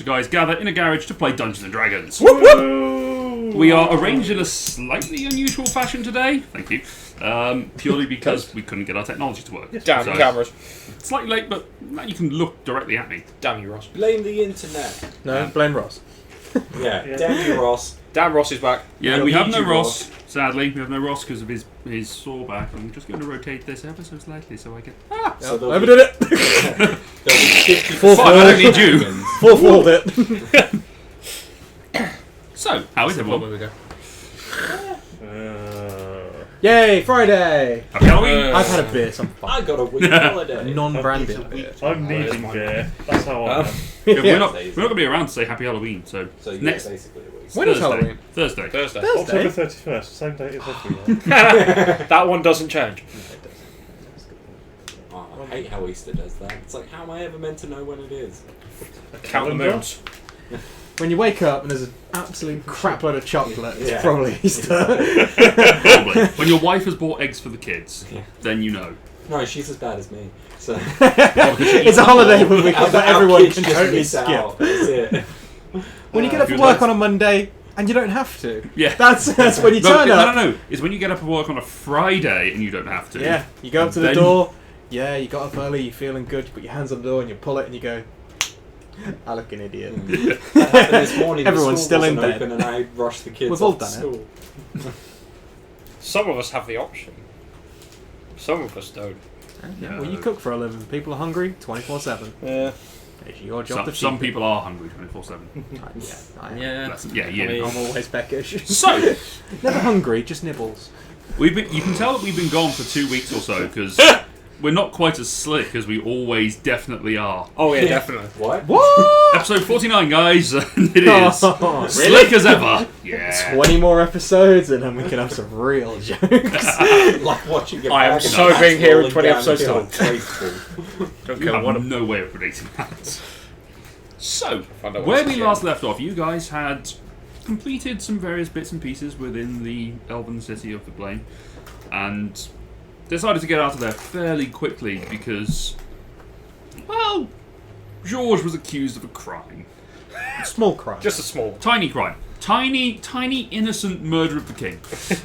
guys gather in a garage to play Dungeons and Dragons. Whoop, whoop. We are arranged in a slightly unusual fashion today. Thank you. Purely because we couldn't get our technology to work. Damn the cameras. Slightly late, but now you can look directly at me. Damn you, Ross. Blame the internet. No, blame Ross. Yeah, damn you, Ross. Damn Ross is back. Yeah, we have no Ross. Sadly, we have no Ross because of his sore back. I'm just going to rotate this ever so slightly so I can. So I did it. there'll be 50 Fourth I don't need you. Fourth it. So, how is everyone? Where we go? Yay, Friday! Happy Halloween. I've had a beer, so I'm fine. I got a week holiday. Non-branded beer. I'm needing beer. That's how I am. We're not going to be around to say Happy Halloween, so So yeah, next basically a week. When is Thursday. Halloween? Thursday. Thursday. October Thursday? 31st, same date as everyone. That one doesn't change. Oh, I hate how Easter does that. It's like, how am I ever meant to know when it is? Count the moons. When you wake up and there's an absolute crap load of chocolate, it's Yeah. probably Easter. Probably. When your wife has bought eggs for the kids, Yeah. then you know. No, she's as bad as me. So It's a holiday when we that everyone kids can just totally miss skip. out. That's it. When you get up If for you'd work like- on a Monday and you don't have to. Yeah. That's when you turn up. No. It's when you get up and work on a Friday and you don't have to. Yeah, you go up to the Then- door. Yeah, you got up early, you're feeling good, you put your hands on the door and you pull it and you go, I look an idiot. That happened this morning. Everyone's the still school in wasn't bed. open and I rushed the kids We've all off to done school. Some of us have the option. Some of us don't. Yeah, well, you cook for a living. People are hungry 24/7. Yeah. It's your job to feed Some them. people are hungry 24/7. Yeah, I am. Yeah, you. I'm always peckish. So, Never hungry, just nibbles. you can tell that we've been gone for 2 weeks or so because we're not quite as slick as we always definitely are. Oh yeah, definitely. What? What? Episode 49, guys, and it is Oh, slick as ever. Yeah. 20 more episodes and then we can have some real jokes. Like watching your I am bag of so nuts being here in rolling 20 down episodes into a time. wasteful. Don't You care have what I'm. no way of predicting that. So, Find out where what's we the last game. left off, you guys had completed some various bits and pieces within the Elven City of the Plain, and decided to get out of there fairly quickly because, well, George was accused of a crime. Small crime. Just a small. Tiny crime. Tiny, innocent murder of the king.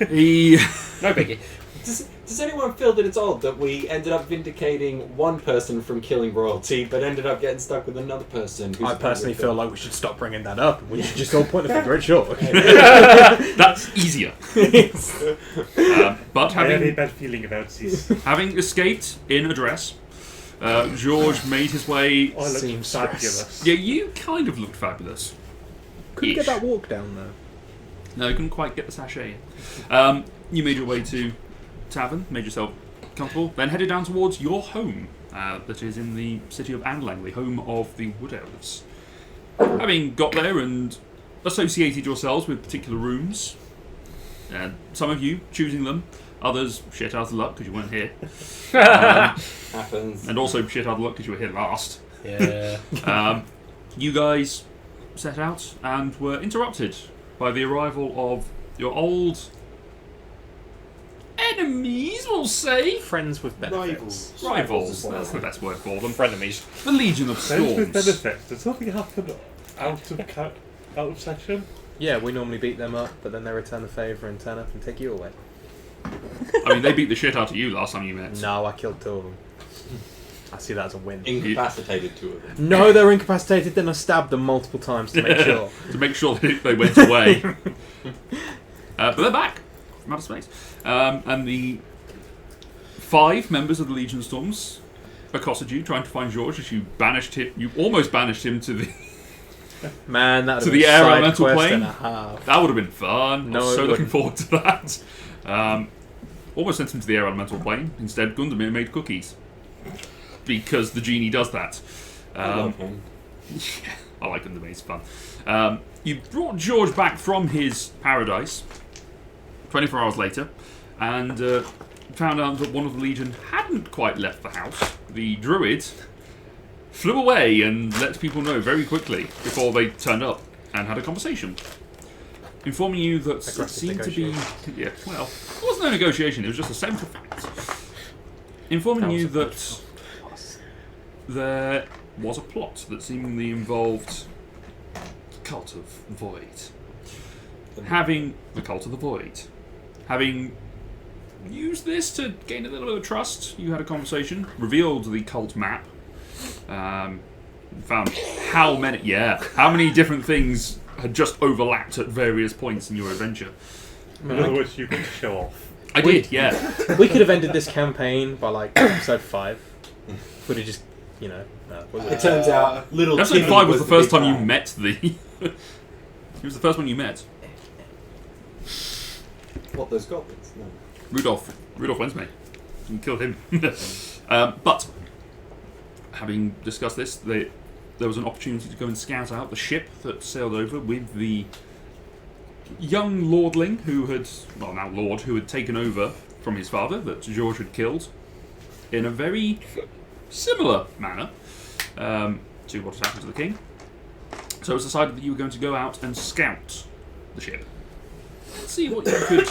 He... No biggie. Does anyone feel that it's odd that we ended up vindicating one person from killing royalty, but ended up getting stuck with another person? Who's I personally feel like we should stop bringing that up. We should just all point the finger at George. That's easier. But I have a having, bad feeling about this. having escaped in a dress, George made his way... I look Seems fabulous. Yeah, you kind of looked fabulous. Couldn't Ish. get that walk down though. No, you couldn't quite get the sachet in. You made your way to tavern, made yourself comfortable, then headed down towards your home, that is in the city of Andlang, the home of the Wood Elves. Having got there and associated yourselves with particular rooms, some of you choosing them, others shit out of luck because you weren't here, Happens. and also shit out of luck because you were here last. Yeah. You guys set out and were interrupted by the arrival of your old enemies, we'll say. Friends with benefits. Rivals, that's the best word for them. Frenemies. The Legion of Friends with Storms. benefits. Does something happen out of session? Yeah, we normally beat them up, but then they return the favour and turn up and take you away. I mean, they beat the shit out of you last time you met. No, I killed 2 of them. I see that as a win. Incapacitated 2 of them. No, they were incapacitated, then I stabbed them multiple times to make sure. To make sure that they went away. But they're back from outer space. And the 5 members of the Legion of Storms accosted you, trying to find George as you banished him. You almost banished him to the... Man, that To would the be air side elemental quest plane? and a half. That would have been fun. No, I was it so looking wouldn't. forward to that. Almost sent him to the air elemental plane. Instead, Gundamir made cookies. Because the genie does that. I love him. I like Gundamir, it's fun. You brought George back from his paradise 24 hours later and found out that one of the Legion hadn't quite left the house. The druid flew away and let people know very quickly before they turned up and had a conversation. Informing you that it Aggressive seemed to be... negotiation. Yeah, well, it wasn't no negotiation, it was just a statement of fact. Informing you that there was a plot that seemingly involved Cult of Void. Having the Cult of the Void. Having used this to gain a little bit of trust, you had a conversation, revealed the cult map, found how many different things had just overlapped at various points in your adventure. In other words, you got to show off. I did, yeah. We could have ended this campaign by like episode 5. Would have just, was It it? turns out little Episode Timmy 5 was the big first time you bad. met the... It was the first one you met. What, those goblins? No. Rudolph Wensmay. You killed him. But, having discussed this, there was an opportunity to go and scout out the ship that sailed over with the young lordling who had taken over from his father, that George had killed, in a very similar manner to what had happened to the king. So it was decided that you were going to go out and scout the ship. Let's see what you could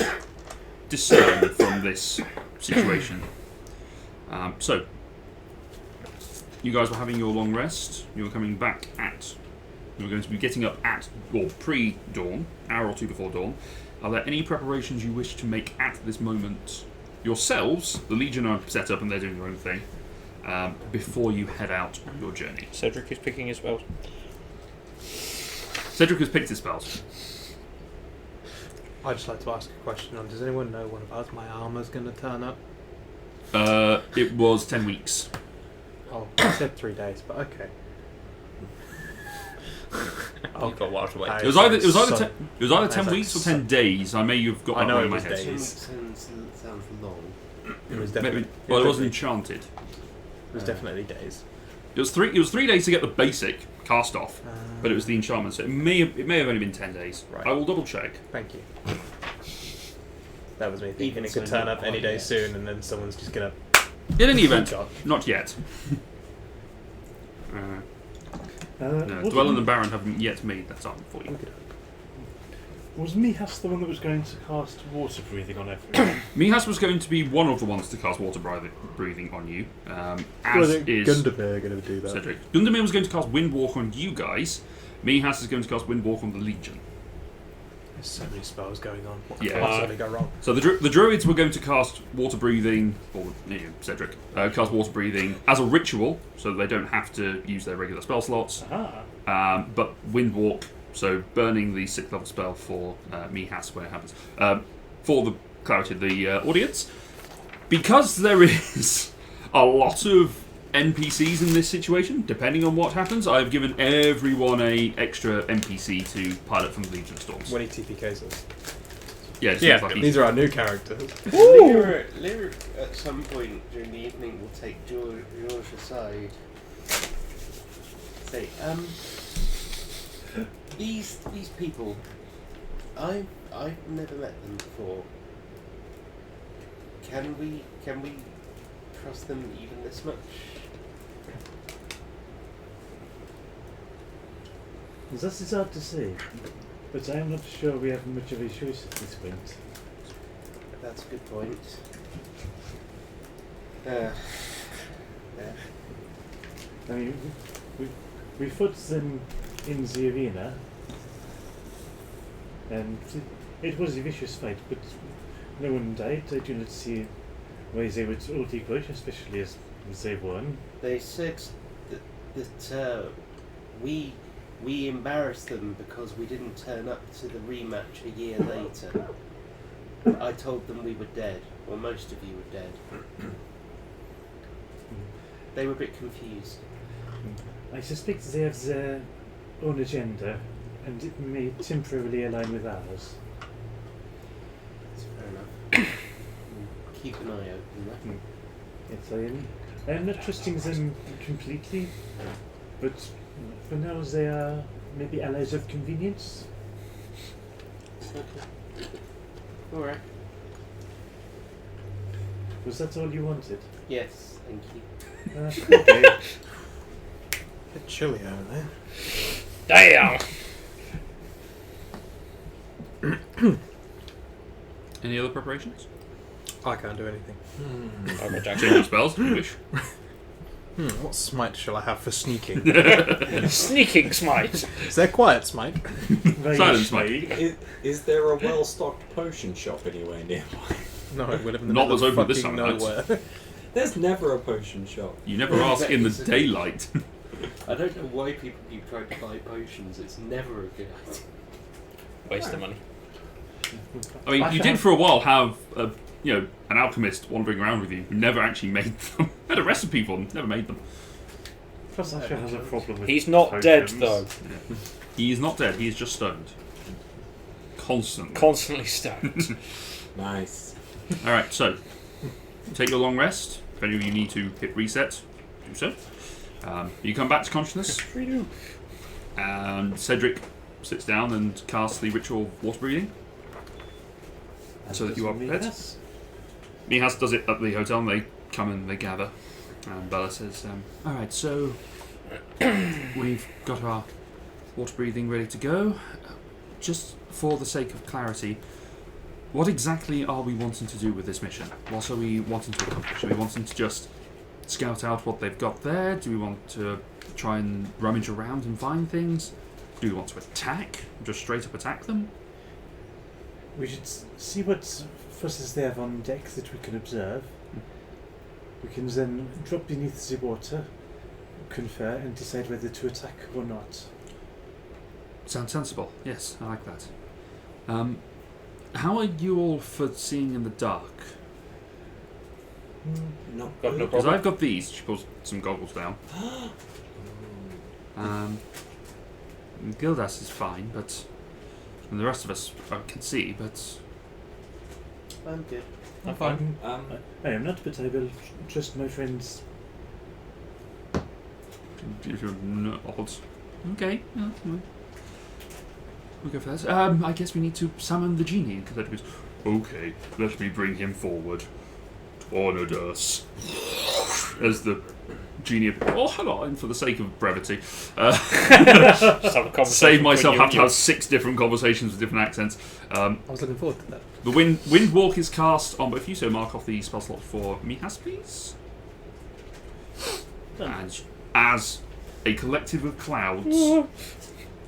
discern from this situation. So, you guys were having your long rest. You were coming back you were going to be getting up at, or pre-dawn, hour or two before dawn. Are there any preparations you wish to make at this moment yourselves? The Legion are set up and they're doing their own thing. Before you head out on your journey. Cedric is picking his spells. Cedric has picked his spells. I'd just like to ask a question on, does anyone know when about my armour's going to turn up? It was 10 weeks. Oh, I said 3 days, but okay. You've got a while to wait. It was either 10 Sounds weeks or like 10 days. I may have got I that know wrong it in my was head. days. Sounds long. It was Maybe, definitely. well, it was enchanted. It was definitely days. It was 3 days to get the basic cast off, but it was the enchantment, so it may have only been 10 days. Right. I will double check. Thank you. That was me thinking Even it could so, turn not up any quite day yet. soon, and then someone's just gonna. In any event, God. not yet. No, Was Dwell and the Baron haven't yet made that up for you. Was Mihas the one that was going to cast water breathing on everyone? Mihas was going to be one of the ones to cast water breathing on you, as is Gundamir going to do that. Cedric. Gundamir was going to cast Windwalk on you guys. Mihas is going to cast Windwalk on the Legion. There's so many spells going on. What Yeah. could possibly go wrong? So the druids were going to cast water breathing, or Cedric, cast water breathing as a ritual, so they don't have to use their regular spell slots. Aha. But Windwalk, so burning the 6th level spell for Mihas where it happens. For the clarity of the audience, because there is a lot of NPCs in this situation, depending on what happens, I've given everyone a extra NPC to pilot from the Legion of Storms. When he TPKs us. Yeah, it Yeah, seems like these are our new characters. Lyra, at some point during the evening, will take George aside. Say, these people, I've never met them before. Can we trust them even this much? That is hard to say, but I am not sure we have much of a choice at this point. That's a good point. Yeah. I mean, we fought them in the arena, and it was a vicious fight, but no one died. I do not see why they would all take part, especially as they won. They said that we embarrassed them because we didn't turn up to the rematch a year later. I told them we were dead, or most of you were dead. They were a bit confused. I suspect they have their own agenda, and it may temporarily align with ours. That's fair enough. Keep an eye open. Yes, I am not trusting them completely, but for now they are maybe allies of convenience. Alright. Was that all you wanted? Yes, thank you. Okay. Bit chilly over there. Damn! Any other preparations? I can't do anything. I've got Jack. Change your spells if you wish. What smite shall I have for sneaking? Sneaking smite. Is there quiet smite? Silence, mate. Is there a well-stocked potion shop anywhere nearby? No, we live in the Not middle that's of open this fucking time of night. nowhere. There's never a potion shop. You never ask in the daylight. I don't know why people keep trying to buy potions. It's never a good idea. Waste of money. I mean, you did for a while have an alchemist wandering around with you who never actually made them. Had a recipe for them, never made them. Plus, Asher has a problem with He's not dead potions. though. He is not dead. He is just stoned. Constantly. Constantly stoned. Nice. All right, so take your long rest. If any of you need to hit reset, do so. You come back to consciousness, and Cedric sits down and casts the ritual of water breathing, so that you are prepared. Mihas does it at the hotel, and they come and they gather. And Bella says, "All right, so we've got our water breathing ready to go. Just for the sake of clarity, what exactly are we wanting to do with this mission? What are we wanting to accomplish? Are we wanting to just scout out what they've got there? Do we want to try and rummage around and find things? Do we want to attack? Just straight up attack them? We should see what forces they have on deck that we can observe. We can then drop beneath the water, confer, and decide whether to attack or not. Sounds sensible. Yes, I like that. How are you all for seeing in the dark? Not Got no good. Because problem. I've got these. She pulls some goggles down. Gildas is fine, but and the rest of us can see. But I'm good. I'm fine. I am not, but I will trust my friends. if you're not odd, okay. Yeah, we'll go for that. I guess we need to summon the genie. Because that goes, okay, let me bring him forward. Tornadus. As the genie. Oh, hello. And for the sake of brevity, Just have a conversation save myself between have to you have 6 different conversations with different accents. I was looking forward to that. The wind walk is cast on both you, so mark off the spell slot for Mihas, please. And as a collective of clouds, Like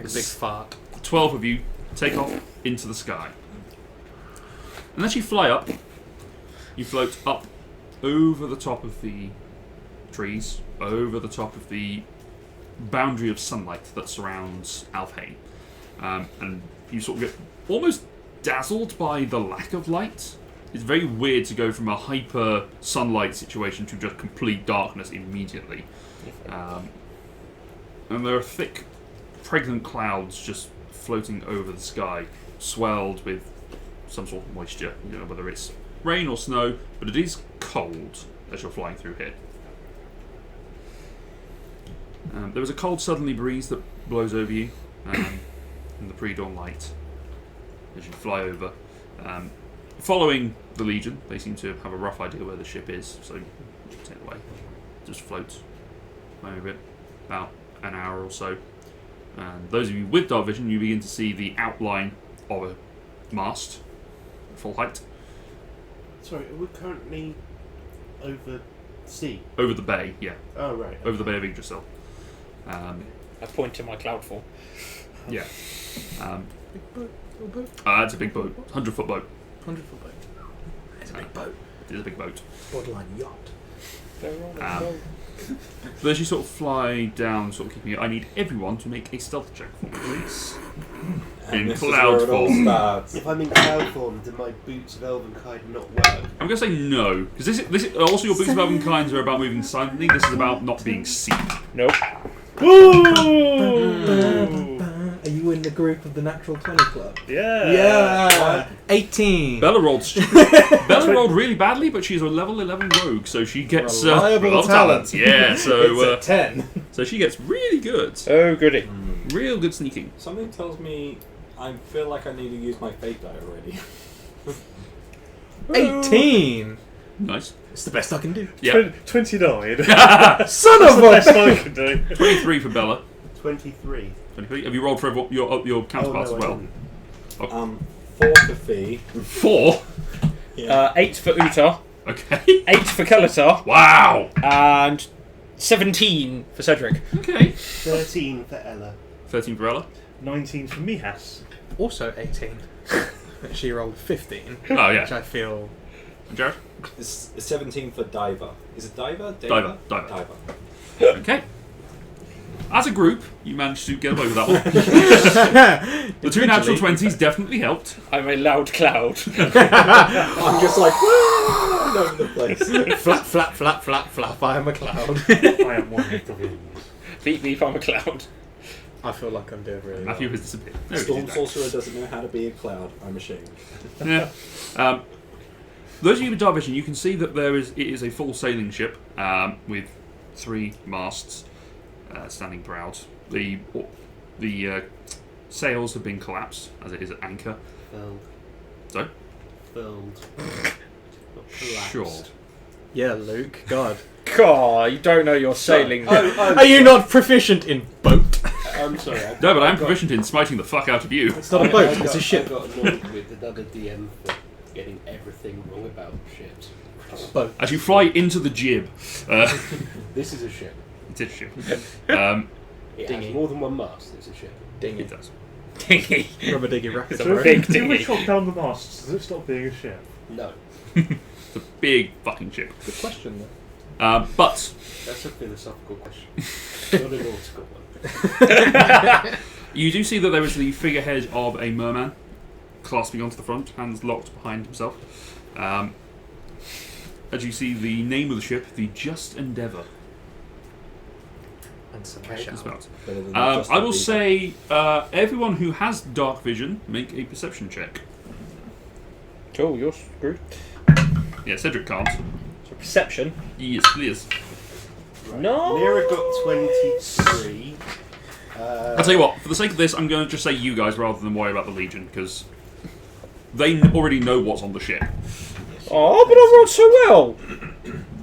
a big fart. 12 of you take off into the sky. And as you fly up, you float up over the top of the trees, over the top of the boundary of sunlight that surrounds Alfheim. And you sort of get almost dazzled by the lack of light. It's very weird to go from a hyper sunlight situation to just complete darkness immediately. And there are thick, pregnant clouds just floating over the sky, swelled with some sort of moisture. You don't know whether it's rain or snow, but it is cold as you're flying through here. There is a cold southerly breeze that blows over you in the pre-dawn light as you fly over. Following the Legion, they seem to have a rough idea where the ship is, so you take it away. Just float over it about an hour or so. And those of you with dark vision, you begin to see the outline of a mast, full height, Sorry, are we currently over sea? over the bay. Yeah, Oh, right. over the bay of Yggdrasil. I point to my cloud form. Yeah. Big boat, little boat, It's a big boat, 100-foot boat. 100-foot boat. It's a big boat. It is a big boat. Borderline yacht. So as you sort of fly down, sort of keeping it, I need everyone to make a stealth check for me, please. And In this cloud is where it all form. starts. If I'm in cloud form, do my boots of Elvenkind not work? I'm going to say no, because this is, also your boots of Elvenkinds are about moving silently. This is about not being seen. Nope. Are you in the group of the Natural 20 Club? Yeah. Yeah! 18! Bella rolled Bella rolled really badly, but she's a level 11 rogue, so she gets Reliable lot of talent. Yeah, so It's a 10. so she gets really good, Oh, goody. real good sneaking. Something tells me I feel like I need to use my fate die already. 18! Nice. It's the best I can do. Yeah. 29. Son of a Best bitch! I can do. 23 for Bella. 23. 23. Have you rolled for your counterparts Oh, no, as I well? didn't. 4 for Fee. 4. Yeah. 8 for Uta, Okay. 8 for Kelatar, Wow. and 17 for Cedric. Okay. 13 for Ella. 13 for Ella. 19 for Mihas. Also 18. She rolled 15, Oh, which yeah. I feel... Jared? It's 17 for Diver. Is it Diver? Diver. Okay. As a group, you managed to get away with that one. The two natural 20s definitely helped. I'm a loud cloud. I'm just like, all over the place. Flap, flap, flap, flap, flap, I am a cloud. I am one of the wind. Beep beep, I'm a cloud. I feel like I'm doing really Matthew well. has disappeared. There he Storm is, he's back. Sorcerer doesn't know how to be a cloud. I'm ashamed. Yeah. Those of you with dark vision, you can see that it is a full sailing ship with 3 masts standing proud. The sails have been collapsed as it is at anchor. Filled. So, Filled. sure. Yeah, Luke, God. God, you don't know your sailing. Are you not proficient in boat? I'm sorry. No, but I'm proficient in smiting the fuck out of you. It's not a boat, it's a ship. I got annoyed with another DM for getting everything wrong about ships. Boat. As you fly into the jib. This is a ship. It's a ship. It Dinghy. has more than one mast. It's a ship. Dinghy. It does. Dinghy. Rubber diggy racket. It's a big Do we dinghy. chop down the masts? Does it stop being a ship? No, It's a big fucking ship. Good question, though. But that's a philosophical question, not a nautical one. you do see that there is the figurehead of a merman clasping onto the front, hands locked behind himself. As you see the name of the ship, the Just Endeavour. And some Okay. is spelled. Better than just I the will Beaver. say everyone who has dark vision, make a perception check. Cool, you're screwed. Yeah, Cedric can't. So perception. Yes, please. No. Lyra got 23. I'll tell you what, for the sake of this, I'm going to just say you guys rather than worry about the Legion, because they already know what's on the ship. Oh, but I rolled so well.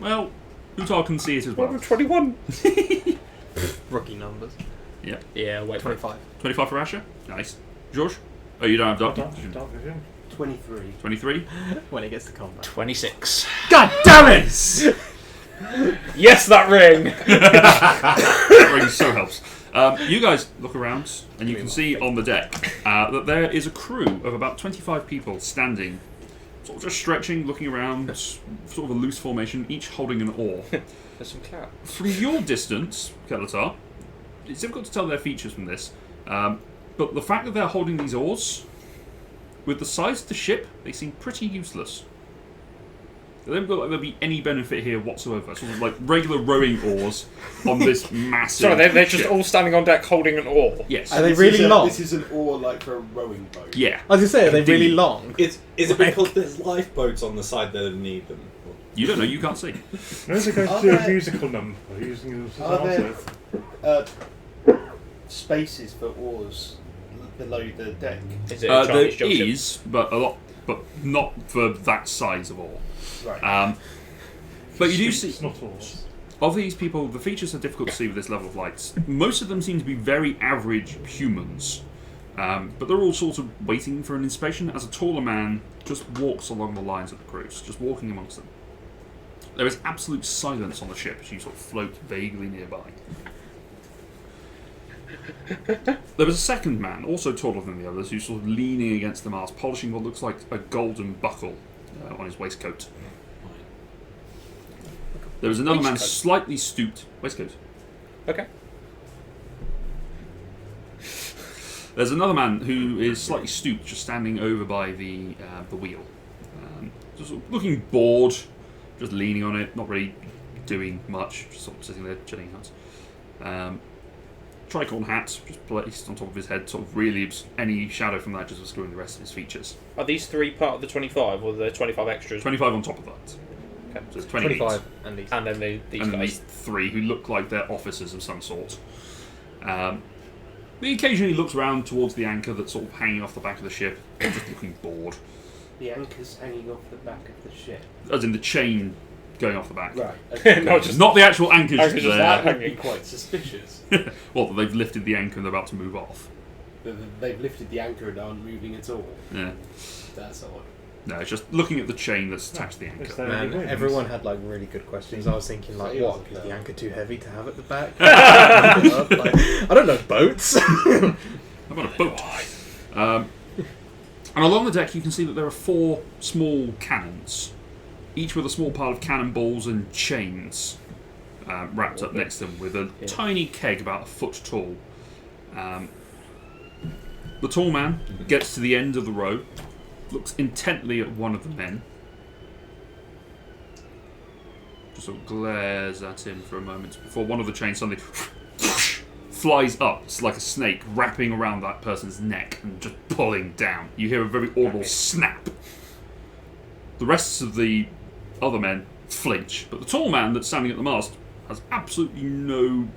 Well, Utar can see it as I well. rolled 21. rookie numbers. Yeah. Yeah, wait for it. 25. 25 for Asher. Nice. George? Oh, you don't have dark Dark, vision. dark vision. 23. 23. When it gets to combat. 26. God damn it! Yes, that ring. That ring so helps. You guys look around, and you can see on the deck that there is a crew of about 25 people standing, sort of just stretching, looking around, sort of a loose formation, each holding an oar. There's some clout. From your distance, Kelatar, it's difficult to tell their features from this, but the fact that they're holding these oars, with the size of the ship, they seem pretty useless. They don't look like there'll be any benefit here whatsoever. Sort of like regular rowing oars on this massive Sorry, they're just ship. all standing on deck holding an oar. Yes. Are they This really is long? This is an oar like for a rowing boat. Yeah. I was going to say, are they really Dinghy. long? Is it because there's lifeboats on the side that need them? You don't know, you can't see. No, they're going Are to do a there- musical number using the Are there answer. spaces for oars below the deck? Is it a There Chinese jump ship? is, but not for that size of oar. Right. But you do see, It's not oars. of these people, the features are difficult to see with this level of light. Most of them seem to be very average humans, but they're all sort of waiting for an inspection as a taller man just walks along the lines of the crews, just walking amongst them. There is absolute silence on the ship as you sort of float vaguely nearby. There was a second man, also taller than the others, who's sort of leaning against the mast, polishing what looks like a golden buckle on his waistcoat. There was another man Waistcoat? slightly stooped. Waistcoat. Okay. There's another man who is slightly stooped, just standing over by the wheel, just sort of looking bored, just leaning on it, not really doing much, just sort of sitting there chilling out. Tricorn hat just placed on top of his head, sort of really any shadow from that just obscuring the rest of his features. Are these 3 part of the 25 or the 25 extras? 25 on top of that. Okay. So it's 28. 25 and these. And then these And then guys. these 3 who look like they're officers of some sort. He occasionally looks around towards the anchor that's sort of hanging off the back of the ship, just looking bored. The anchor's hanging off the back of the ship. As in the chain going off the back. Right. No, just Not the actual anchor just Anchor's just there. that. That would be quite suspicious. Well, they've lifted the anchor and they're about to move off. They've lifted the anchor and aren't moving at all. Yeah. That's odd. No, it's just looking at the chain that's attached to the anchor. Is there Man, any wings? everyone had like really good questions. I was thinking like, Sails what? as Is the well. anchor too heavy to have at the back? Like, I don't know boats. How about a boat? And along the deck, you can see that there are 4 small cannons, each with a small pile of cannonballs and chains wrapped up next to them, with a tiny keg about a foot tall. The tall man gets to the end of the row, looks intently at one of the men, just sort of glares at him for a moment before one of the chains suddenly flies up. It's like a snake wrapping around that person's neck and just pulling down. You hear a very audible snap. The rest of the other men flinch, but the tall man that's standing at the mast has absolutely no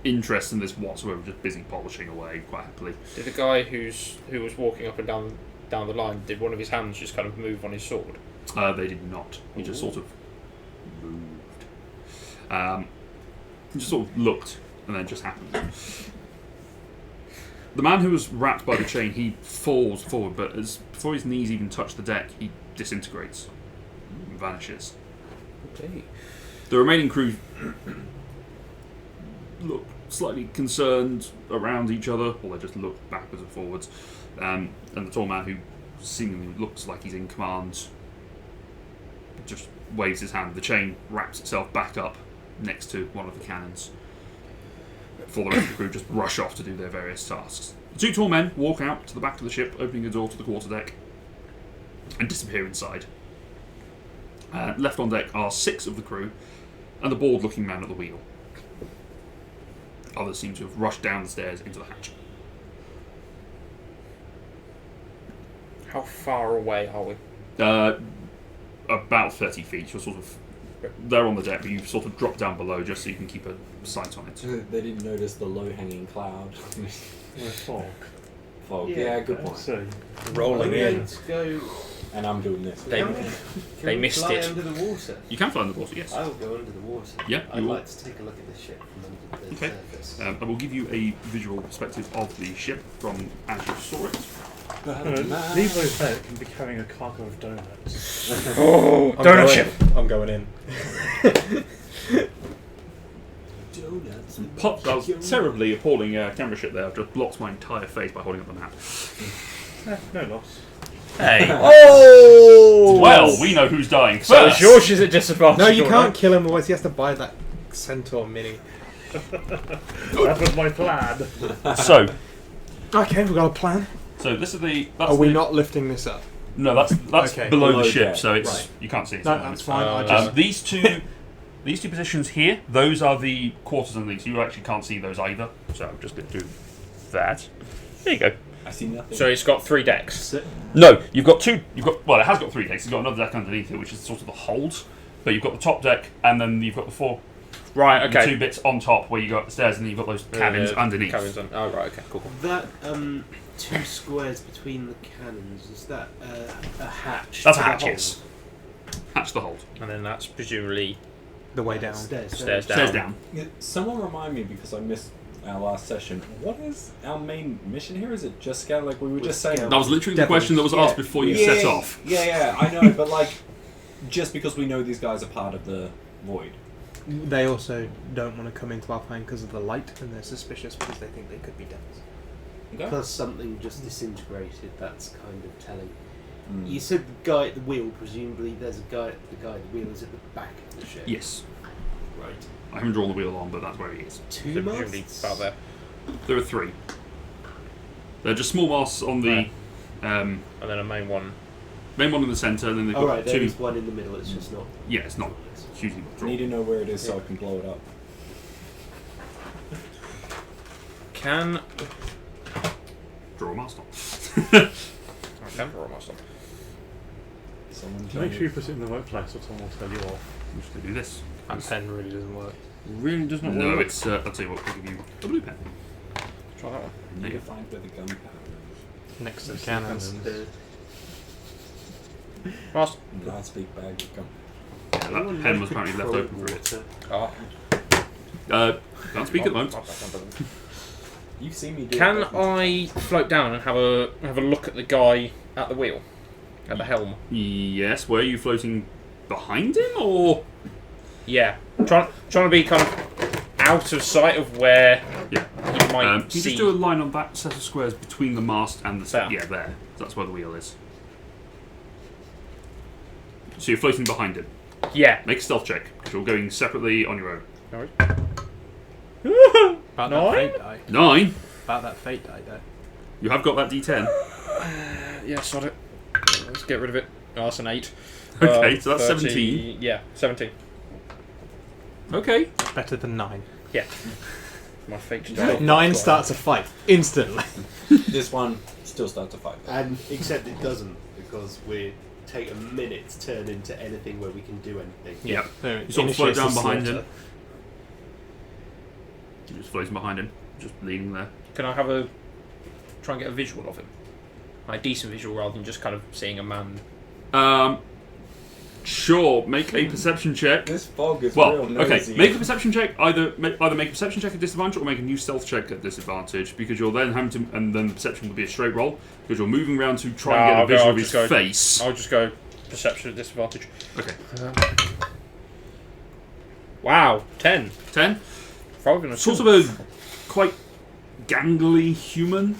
interest in this whatsoever, just busy polishing away quite happily. Did the guy who was walking up and down the line, did one of his hands just kind of move on his sword? They did not. He just sort of moved. He just sort of looked, and then it just happened. The man who was wrapped by the chain, he falls forward, but before his knees even touch the deck, he disintegrates, vanishes. Okay. The remaining crew look slightly concerned around each other, or they just look backwards and forwards. And the tall man, who seemingly looks like he's in command, just waves his hand. The chain wraps itself back up next to one of the cannons, before the rest of the crew just rush off to do their various tasks. The 2 tall men walk out to the back of the ship, opening a door to the quarterdeck, and disappear inside. Left on deck are 6 of the crew, and the bored-looking man at the wheel. Others seem to have rushed down the stairs into the hatch. How far away are we? About 30 feet. You're sort of there on the deck, but you've sort of dropped down below just so you can keep a sight on it. They didn't notice the low-hanging cloud. Or fog. Fog. Yeah, Yeah, good point. So, Rolling I'm in. going to go. And I'm doing this. They- Can they we missed fly it. under the water? You can fly in the water, yes. I will go under the water. Yeah, I'd you will. like to take a look at the ship from under the Okay. surface. I will give you a visual perspective of the ship from as you saw it. Leroy's boat can be carrying a cargo of donuts. Oh, I'm donut going- ship. I'm going in. Donuts and Pop, that was terribly appalling camera shit there. I've just blocked my entire face by holding up the map. No loss. Hey. Oh! Well, we know who's dying So first. is yours is a disadvantage? No, you or can't kill him, otherwise he has to buy that Centaur mini. That was my plan. So Okay, we've got a plan. this is the. That's Are we the- not lifting this up? No, that's Okay. below Below the ship, deck, so it's right. you can't see it. No, at the that's moment. fine. I just These two positions here, those are the quarters underneath. So you actually can't see those either. So I'm just going to do that. There you go. I see nothing. So it's got 3 decks. No, you've got two. Well, it has got 3 decks. It's got another deck underneath it, which is sort of the hold. But you've got the top deck, and then you've got the 4, Right, the 2 okay. bits on top where you got the stairs, and then you've got those cabins underneath. Cabins on. Oh, right, okay, cool. That 2 squares between the cannons, is that a hatch? That's a to the hatch, hold? yes. Hatch the hold. And then that's presumably the way down. Stairs. stairs down. Stairs down. Yeah, someone remind me, because I missed our last session. What is our main mission here? Is it just scout? Like we were just saying. scout. That was literally the Devils. question that was asked before you set off. Yeah, I know, but like, just because we know these guys are part of the void. They also don't want to come into our plane because of the light, and they're suspicious because they think they could be devils. Okay. Plus something just disintegrated, that's kind of telling. Mm. You said the guy at the wheel, presumably the guy at the wheel is at the back of the ship. Yes. Right. I haven't drawn the wheel on, but that's where he is. 2 So presumably masts? about there. There are 3. They're just small masts on the Right. And then a main one. main one in the centre, and then they've got Alright, there 2. is one in the middle, it's just not. Yeah, it's not hugely I drawn. need to know where it is so I can blow it up. Can. Draw a mast on. I can draw a master. Someone To tell make me. sure you put it in the right place, or someone will tell you off. I'm just going to do this. That pen really doesn't work. Really does not No, work. It's, I'll tell you what, I'll give you a blue pen. Try that one. I need to find where the gunpowder Next to the Cannons. cannons. Master. is. Last big bag of gunpowder. Yeah, that pen was apparently left open for it. Oh. Can't speak at the moment. You've seen me do Can it. I float down and have a look at the guy at the wheel? at the helm. Yes. Were you floating behind him, or? Yeah, trying to be kind of out of sight of where Yeah. you might Can you see. just do a line on that set of squares between the mast and the... There. Yeah, there. That's where the wheel is. So you're floating behind him. Yeah. Make a stealth check, because you're going separately on your own. About 9? that fate die. 9. About that fate die, though. You have got that D10. Yeah, sod it. Let's get rid of it. Oh, that's an 8. Okay, so that's 30 17. Yeah, 17. Okay. Better than 9. Yeah. My fate just 9 starts a fight instantly. This one still starts a fight. And except it doesn't, because we take a minute to turn into anything where we can do anything. Yep. So You sort of float initiates down the behind slaughter. him. You're just floating behind him. Just leaning there. Can I have a try and get a visual of him? Like a decent visual rather than just kind of seeing a man. Sure. Make a perception check. This fog is Well, real okay. nosy. Make a perception check. Either make a perception check at disadvantage, or make a new stealth check at disadvantage, because you're then having to, and then the perception will be a straight roll because you're moving around to try and get a visual of his face. I'll just go perception at disadvantage. Okay. Wow, 10. 10. Probably gonna Sort of a quite gangly human.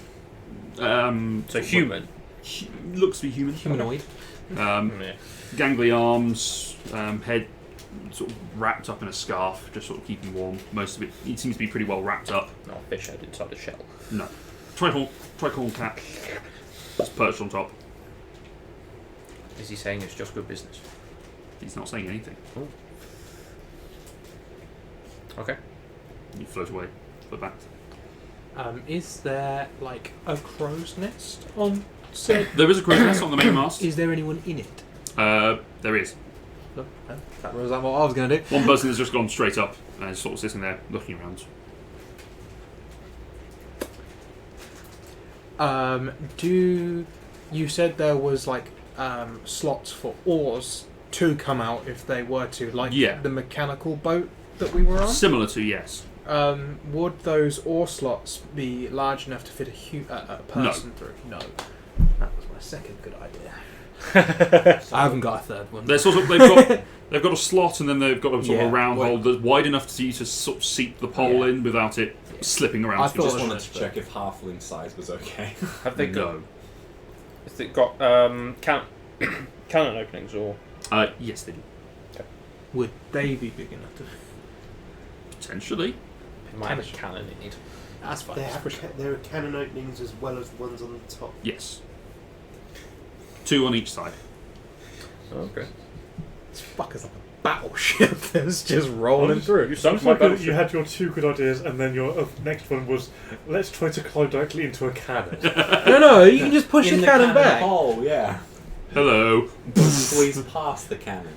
So human. Looks to be human. Humanoid. Um, Yeah. gangly arms, head sort of wrapped up in a scarf, just sort of keeping warm. Most of it, he seems to be pretty well wrapped up. Not a fish head inside a shell. No. Tricorn cap. It's perched on top. Is he saying it's just good business? He's not saying anything. Okay. You float away. Float back. Is there like a crow's nest on said? There is a crow's nest on the main mast. Is there anyone in it? There is. Look, that was what I was going to do. One person has just gone straight up and is sort of sitting there looking around. Do you said there was like slots for oars to come out if they were to, like the mechanical boat that we were on? Similar to, yes. Would those oar slots be large enough to fit a person through? No. That was my second good idea. I haven't got a third one. They're sort of, they've got a slot, and then they've got a sort of a round hole that's wide enough for you to sort of seat the pole in without it slipping around. I just wanted to check if halfling size was okay. Have they got? No. Has it got cannon openings or? Yes, they do. Would they be big enough to? Potentially. It might have a cannon in it. That's fine. There are cannon openings as well as the ones on the top. Yes. 2 on each side. Okay. This fucker's like a battleship that's just rolling through. You Sounds sunk my like battleship. you had your 2 good ideas, and then your next one was, let's try to climb directly into a cannon. No, you can just push In the cannon back. hole, yeah. Hello. Squeeze past the cannon.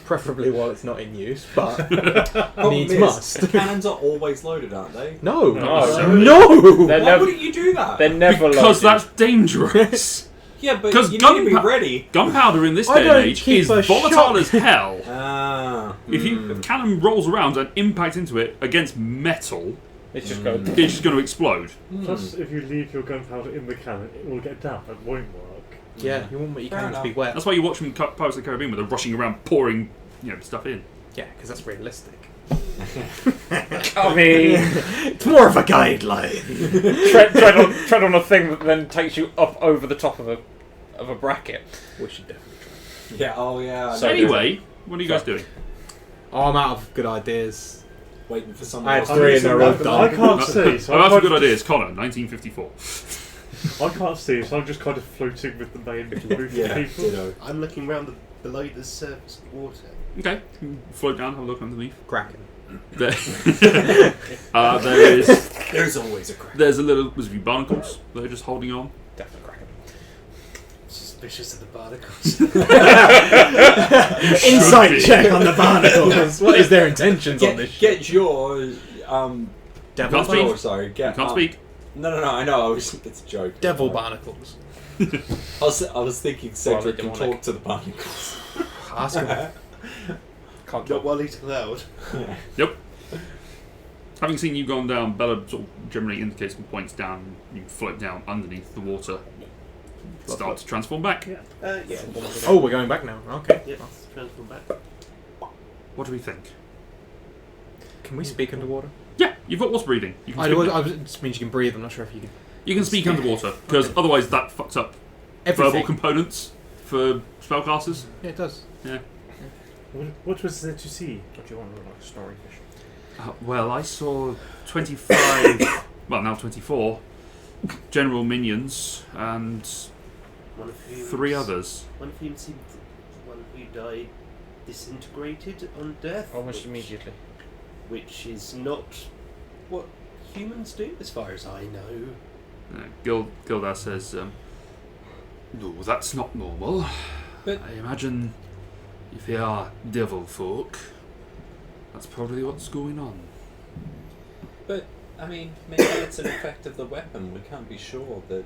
Preferably while it's not in use, but Problem needs is, must. the cannons are always loaded, aren't they? No. No. No! They're Why never. wouldn't you do that? They're never Because loaded. that's dangerous. Yeah, but 'Cause you need to be gunpow- ready. Gunpowder in this I day and don't age keep is a volatile shot. as hell. Ah. If a cannon rolls around and impact into it against metal, It's just going. it's just going to explode. Plus, if you leave your gunpowder in the cannon, it will get damp and won't work. Yeah, you want your Fair cannons to be enough. wet. That's why you watch from Pirates of the Caribbean where they're rushing around pouring, stuff in. Yeah, because that's realistic. I mean, It's more of a guideline. tread on a thing that then takes you up over the top of a bracket. We should definitely try. Yeah, oh yeah. So- Anyway, what are you guys doing? Oh, I'm out of good ideas. Waiting for someone I else. had 3 and they're all I done. can't see, so I've I'm had some kind good ideas. Connor, 1954. I can't see, so I'm just kind of floating with the main group Yeah, of people. ditto. I'm looking around below the surface of water. Okay, float down, have a look underneath. Kraken. There, there's There's always a crack. there's a few barnacles that are just holding on. Definitely cracking. Suspicious of the barnacles. Insight be. check on the barnacles. What is their intentions on this shit? Get your Devil Can't speak. Oh, sorry. You Get, can't speak. No, I know. It's a joke. Devil barnacles. I was thinking Cedric can demonic. talk to the barnacles. Ask him. Can't Not talk. while he's allowed. Yep. Having seen you gone down, Bella sort of generally indicates some points down. You float down underneath the water. Start to transform back. Yeah. Oh, we're going back now. Okay. Yep. Transform back. What do we think? Can we speak underwater? Yeah, you've got water breathing. You can, It just means you can breathe. I'm not sure if you can. you can speak underwater, because otherwise that fucks up verbal components for spellcasters. Yeah, it does. What was there to see? What do you want to look like a snoring fish? Well, I saw 25, well now 24, general minions and One of whom 3 others. One of whom seemed one who died disintegrated on death. Almost immediately. Which is not what humans do, as far as I know. Gildar says, no, that's not normal. But- I imagine if they are devil folk, that's probably what's going on. But, I mean, maybe it's an effect of the weapon. We can't be sure that...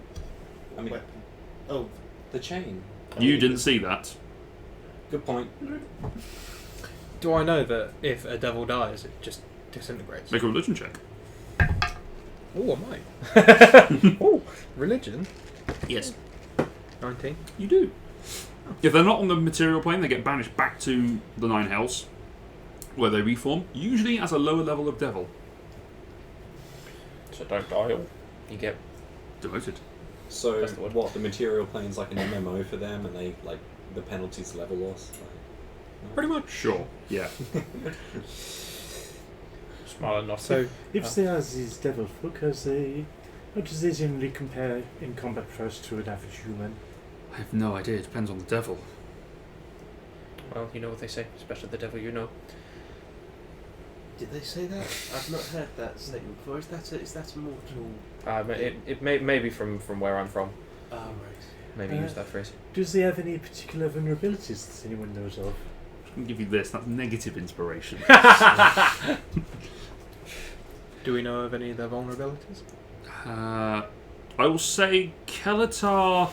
I mean, Weapon. Oh, the chain. You didn't see that. Good point. Do I know that if a devil dies, it just disintegrates? Make a religion check. Oh, I might. Oh, religion. Yes. 19. You do. If they're not on the material plane, they get banished back to the Nine Hells, where they reform, usually as a lower level of devil. So don't die. You get. Demoted. So, That's the word. what, the material plane's like an MMO for them, and they, like, the penalty's level loss? Pretty much. Sure. Yeah. Smile and nod. So, If they are these devil folk, how does they generally compare in combat prowess to an average human? I have no idea. It depends on the devil. Well, you know what they say. Especially the devil you know. did they say that? I've not heard that statement before. Is that a mortal? It may be from where I'm from. Oh, right. Maybe use that phrase. Does they have any particular vulnerabilities that anyone knows of? I'm going to give you this. That's negative inspiration. do we know of any of their vulnerabilities? I will say Kelatar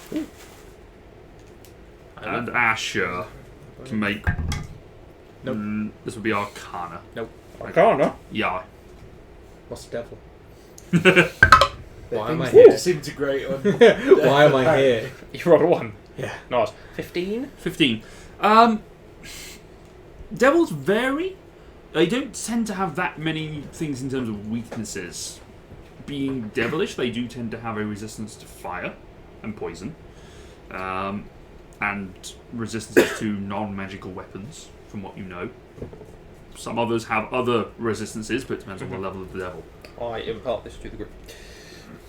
and Asher can make... Nope. This would be Arcana. Arcana? Yeah. What's the devil? They're Why am I things here? that disintegrate on. Why am I here? You rolled a 1. Yeah. Nice. 15? 15. Devils vary. They don't tend to have that many things in terms of weaknesses. Being devilish, they do tend to have a resistance to fire and poison. And resistances to non-magical weapons, from what you know. Some others have other resistances, but it depends on the level of the devil. I impart this to the group.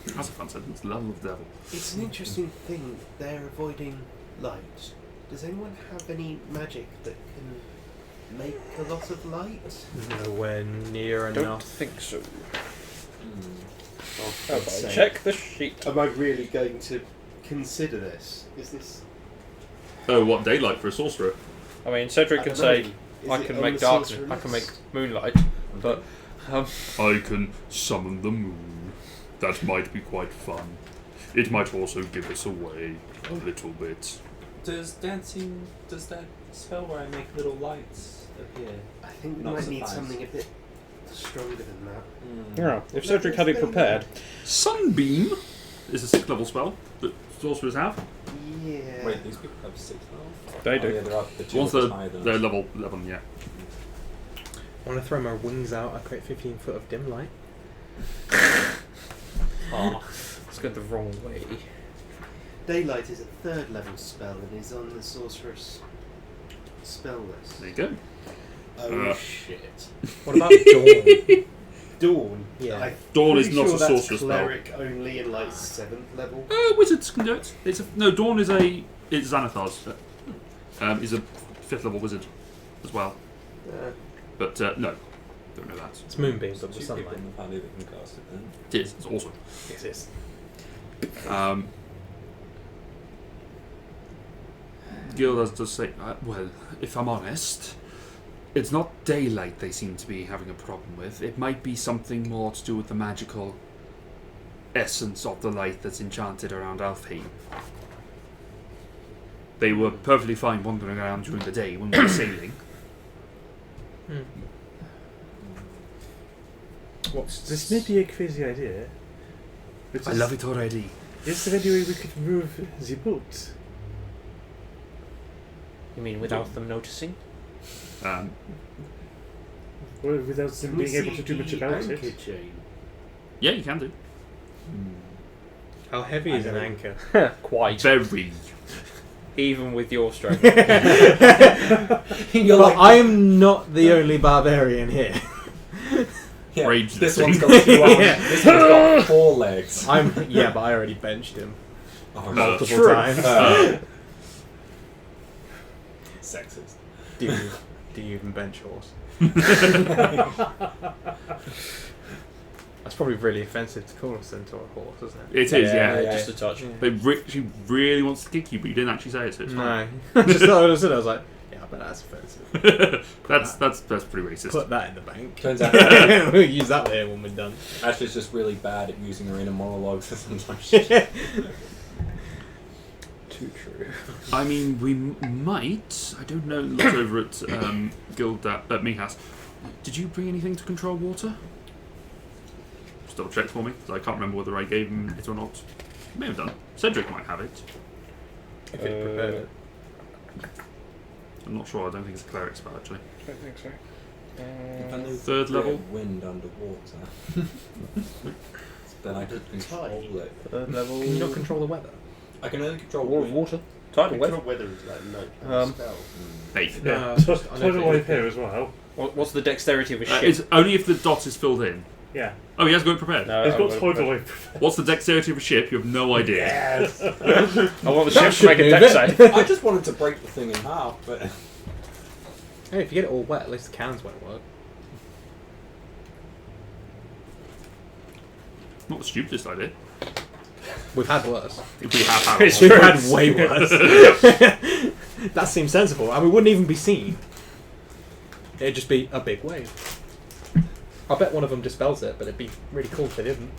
That's a fun sentence. Level of devil. It's an interesting thing. They're avoiding light. Does anyone have any magic that can make a lot of light? Nowhere near Don't enough. think so. Oh, Check the sheet. Am I really going to consider this? Is this? Oh, what daylight for a sorcerer? I mean, Cedric I can don't know. say, Is I it can on make the darkness, sorcerer I can make list? moonlight, but I can summon the moon. That might be quite fun. It might also give us away a little bit. Does that spell where I make little lights appear? I think we Not might need surprised. something a bit stronger than that. yeah, if Cedric had it prepared. Sunbeam is a 6th level spell that sorcerers have. Yeah. Wait, these people have 6 now? They Oh, do. yeah, they're up the 2 Once levels higher than they're us. level 11, yeah. I want to throw my wings out. I create 15 foot of dim light. Oh, it's going the wrong way. Daylight is a 3rd level spell and is on the sorcerer's spell list. There you go. Oh shit. What about dawn? Dawn. Yeah. I'm Dawn is pretty not sure a that's sorcerer's spell. cleric only in like 7th level. Wizards can do it. Dawn is it's Xanathar's. Is a 5th level wizard as well. But no, don't know that. It's moonbeam, but Two with people sunlight. in the party that can cast it then. It is. It's awesome. Yes, yes. Gildas does say, well, if I'm honest, it's not daylight they seem to be having a problem with. It might be something more to do with the magical essence of the light that's enchanted around Alfheim. They were perfectly fine wandering around during the day when we were sailing. This may be a crazy idea, but I love it already. Is there any way we could move the boat? You mean without them noticing? Um, Well, without them Can we being able see to do much the about anchor it? chain? yeah, you can do. How heavy is an anchor? Quite. Very. Even with your strength. You're But I'm not the only barbarian here. yeah, Rage this this one's thing. got 2 arms. Yeah. This one's got 4 legs. But I already benched him Oh, multiple true. times. Sexist. do you even bench horse? That's probably really offensive to call a centaur a horse, isn't it? It is, yeah. Yeah. Just a touch. She really wants to kick you, but you didn't actually say it, so it's fine. No. Just thought I said, I was like, yeah, but that's offensive. that's pretty racist. Put that in the bank. Turns out We'll use that later when we're done. Ashley's just really bad at using her inner monologues sometimes. Too true. I mean, we might. I don't know. Look over at Guild at Mihas. Did you bring anything to control water? Just double check for me, because I can't remember whether I gave him it or not. May have done. Cedric might have it. If it prepared it. I'm not sure. I don't think it's a cleric spell actually. I don't think so. If I knew Third the level? wind underwater, then I could control it. Third level. Can you not control the weather? I can only control Wall of wind. water. Tidal wave. Control weather is like no Um, spell. Hey. Yeah, just- I know tidal that wave you- here as well. What's the dexterity of a ship? It's only if the dot is filled in. Yeah, Oh, he has got it prepared. No, it's I got would- tidal wave. What's the dexterity of a ship? You have no idea. Yes. I want the That ship to make a should dex move it. save. I just wanted to break the thing in half, but Hey, if you get it all wet, at least the cans won't work. Not the stupidest idea. We've had worse. If we have It's had We've true. had way worse. That seems sensible. And we wouldn't even be seen. It'd just be a big wave. I bet one of them dispels it, but it'd be really cool if they didn't.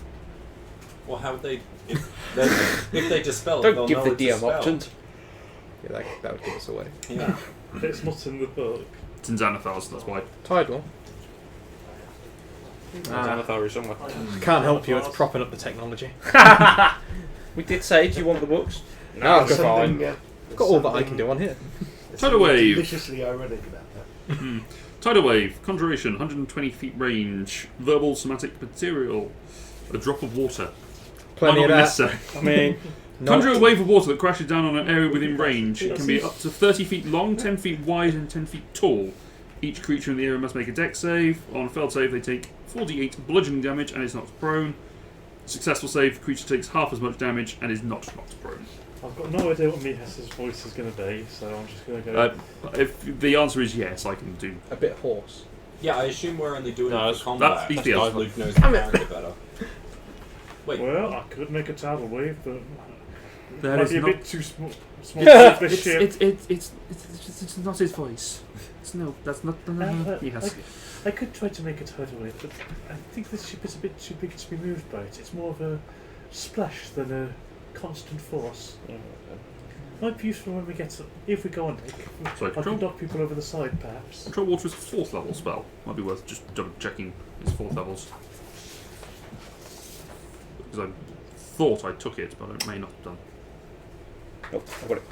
well, how would they? If they dispel it, Don't they'll give know the it's a DM spell. options. Yeah, that would give us away. Yeah. It's not in the book. It's in Xanathar, so that's why. Tidal. Xanathar is somewhere. I can't help you, it's propping up the technology. We did say, do you want the books? No, it's fine. I've got all that I can do on here. Tidal wave. Deliciously ironic about that. Tidal wave. Conjuration. 120 feet range. Verbal somatic material. A drop of water. Plenty Might of not be that. necessary. I mean, Conjure a wave of water that crashes down on an area within range. It can be up to 30 feet long, 10 feet wide, and 10 feet tall. Each creature in the area must make a dex save. On a failed save, they take 4d8 bludgeoning damage and is knocked prone. Successful save, the creature takes half as much damage and is not knocked prone. I've got no idea what Mihas's voice is going to be, so I'm just going to go. If the answer is yes, I can do. A bit hoarse. Yeah, I assume we're only doing No, it that's- for combat. that's easy because enough. Luke knows the character better. Wait, Well, I could make a tidal wave, but That might is be a not- bit too small for this ship. It's not his voice. It's no, that's not. Yes. I could try to make a tidal wave, but I think this ship is a bit too big to be moved by it. It's more of a splash than a constant force. Might be useful when we get to, if we go on deck. Sorry, I can control, knock people over the side, perhaps. control water is a 4th level spell. Might be worth just double checking its 4th levels. Because I thought I took it, but I may not have done. nope, I've got it.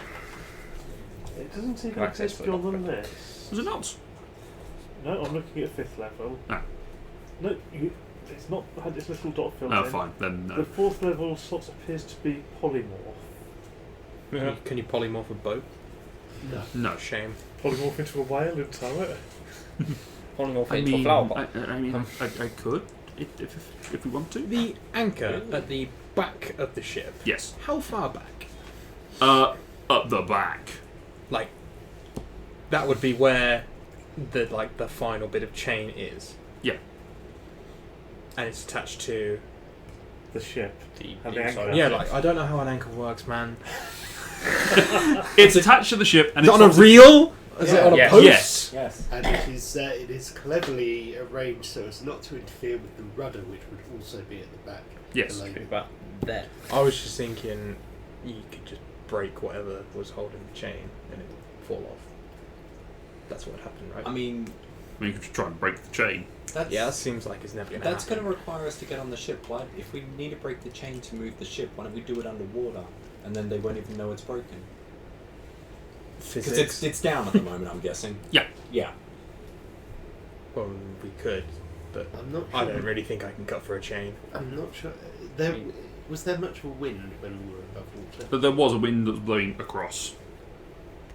It doesn't seem Can like access it's for beyond it. than this. Was it not? No, I'm looking at 5th level. Ah. No, it's not had its little dot filled No, in. fine. Then The no. 4th level sort of appears to be polymorph. Can you polymorph a boat? No. Shame. Polymorph into a whale and tow it. Polymorph I into a mean, flower pot. I mean, I could if we want to. The anchor at the back of the ship. Yes. How far back? Up the back. Like, that would be where the final bit of chain is. Yeah. And it's attached to. The ship. The And the inside anchor. of Yeah, it. like I don't know how an anchor works, man. It's attached to the ship, and Is it it's on a reel? Is it on a Yes. post? Yes. yes. And it is cleverly arranged so as not to interfere with the rudder, which would also be at the back. Yes. below Should be you. about there. I was just thinking you could just break whatever was holding the chain and it would fall off. That's what happened, right? I mean, I mean, you could try and break the chain. That's, Yeah, that seems like it's never going to That's happen. going to require us to get on the ship. Why, if we need to break the chain to move the ship, why don't we do it underwater? And then they won't even know it's broken. Because Physics. it's down at the moment, I'm guessing. Yeah. Yeah. Well, we could, but I'm not sure. I don't really think I can cut for a chain. I'm not sure. Was there much of a wind when we were above water? But there was a wind that was blowing across.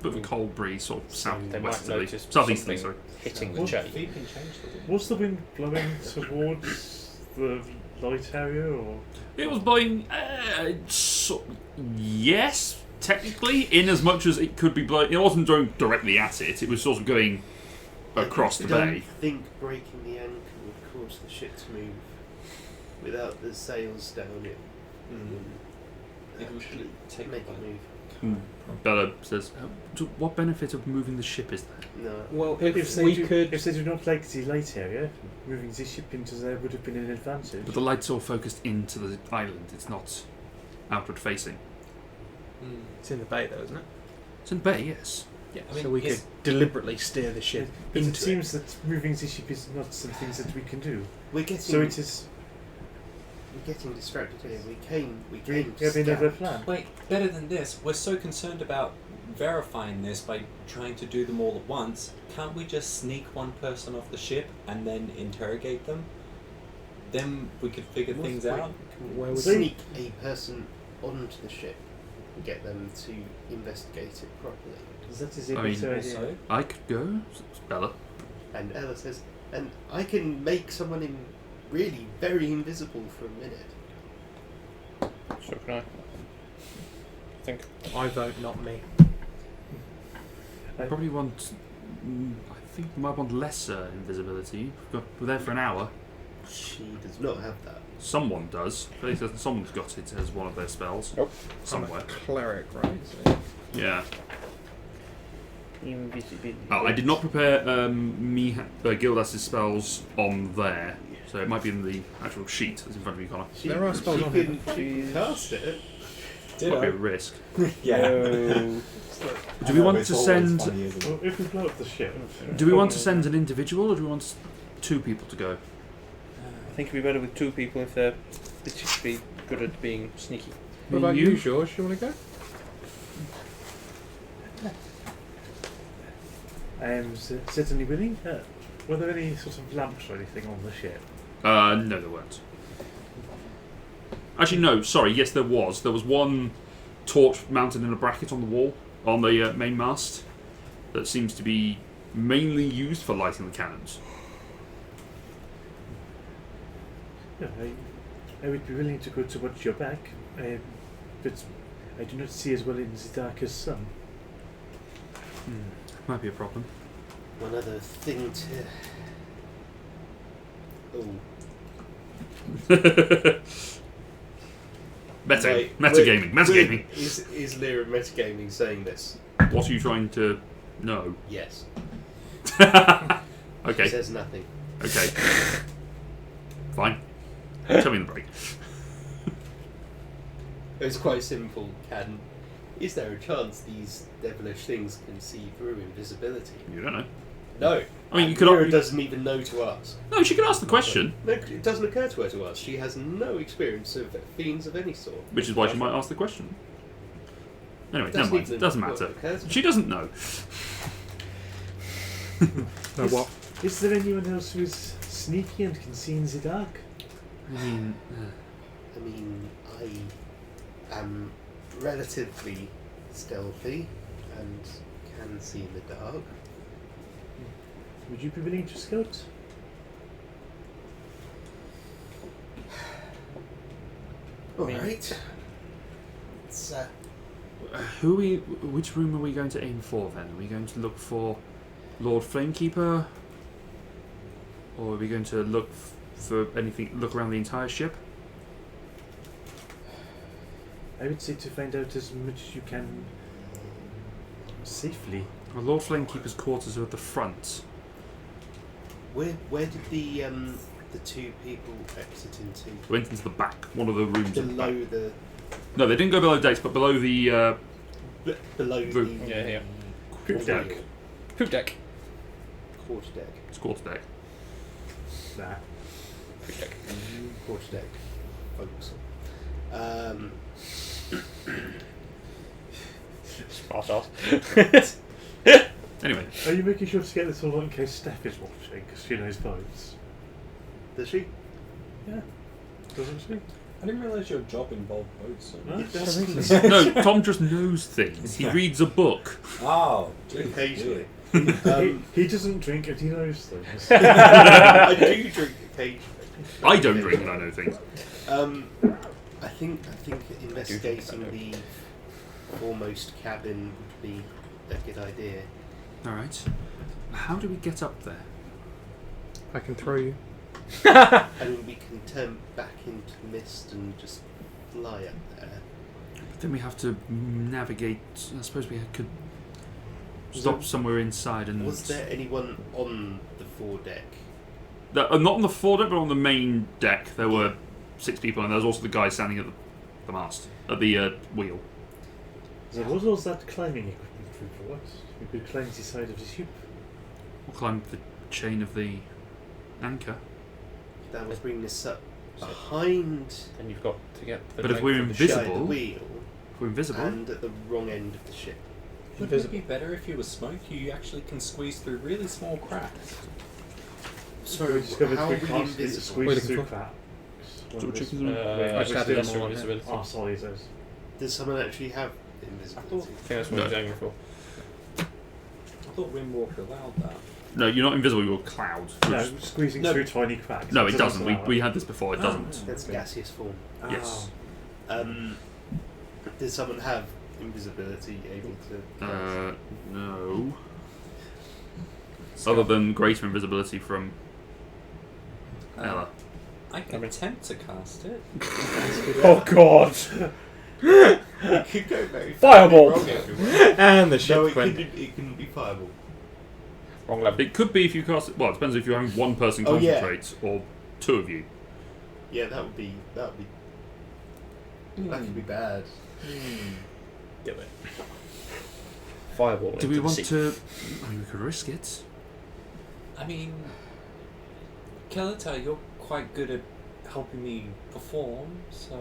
But a cold breeze, sort of They might southwesterly. notice Southeasterly, something sorry. hitting the Well, chain. Feet can change the wind. Was the wind blowing towards the light area, or It was blowing. Yes, technically, in as much as it could be blowing. It wasn't going directly at it. It was sort of going across the I don't bay. think breaking the anchor would cause the ship to move without the sails down. It Maybe we should actually take make it it move. Bella says, "What benefit of moving the ship is there?" No. Well, if if they we do, could... if they do not like the light area, moving the ship into there would have been an advantage. But the light's all focused into the island. It's not outward facing. It's in the bay, though, isn't it? It's in bay, yes. Yeah, I mean, so we could deliberately steer the ship But into it seems that moving the ship is not something that we can do. We're getting. So it is. We're getting distracted here. We came. We We came. have to another scout. plan. Wait, better than this. We're so concerned about verifying this by trying to do them all at once. Can't we just sneak one person off the ship and then interrogate them? Then we could figure What's things the point? out. Can Where we would sneak a person onto the ship and get them to investigate it properly? That is a I mean, better idea. Also, I could go, says Bella. And Ella says, and I can make someone really very invisible for a minute. So can I. I think. I vote not me. Probably want. I think we might want lesser invisibility. We're there for an hour. She does not have that. Someone does. At least someone's got it as one of their spells. Nope. Somewhere. I'm a cleric, right? So Yeah. Invisibility. Oh, I did not prepare Gildas's spells on there, so it might be in the actual sheet that's in front of you, Connor. There are spells she on can, here. she can cast it. did Might be a I? risk. Yeah. Oh. Do we want to send? Well, if we blow up the ship, Do we want to send an individual, or do we want two people to go? I think it'd be better with two people if they're. They should be good at being sneaky. what about you, George? You want to go? I am certainly willing. Were there any sort of lamps or anything on the ship? No, there weren't. Actually, no. Sorry. Yes, there was. There was one torch mounted in a bracket on the wall on the main mast that seems to be mainly used for lighting the cannons. Yeah, I would be willing to go to watch your back, but I do not see as well in the dark as some. Might be a problem. One other thing to. Oh. Metagaming. Is Lyra metagaming saying this? What are you trying to know? Yes. She Okay. says nothing. Okay. Fine. Tell me in the break. It's quite simple. Is there a chance these devilish things can see through invisibility? You don't know. No. I mean, you And could. Lyra doesn't even know to ask. No, she could ask the question, No, it doesn't occur to her to ask. She has no experience of fiends of any sort. which is why she might ask the question. Anyway, Doesn't never mind. even Doesn't well, matter. occur to She doesn't know. No, what? Is there anyone else who is sneaky and can see in the dark? I mean, I mean, I am relatively stealthy and can see in the dark. Would you be willing to scout? Alright. It's, which room are we going to aim for then? Are we going to look for Lord Flamekeeper, or are we going to look for anything? Look around the entire ship. I would say to find out as much as you can safely. Well, Lord Flamekeeper's quarters are at the front. where did the two people exit into? They went into the back, one of the rooms at the back. Below the No, they didn't go below decks, but below the below Room. the Yeah, yeah. Poop deck. Poop deck. quarter deck. It's quarter deck. Nah. Quarter deck. Focus. Smart ass. Anyway, Are you making sure to get this all in case Steph is watching? Because she knows boats. Does she? Yeah. Doesn't she? I didn't realise your job involved boats. So. No? It does. no, Tom just knows things. He reads a book. Oh, geez, Occasionally. He doesn't drink and he knows things. I do drink occasionally. I don't drink and I know things. I think investigating the foremost cabin would be a good idea. Alright. How do we get up there? I can throw you. I mean, we can turn back into mist and just fly up there. But then we have to navigate. I suppose we could stop somewhere inside and. Was there anyone on the foredeck? Not on the foredeck, but on the main deck. There were 6 people, and there was also the guy standing at the mast, at the wheel. So what was that climbing equipment for us? We could climb the side of the ship. We'll climb the chain of the anchor. That would bring us up behind And you've got to get the But if length we're of the ship. behind the invisible, wheel if we're invisible, and at the wrong end of the ship. Wouldn't it be better if you were smoke? You actually can squeeze through really small cracks. So we discovered how we are we can't invisible? squeeze through Looking cracks. So we're checking When through- this- I just just added lesser them on, invisibility. Oh, sorry, it says. Does someone actually have invisibility? I think that's what I was aiming for. I thought Windwalker allowed that. no, you're not invisible. You're a cloud. No, Which- squeezing No. through tiny cracks. no, it doesn't. allow We it. had this before. It doesn't. That's gaseous form. Yes. Does someone have invisibility able to? No. Other than greater invisibility from Ella. I can attempt to cast it. Oh god! It could go very Fireball! wrong everywhere. And the ship No, went. it couldn't be fireball. Wrong level. It could be if you cast it. Well, it depends if you're having one person Oh, yeah. concentrate or 2 of you. Yeah, that would be that could be bad. Do it. Fireball. Do we into the want sea. to? I mean, we could risk it. I mean, Kelita, you're quite good at helping me perform, so...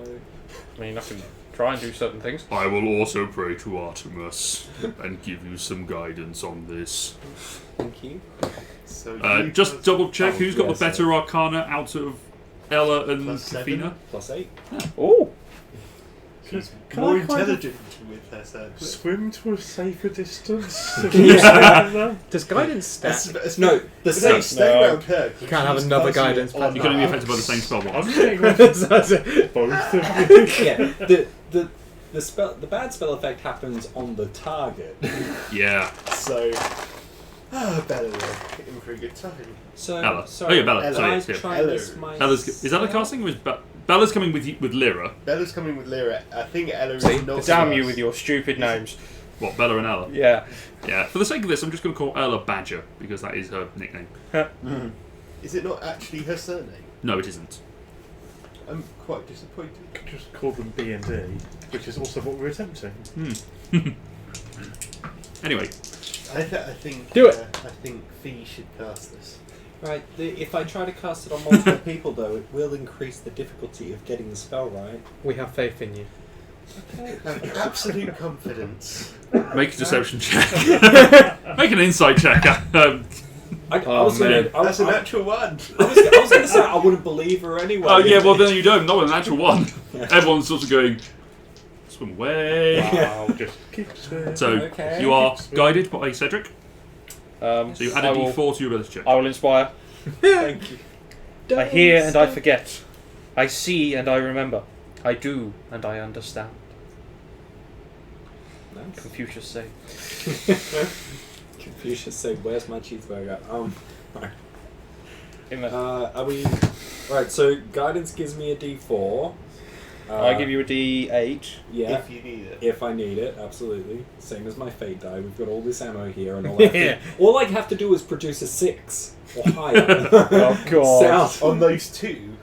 I mean, I can try and do certain things. I will also pray to Artemis and give you some guidance on this. Thank you. So Just double check Oh, who's got yes, the better Arcana out of Ella and +7. Kafina. +8. Oh! She's Can more I kind of intelligent with her circle. Swim to a safer distance. Does guidance stack? No, the stay same. No. around her. You can't have another guidance You can only be affected by the same spell I'm once. getting rid of both of you. Yeah, the bad spell effect happens on the target. Yeah. So, Bella will in for a good time. So, Bella. sorry, Oh yeah, Bella. Ella. Sorry, I it's here. try Ella. this my Ella's, is that the casting? Or is Bella's coming with with Lyra? Bella's coming with Lyra. I think Ella See? is not. Damn with you us. with your stupid names. What, Bella and Ella? Yeah. Yeah. For the sake of this, I'm just going to call Ella Badger because that is her nickname. Is it not actually her surname? No, it isn't. I'm quite disappointed. Just call them B and D, which is also what we're attempting. Anyway, I think. Do it. I think Fee should cast this. Right, if I try to cast it on multiple people, though, it will increase the difficulty of getting the spell right. We have faith in you. Have absolute confidence. make a deception check. Make an insight check. I was man. gonna. That's a natural one. I was gonna say I wouldn't believe her anyway. Oh yeah, well then you don't. Not with a natural one. Everyone's sort of going swim away. Wow, just keep swimming. So Okay. you are guided by Cedric. So So you add a D4 to your ability check. I will inspire. Thank you. I hear and I forget. I see and I remember. I do and I understand. Nice. Confucius say. Confucius say, "Where's my cheeseburger?" In the, Are we? Right. So guidance gives me a D4. I give you a D8. Yeah. If you need it. If I need it, absolutely. Same as my fate die. We've got all this ammo here, and all I have to do is produce a 6 or higher. Oh god. Sound. On those two.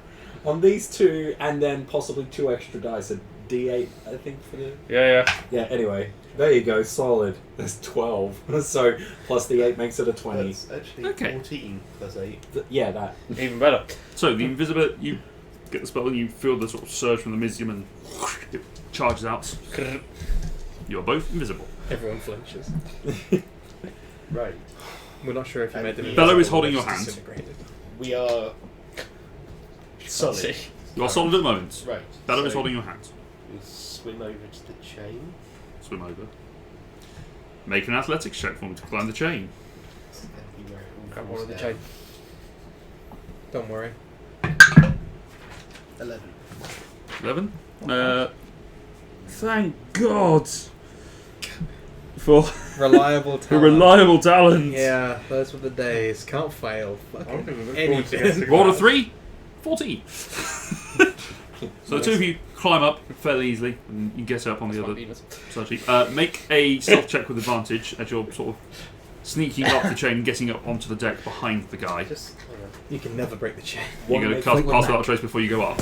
On these 2, and then possibly 2 extra dice, a D8, I think, for the. Yeah. Yeah. Anyway, There you go, solid. That's 12. So, plus the 8 makes it a 20. That's actually Okay. 14 plus 8. Yeah, that. Even better. So the invisible, you get the spell and you feel the sort of surge from the Mizium and it charges out. You are both invisible. Everyone flinches. Right. We're not sure if you made them. Bello is invisible or holding your just hand. disintegrated. We are solid. You are solid at the moment. Right. Bello so is holding your hand. we swim over to the chain. Swim over. Make an athletics check for me to climb the chain. This is gonna be where it all Grab falls one of the down. chain. Don't worry. 11. 11. Thank God for Reliable a talent. reliable talent. Yeah, those were the days. Can't fail. I'm Fucking gonna look forward to anything. getting Roll a that. 3. 14. So the two of you climb up fairly easily and you get up on the other side. Make a stealth check with advantage as you're sort of sneaking up the chain and getting up onto the deck behind the guy. Just hang on. You can never break the chain. You're going to cast pass without a trace before you go up.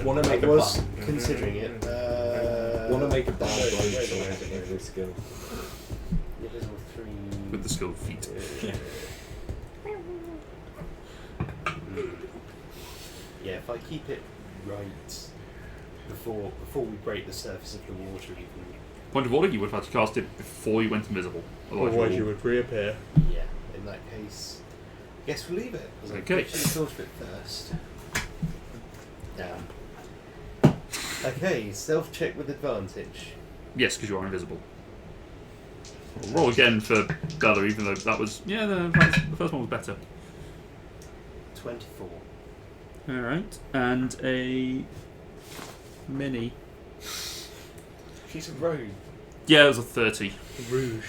Want to make I a was button. considering it. Want to make a button wait, blade wait, so wait, I can wait. every skill. It is all 3. With the skilled feet. Yeah. Yeah, if I keep it right before we break the surface of the water, you can. Point of order, you would have had to cast it before you went invisible. Otherwise, you you'll- would reappear. Yeah, in that case, guess we'll leave it. I Okay. should have thought of it first. Damn. Okay, self check with advantage. Yes, because you are invisible. Roll again for Bella, even though that was... Yeah, the first one was better. 24. Alright, and a... mini. She's a rogue. Yeah, it was a 30. Rouge.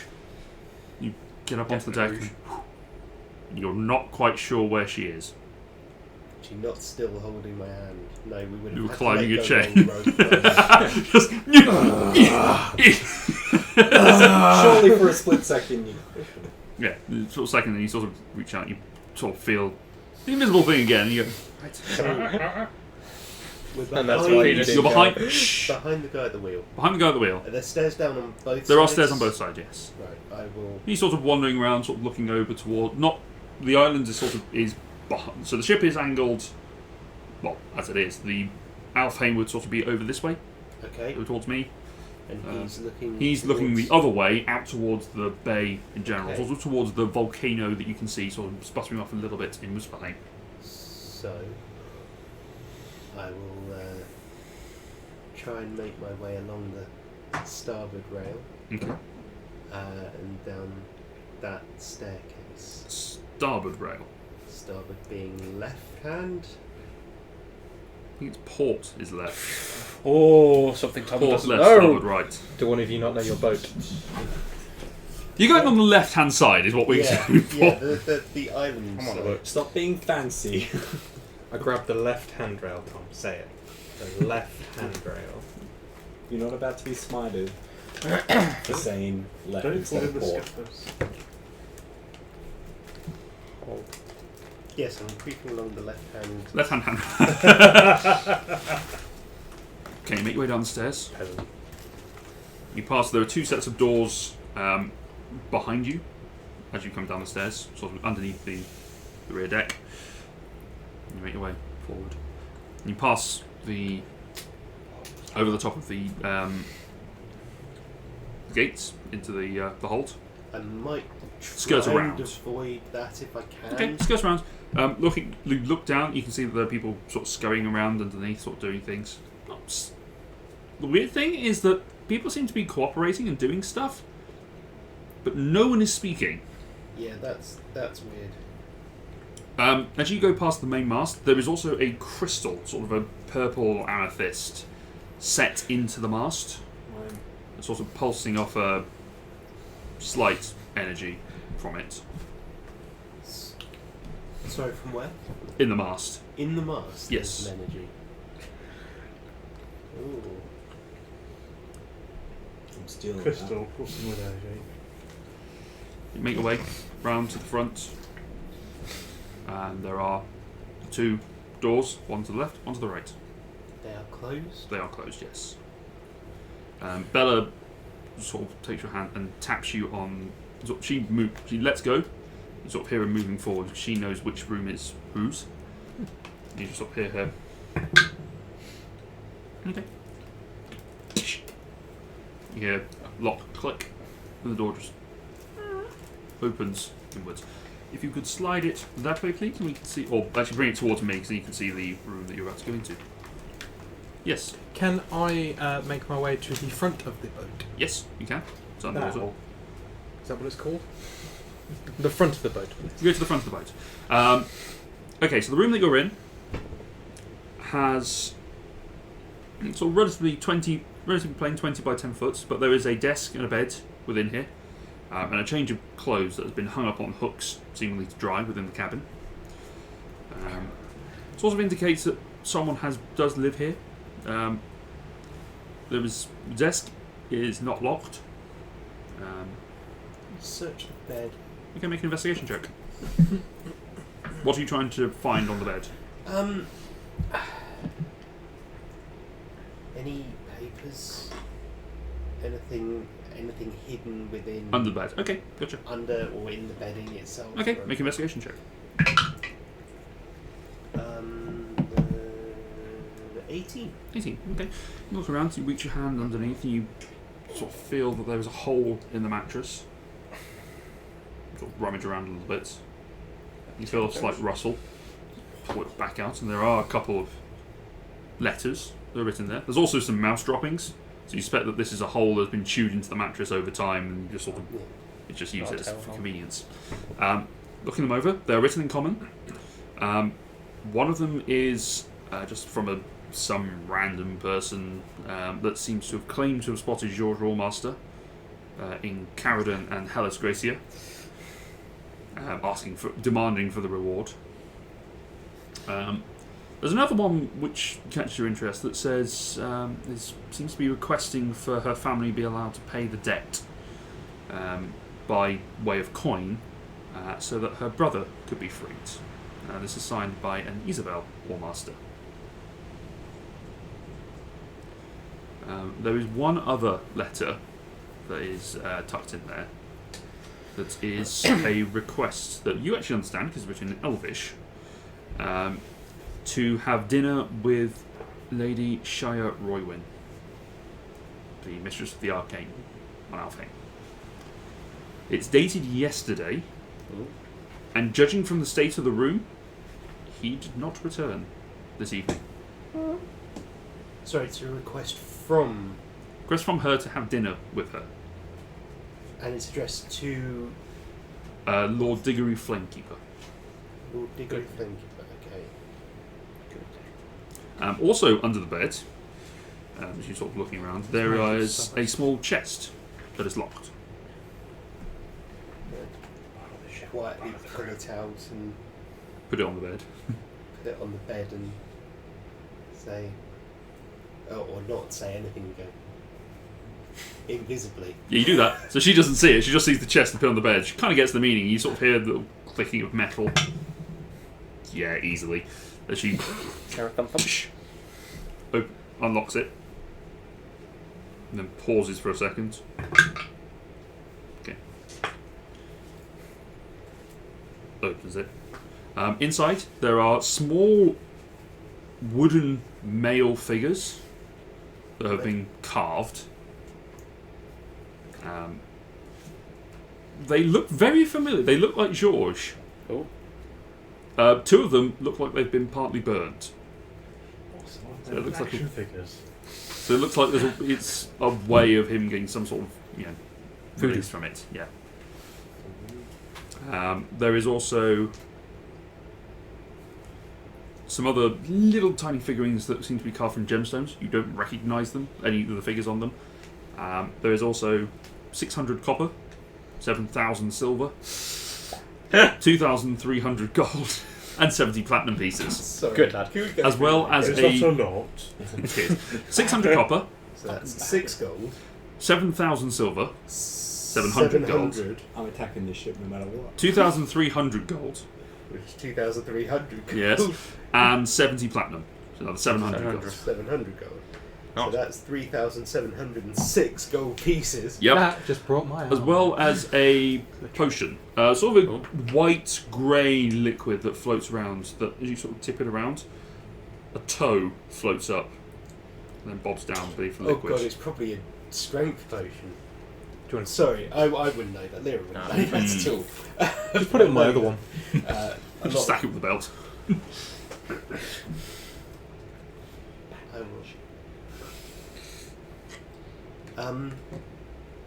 Get up onto the deck. Definitely And you're not quite sure where she is. She's not still holding my hand. No, we wouldn't. You were have climbing to your let go chain. along the rope first. Surely for a split second you. Yeah, sort of second, and you sort of reach out, you sort of feel the invisible thing again, and you go, We're And that's behind- why you did you're behind, behind the guy at the wheel. behind the guy at the wheel. Are there stairs down on both sides? There are stairs on both sides, yes. Right, I will. He's sort of wandering around, sort of looking over toward. Not the island is sort of is behind. So the ship is angled. Well, as it is, the Alfheim would sort of be over this way, Okay, over towards me. and he's looking. He's looking the towards- other way, out towards the bay in general, Okay. sort of towards the volcano that you can see, sort of sputtering off a little bit in Muspelheim. So, I will try and make my way along the starboard rail Okay. and down that staircase. Starboard rail. Starboard being left hand. I think it's port is left. Oh, something Tom Port doesn't left, know. starboard right. Do one of you not know your boat? You're going on the left hand side, is what we're Yeah, going for. yeah, the island. I'm on a side. boat. Stop being fancy. I grabbed the left handrail, Tom. Say it. The left handrail. You're not about to be smited for saying left Don't instead fall of in the port. scuppers. Yes, I'm creeping along the left hand. Left hand. Okay, you make your way down the stairs. Peasant. You pass. There are two sets of doors behind you as you come down the stairs, sort of underneath the rear deck. You make your way forward. And you pass the over the top of the gates into the hold. I might Skirt try around. and avoid that if I can. Okay, skirt around. You look down. You can see that there are people sort of scurrying around underneath, sort of doing things. The weird thing is that people seem to be cooperating and doing stuff, but no one is speaking. Yeah, that's weird. As you go past the main mast, there is also a crystal, sort of a purple amethyst, set into the mast. It's sort of pulsing off a slight energy from it Sorry, from where? in the mast. In the mast. Yes. There's an energy. Ooh. I'm stealing Crystal, pulsing with energy. You make your way round to the front, and there are two doors, one to the left, one to the right. They are closed. They are closed, yes. Bella sort of takes your hand and taps you on. She lets go. You sort of hear her moving forward. She knows which room is whose. You just sort of hear her. Okay. You hear a lock click, and the door just opens inwards. If you could slide it that way, please, and we can see, or actually bring it towards me so you can see the room that you're about to go into. Yes. Can I make my way to the front of the boat? Yes, you can. It's underwater. Now. Is that what it's called? The front of the boat. You go to the front of the boat. Okay, so the room that you're in has sort of relatively plain, 20 by 10 foot, but there is a desk and a bed within here, and a change of clothes that has been hung up on hooks, seemingly to dry within the cabin. It sort of indicates that someone does live here. The desk is not locked. Search the bed. You can make an investigation check. What are you trying to find on the bed? Any papers? Anything hidden within? Under the bed. Okay, gotcha. Under or in the bedding itself? Okay, make an investigation check. 18. 18, okay. You look around, you reach your hand underneath, and you sort of feel that there is a hole in the mattress. Sort of rummage around a little bit. You feel a slight rustle. Pull it back out, and there are a couple of letters that are written there. There's also some mouse droppings, so you suspect that this is a hole that's been chewed into the mattress over time, and just sort of it just uses it for convenience. Looking them over, they're written in common. One of them is just from some random person that seems to have claimed to have spotted George Rawmaster in Caradon and Hellas Gracia, demanding for the reward. There's another one which catches your interest that says seems to be requesting for her family to be allowed to pay the debt by way of coin, so that her brother could be freed. This is signed by an Isabel Rawmaster. There is one other letter that is tucked in there that is a request that you actually understand because it's written in Elvish, to have dinner with Lady Shia Roywin, the Mistress of the Arcane on Alfheim. It's dated yesterday, and judging from the state of the room, he did not return this evening. Sorry, it's a request from... Request from her to have dinner with her. And it's addressed to... Lord Diggory Flamekeeper. Lord Diggory Flamekeeper, okay. Also under the bed, as you're sort of looking around, there is a small chest that is locked. Quietly pull it out and Put it on the bed. put it on the bed and say... or not say anything and go... invisibly. Yeah, you do that. So she doesn't see it. She just sees the chest and put it on the bed. She kind of gets the meaning. You sort of hear the clicking of metal. Yeah, easily. As she unlocks it. And then pauses for a second. Okay. Opens it. Inside, there are small wooden male figures that have been carved. They look very familiar. They look like Georges. Cool. Two of them look like they've been partly burnt. So it looks like action figures. So it looks like it's a way of him getting some sort of release from it. Yeah. There is also some other little tiny figurines that seem to be carved from gemstones. You don't recognise them, any of the figures on them. There is also 600 copper, 7,000 silver, 2,300 gold, and 70 platinum pieces. Sorry. Good lad. As well as It's not a lot. 600 copper, So that's 6 gold. 7,000 silver, 700 gold, 700, I'm attacking this ship no matter what. 2,300 gold, which is 2,300 gold. yes, and 70 platinum, so another 700 gold. 700 gold. So that's 3,706 gold pieces. Yep. That just brought my As arm. well as a potion. Sort of a white, grey liquid that floats around, that as you sort of tip it around, a toe floats up and then bobs down beneath the Oh liquid. god, it's probably a strength potion. Do you want to Sorry, I wouldn't know that. Lyra wouldn't know that at all. just put it in my other one? A Just lot. stack it with the belt. I will.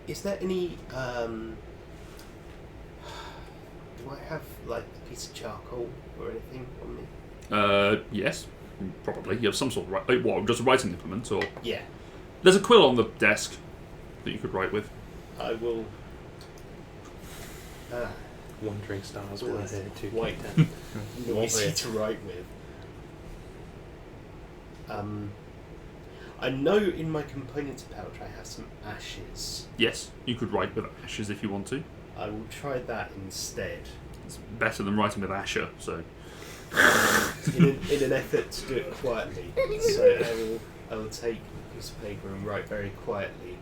Is there any? Do I have like a piece of charcoal or anything on me? Yes, probably. You have some sort of what? Just a writing implement, or Yeah, there's a quill on the desk that you could write with. I will. Wandering stars Why were is here it too. white? Noisy to write with. I know in my components pouch I have some ashes. Yes, you could write with ashes if you want to. I will try that instead. It's better than writing with Asher, so. In an effort to do it quietly. So I will take a piece of paper and write very quietly.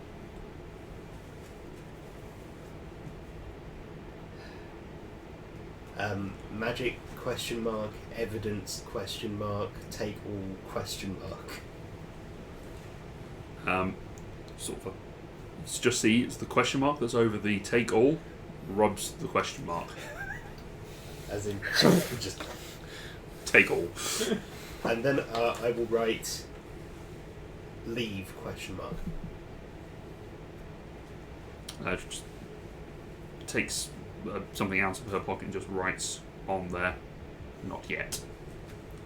Magic ? Evidence ? Take all ? Sort of it's just see, it's the question mark that's over the take all, rubs the question mark. As in, just. Take all. And then I will write leave ? Just takes something out of her pocket and just writes on there, not yet.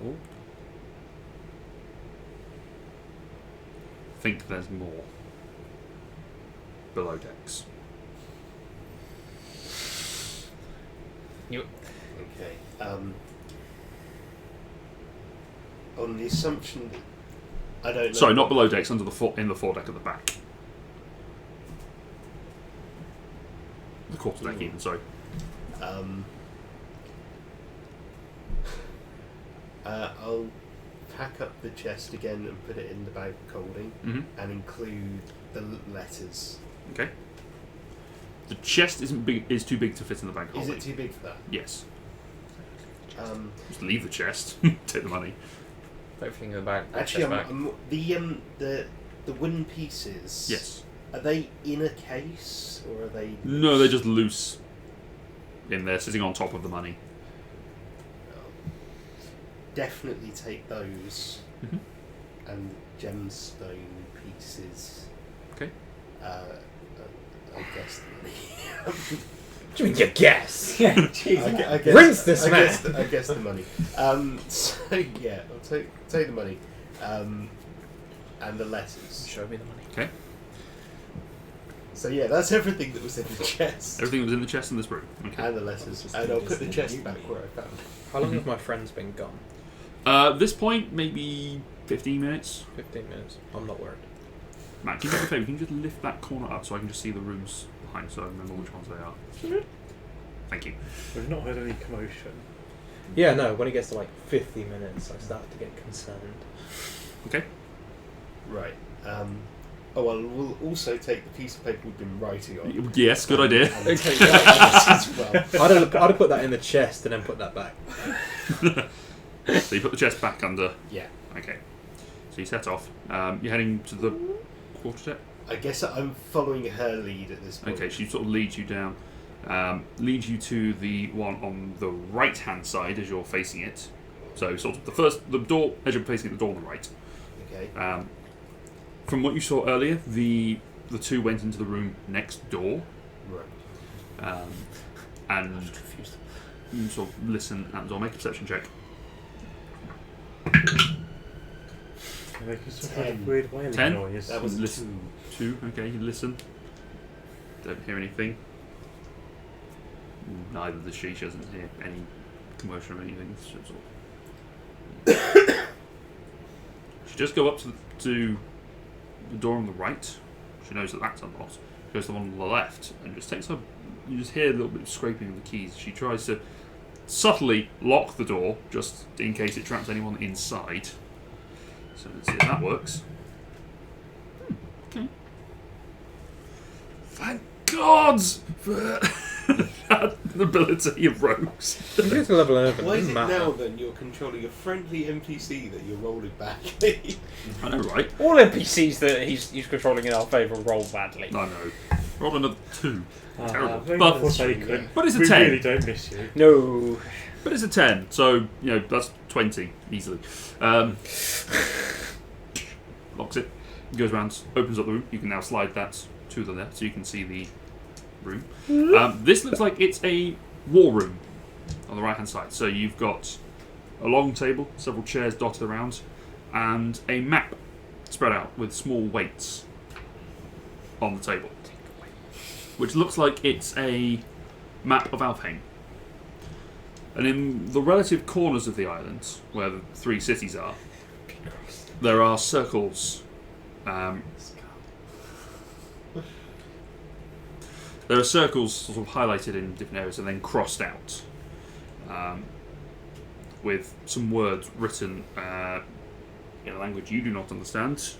Ooh. Think there's more. Below decks. Okay. On the assumption that I don't know. Sorry, not below decks, under the in the foredeck at the back. The quarterdeck even, sorry. I'll pack up the chest again and put it in the bag of holding and include the letters. Okay. The chest is too big to fit in the bag Is holding. it too big for that? Yes. Just leave the chest. Take the money. Everything in the back. Actually, chest back. the wooden pieces. Yes. Are they in a case or are they? No, they're just loose in there, sitting on top of the money. Definitely take those Mhm. and the gemstone pieces. Okay. I guess. Do you mean you guess? Yeah, jeez. I guess, Rinse this man. I guess the money. So yeah, I'll take the money, and the letters. Show me the money. Okay. So yeah, that's everything that was in the chest. Everything that was in the chest in this room. Okay. And the letters, and I'll put the chest back where I found it. How long have my friends been gone? At this point, maybe 15 minutes. 15 minutes. I'm not worried. Matt, can you do me a favour? Can you just lift that corner up so I can just see the rooms behind, so I remember which ones they are? Thank you. We've not heard any commotion. Yeah, no, when it gets to like 50 minutes, I start to get concerned. Okay. Right. We'll also take the piece of paper we've been writing on. Yes, good idea. And take that as well. I'd have put that in the chest and then put that back. So you put the chest back under. Yeah. Okay. So you set off. You're heading to the quarterdeck. I guess I'm following her lead at this point. Okay, she sort of leads you down. Leads you to the one on the right-hand side as you're facing it. So sort of the door as you're facing it, the door on the right. Okay. From what you saw earlier, the two went into the room next door. Right. And you sort of listen at the door. Make a perception check. They're making some kind 10. of weird wailing 10? noise. That was Listen. 2. Okay, you listen. Don't hear anything. Neither does she. She doesn't hear any commotion or anything. It's just sort of... She just go up to the door on the right. She knows that that's unlocked. She goes to the one on the left and just takes her. You just hear a little bit of scraping of the keys. She tries to subtly lock the door just in case it traps anyone inside. So let's see if that works. Thank God for that ability of rogues. You get to level 11. Why is doesn't it matter. now then you're controlling a friendly NPC that you're rolling back? I know, right? All NPCs that he's controlling in our favour roll badly. I know. Roll another 2. Terrible. very But- forsaken. But it's a We 10. really don't miss you. No. But it's a 10, so, that's 20, easily. Locks it, goes around, opens up the room. You can now slide that to the left so you can see the room. This looks like it's a war room on the right hand side. So you've got a long table, several chairs dotted around, and a map spread out with small weights on the table, which looks like it's a map of Alfheim. And in the relative corners of the island, where the 3 cities are, there are circles. There are circles sort of highlighted in different areas and then crossed out, with some words written in a language you do not understand,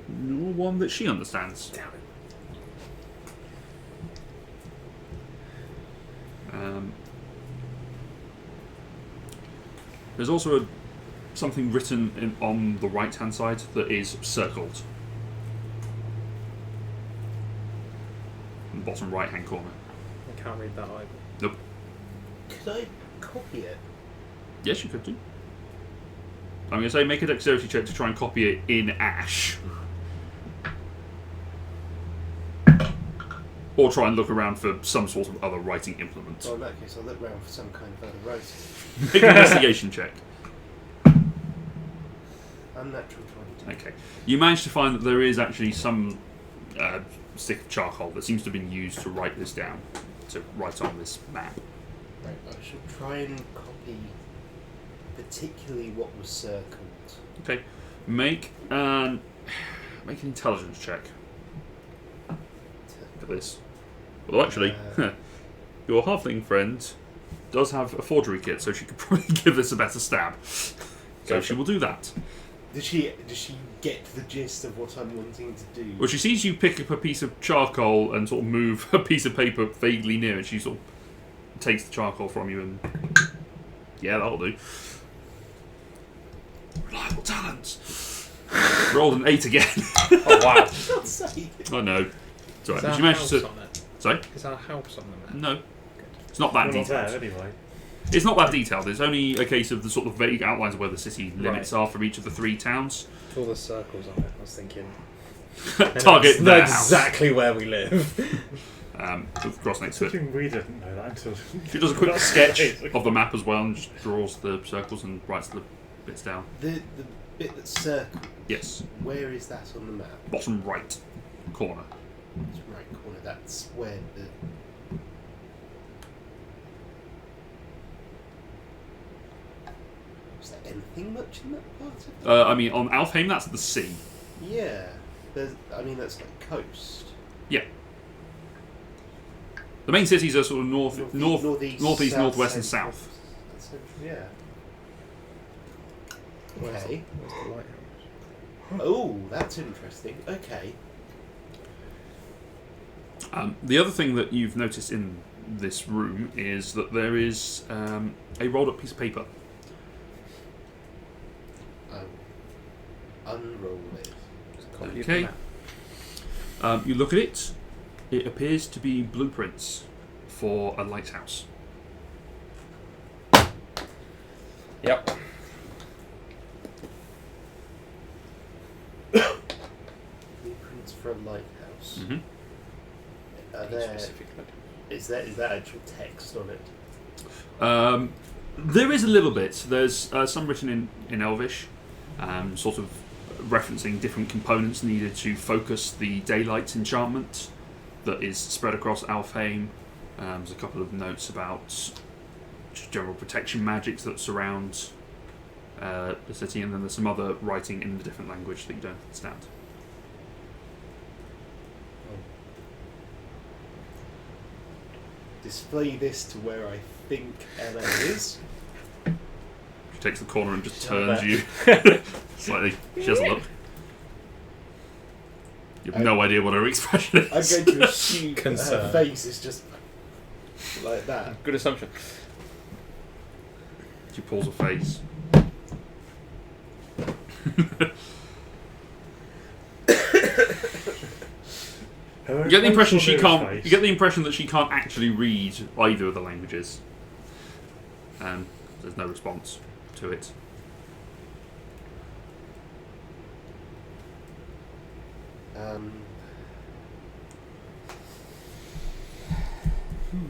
nor one that she understands. Damn it. There's also something written on the right hand side that is circled. In the bottom right hand corner. I can't read that either. Nope. Could I copy it? Yes, you could do. I'm going to say make a dexterity check to try and copy it in ash. Or try and look around for some sort of other writing implement. Well, in that case, I'll look round for some kind of other writing. Make an investigation check. Unnatural 22. Okay. You manage to find that there is actually some stick of charcoal that seems to have been used to write this down, to write on this map. Right, I shall try and copy particularly what was circled. Okay. Make an intelligence check for this. Although actually, your halfling friend does have a forgery kit, so she could probably give this a better stab. So she will do that. Does she get the gist of what I'm wanting to do? Well, she sees you pick up a piece of charcoal and sort of move a piece of paper vaguely near, and she sort of takes the charcoal from you and... Yeah, that'll do. Reliable talents. Rolled an 8 again. Oh wow. Not say. I know. It's alright. Is But our you managed house to... on it? Sorry? Is our house on the map? No. It's not that We're not there detailed. anyway. It's not that detailed. It's only a case of the sort of vague outlines of where the city limits are for each of the 3 towns. All the circles on it, I was thinking. Target That's their house. exactly where we live. With the cross next to it. Considering we didn't know that until... She does a quick sketch of the map as well and just draws the circles and writes the bits down. The bit that's circled, Yes. where is that on the map? Bottom right corner. It's right corner, that's where the... Is there anything much in that part of it? I mean, on Alfheim, that's the sea. Yeah. That's like coast. Yeah. The main cities are sort of northeast, northeast, northwest, and central. south. Yeah. Where's Okay. the lighthouse? Oh, that's interesting. Okay. The other thing that you've noticed in this room is that there is a rolled up piece of paper. Unroll it. Copy of the Okay. map. You look at it. It appears to be blueprints for a lighthouse. Yep. Blueprints for a lighthouse. Mm-hmm. Are there? Is that actual text on it? There is a little bit. There's some written in Elvish, sort of referencing different components needed to focus the daylight enchantment that is spread across Alfheim. There's a couple of notes about just general protection magics that surround the city, and then there's some other writing in a different language that you don't understand. Display this to where I think Ella is. She takes the corner and just Not turns you slightly. She has a look. You have no idea what her expression is. I'm going to assume that her Concern. face is just like that. Good assumption. She pulls her face. You get the impression she can't. You get the impression that she can't actually read either of the languages. There's no response to it.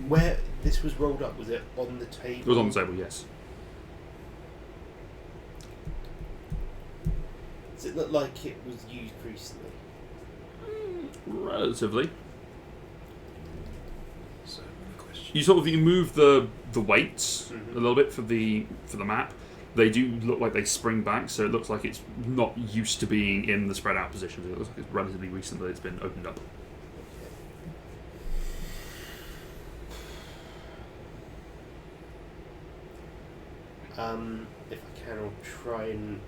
Where this was rolled up, was it on the table? It was on the table, yes. Does it look like it was used recently? Relatively. So, question. You move the weights Mhm. a little bit for the map. They do look like they spring back, so it looks like it's not used to being in the spread out position. It looks like it's relatively recent that it's been opened up. If I can, I'll try and.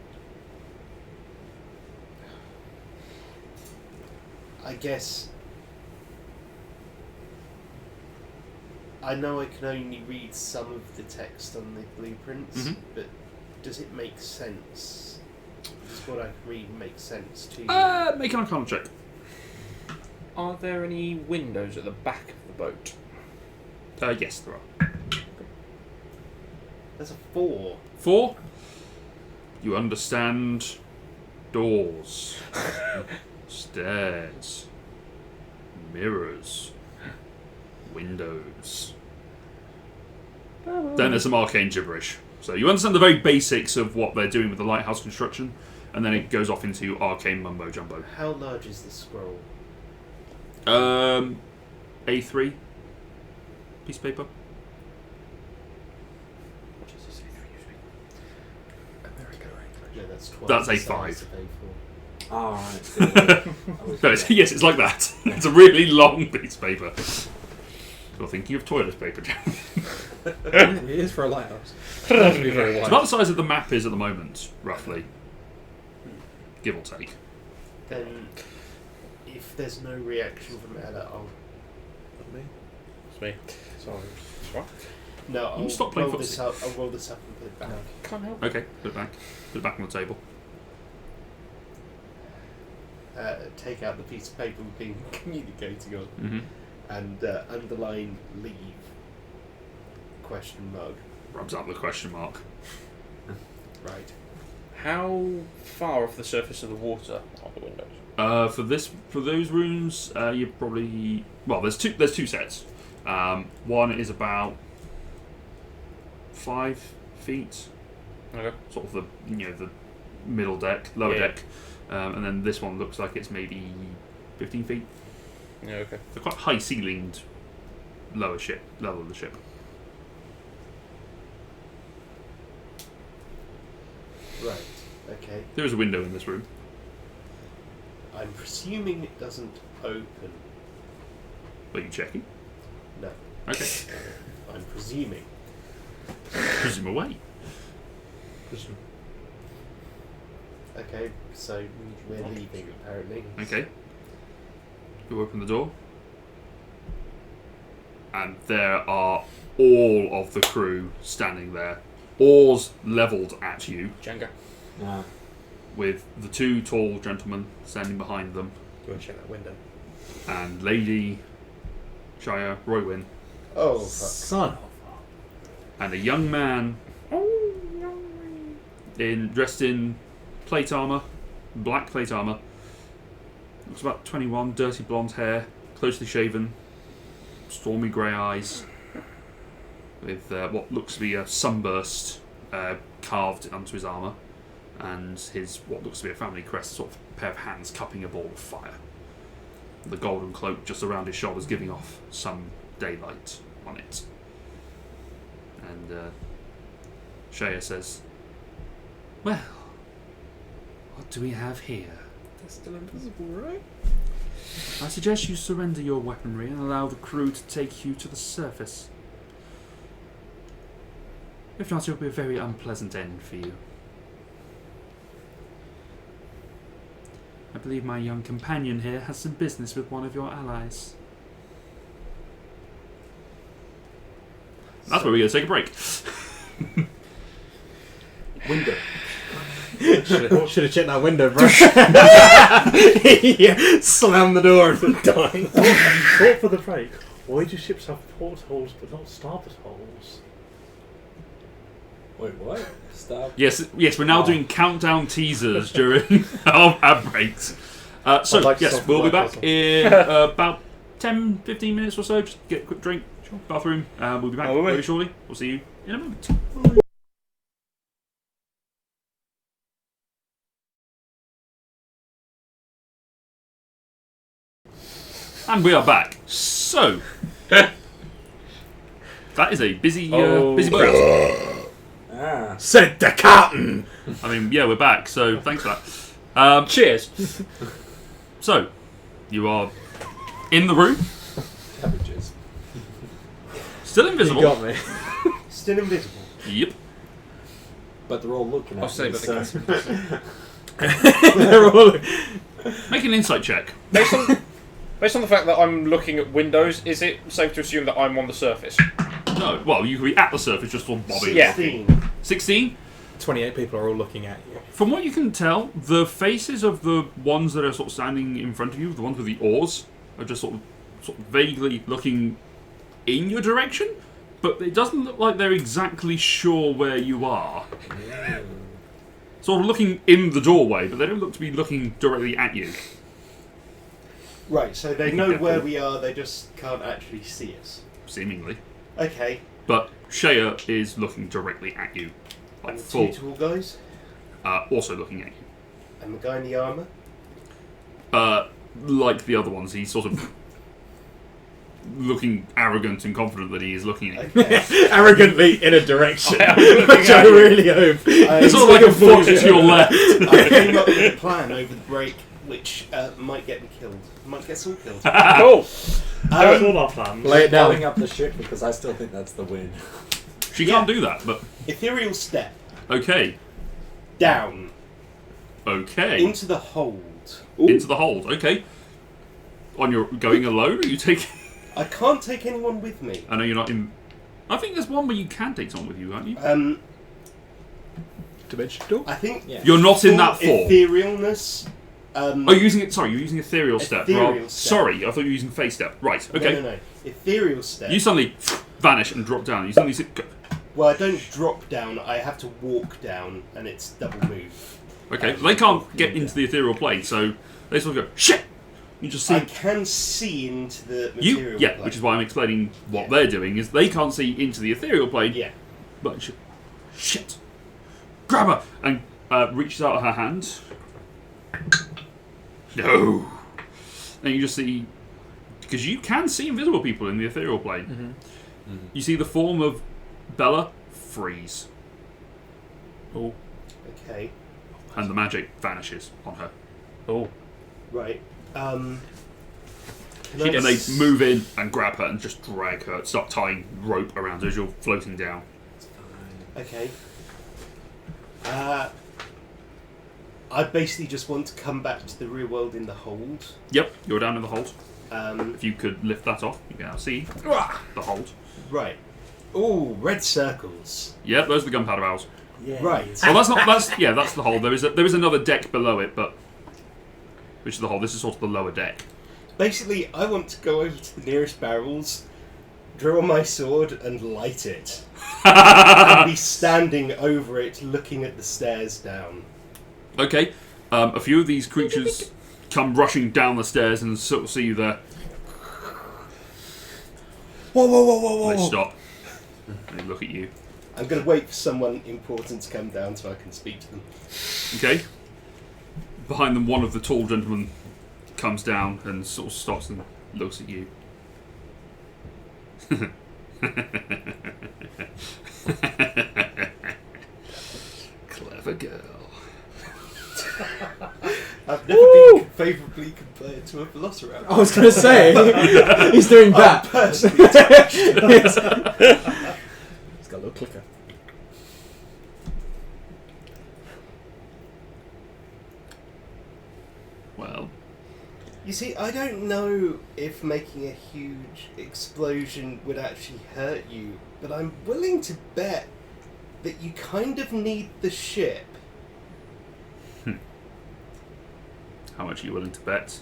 I guess. I know I can only read some of the text on the blueprints, Mhm. but does it make sense? Does what I can read make sense to you? Make an Arcana check. Are there any windows at the back of the boat? Yes, there are. That's a 4. 4. You understand doors, stairs, mirrors, windows. Then there's some arcane gibberish. So you understand the very basics of what they're doing with the lighthouse construction, and then it goes off into arcane mumbo jumbo. How large is the scroll? A3 piece of paper. What does this say usually? America, right? No, that's 12. That's the A5. size of A4. Oh, right. No, yes, it's like that. It's a really long piece of paper. You're thinking of toilet paper, Jack. It is for a lighthouse. It has to be very It's wide. about the size of the map is at the moment, roughly. Give or take. Then, if there's no reaction from Ella, I'll. It's me. Sorry. No, I'll stop playing roll this footsie. up. I'll roll this up and put it back. No. Can't help. Okay, put it back. Put it back on the table. Take out the piece of paper we've been communicating on, Mm-hmm. and underline leave. Question mark. Rubs out the question mark. Right. How far off the surface of the water are the windows? For those rooms, you probably there's two sets. One is about 5 feet, Okay. sort of the middle deck, lower Yeah. deck, and then this one looks like it's maybe 15 feet. Yeah, okay. So quite high ceilinged, level of the ship. Right. Okay. There is a window in this room. I'm presuming it doesn't open. Are you checking? No. Okay, I'm presuming. presume away. Okay. So we're leaving apparently. Okay. You open the door, and there are all of the crew standing there, oars levelled at you, Jenga. Yeah. with the two tall gentlemen standing behind them, Go and check that window. and Lady Shia Roywin, Oh fuck. Son of. and a young man dressed in plate armour, black plate armour. Looks about 21, dirty blonde hair, closely shaven, stormy grey eyes, with what looks to be a sunburst carved onto his armour, and his what looks to be a family crest, sort of pair of hands cupping a ball of fire. The golden cloak just around his shoulders giving off some daylight on it. And Shea says, "Well, what do we have here? They're still invisible, right? I suggest you surrender your weaponry and allow the crew to take you to the surface. If not, it will be a very unpleasant end for you. believe my young companion here has some business with one of your allies. That's where we're going to take a break. Window. Should have checked that window, bro. Yeah, slam the door and dying. Thought for the break. Why do ships have portholes but not starboard holes? Wait, what? Stop. Yes, we're now doing countdown teasers during our breaks. So, I'd like to yes, solve we'll be the back puzzle. in about 10, 15 minutes or so. Just get a quick drink, bathroom. We'll be back Oh, very shortly. We'll see you in a moment. And we are back. So, that is a busy break. Ah. Said the captain. I mean, yeah, we're back. So, thanks for that. Cheers. So, you are in the room, Cabbages. still You invisible. got me. Still invisible. Yep. But they're all looking at I'll say me, about so... They're all. Make an insight check. Based on the fact that I'm looking at windows, is it safe to assume that I'm on the surface? No, well, you could be at the surface, just sort of bobbing. Yeah. 16. 16. 28 people are all looking at you. From what you can tell, the faces of the ones that are sort of standing in front of you, the ones with the oars, are just sort of vaguely looking in your direction, but it doesn't look like they're exactly sure where you are. Sort of looking in the doorway, but they don't look to be looking directly at you. Right, so they know where we are, they just can't actually see us. Seemingly. Okay. But Shea is looking directly at you. Like And the full. two tall guys? Also looking at you. And the guy in the armour? Like the other ones, he's sort of looking arrogant and confident that he is looking at you. Okay. Arrogantly in a direction, I am looking which at I you. really hope. It's sort of like a foot to your left. I came up with a plan over the break which might get me killed. Might get us all killed. Cool. That's all our plans. Lay it Blowing down. up the ship because I still think that's the win. She can't do that, but Ethereal step. okay. Down. Okay. Into the hold. Into the hold. Okay. On your going alone, or you take? I can't take anyone with me. I know you're not in. I think there's one where you can take someone with you, aren't you? Dimension door. I think Yeah. You're not in that full form. etherealness. Oh, you're using it. Sorry, you're using ethereal step. Ethereal rather- step. Sorry, I thought you were using face step. Right. Okay. No. Ethereal step. You suddenly vanish and drop down. You suddenly sit. Well, I don't drop down. I have to walk down, and it's double move. Okay. They can't get into the ethereal plane, so they sort of go shit. You just see. I can see into the You, material yeah, plane. which is why I'm explaining what Yeah. they're doing is they can't see into the ethereal plane. Yeah. But shit, grab her and reaches out her hand. No, and you just see because you can see invisible people in the ethereal plane. You see the form of Bella freeze, Oh. Okay. and the magic vanishes on her. Oh. Right. Can And I they s- move in and grab her and just drag her, start tying rope around her as you're floating down. Okay. I basically just want to come back to the real world in the hold. Yep, you're down in the hold. Um, If you could lift that off, you can now see the hold. right. Ooh, red circles. Yep, those are the gunpowder barrels. Yeah. Right. Well, that's not. That's the hold. There is another deck below it, but which is the hold. This is sort of the lower deck. Basically, I want to go over to the nearest barrels, draw my sword, and light it. And be standing over it, looking at the stairs down. Okay, a few of these creatures come rushing down the stairs and sort of see you there. Whoa. They stop and they look at you. I'm going to wait for someone important to come down so I can speak to them. Okay. Behind them, one of the tall gentlemen comes down and sort of stops and looks at you. Clever girl. I've never been favourably compared to a velociraptor. I was going to say, he's doing that. Personally, He's got a little clicker. Well, You see, I don't know if making a huge explosion would actually hurt you, but I'm willing to bet that you kind of need the ship. How much are you willing to bet?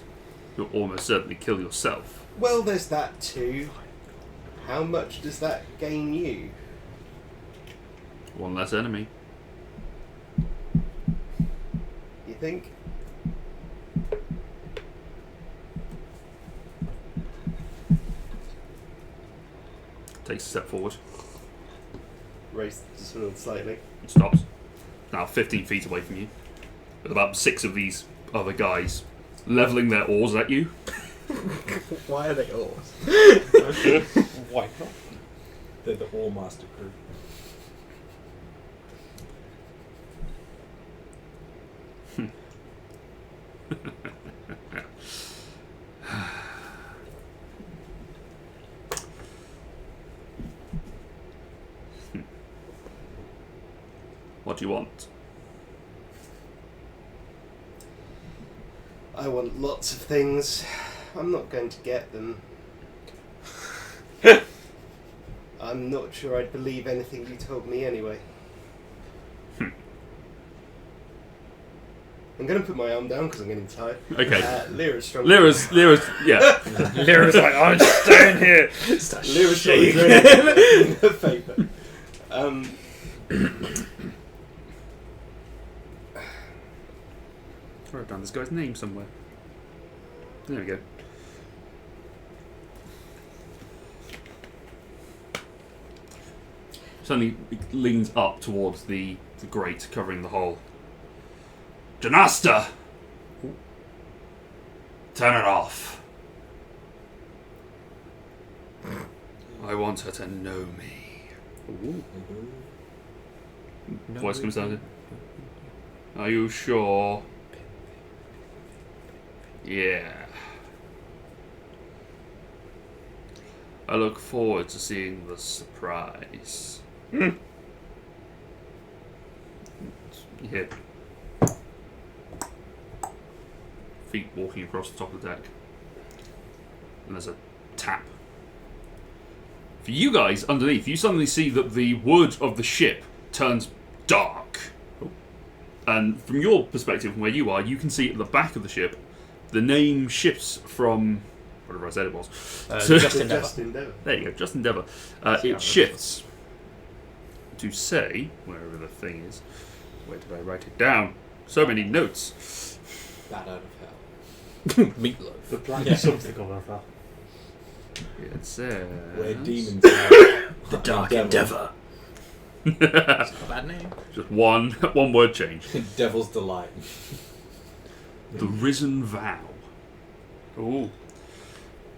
You'll almost certainly kill yourself. Well, there's that too. How much does that gain you? One less enemy. You think? Takes a step forward. Raise the sword slightly. And stops. Now 15 feet away from you. With about 6 of these other guys levelling their oars at you. Why are they oars? Why not? They're the All Master crew. What do you want? I want lots of things. I'm not going to get them. I'm not sure I'd believe anything you told me anyway. I'm going to put my arm down because I'm getting tired. Okay. Lyra's strong. Lyra's, yeah. Lyra's like, I'm staying here. Lyra's shaking in her favour. I wrote down this guy's name somewhere. There we go. Suddenly it leans up towards the grate covering the hole. Janasta! Turn it off. I want her to know me. Ooh. Voice comes down. Are you sure? Yeah. I look forward to seeing the surprise. You hear feet walking across the top of the deck. And there's a tap. For you guys underneath, you suddenly see that the wood of the ship turns dark. And from your perspective, from where you are, you can see at the back of the ship, the name shifts from whatever I said it was. Just Endeavour. Just Endeavour. There you go, Just Endeavour. It shifts to say, wherever the thing is, where did I write it down? So many notes. Bat out of hell. Meatloaf. The black Yeah. something or other. It says... Where demons are. The Dark Endeavour. Just That's not a bad name. one word change. Devil's Delight. The Risen Vow. Ooh.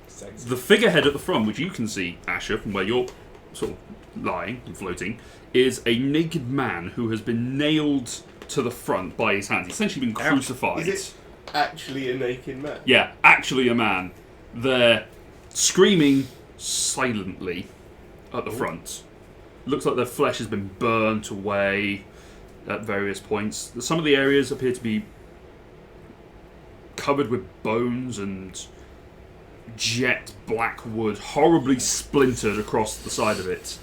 Sexy. The figurehead at the front, which you can see, Asher, from where you're sort of lying and floating, is a naked man who has been nailed to the front by his hands. He's essentially been crucified. Is it actually a naked man? Yeah, actually a man. They're screaming silently at the front. Looks like their flesh has been burnt away at various points. Some of the areas appear to be covered with bones and jet black wood, horribly splintered across the side of it.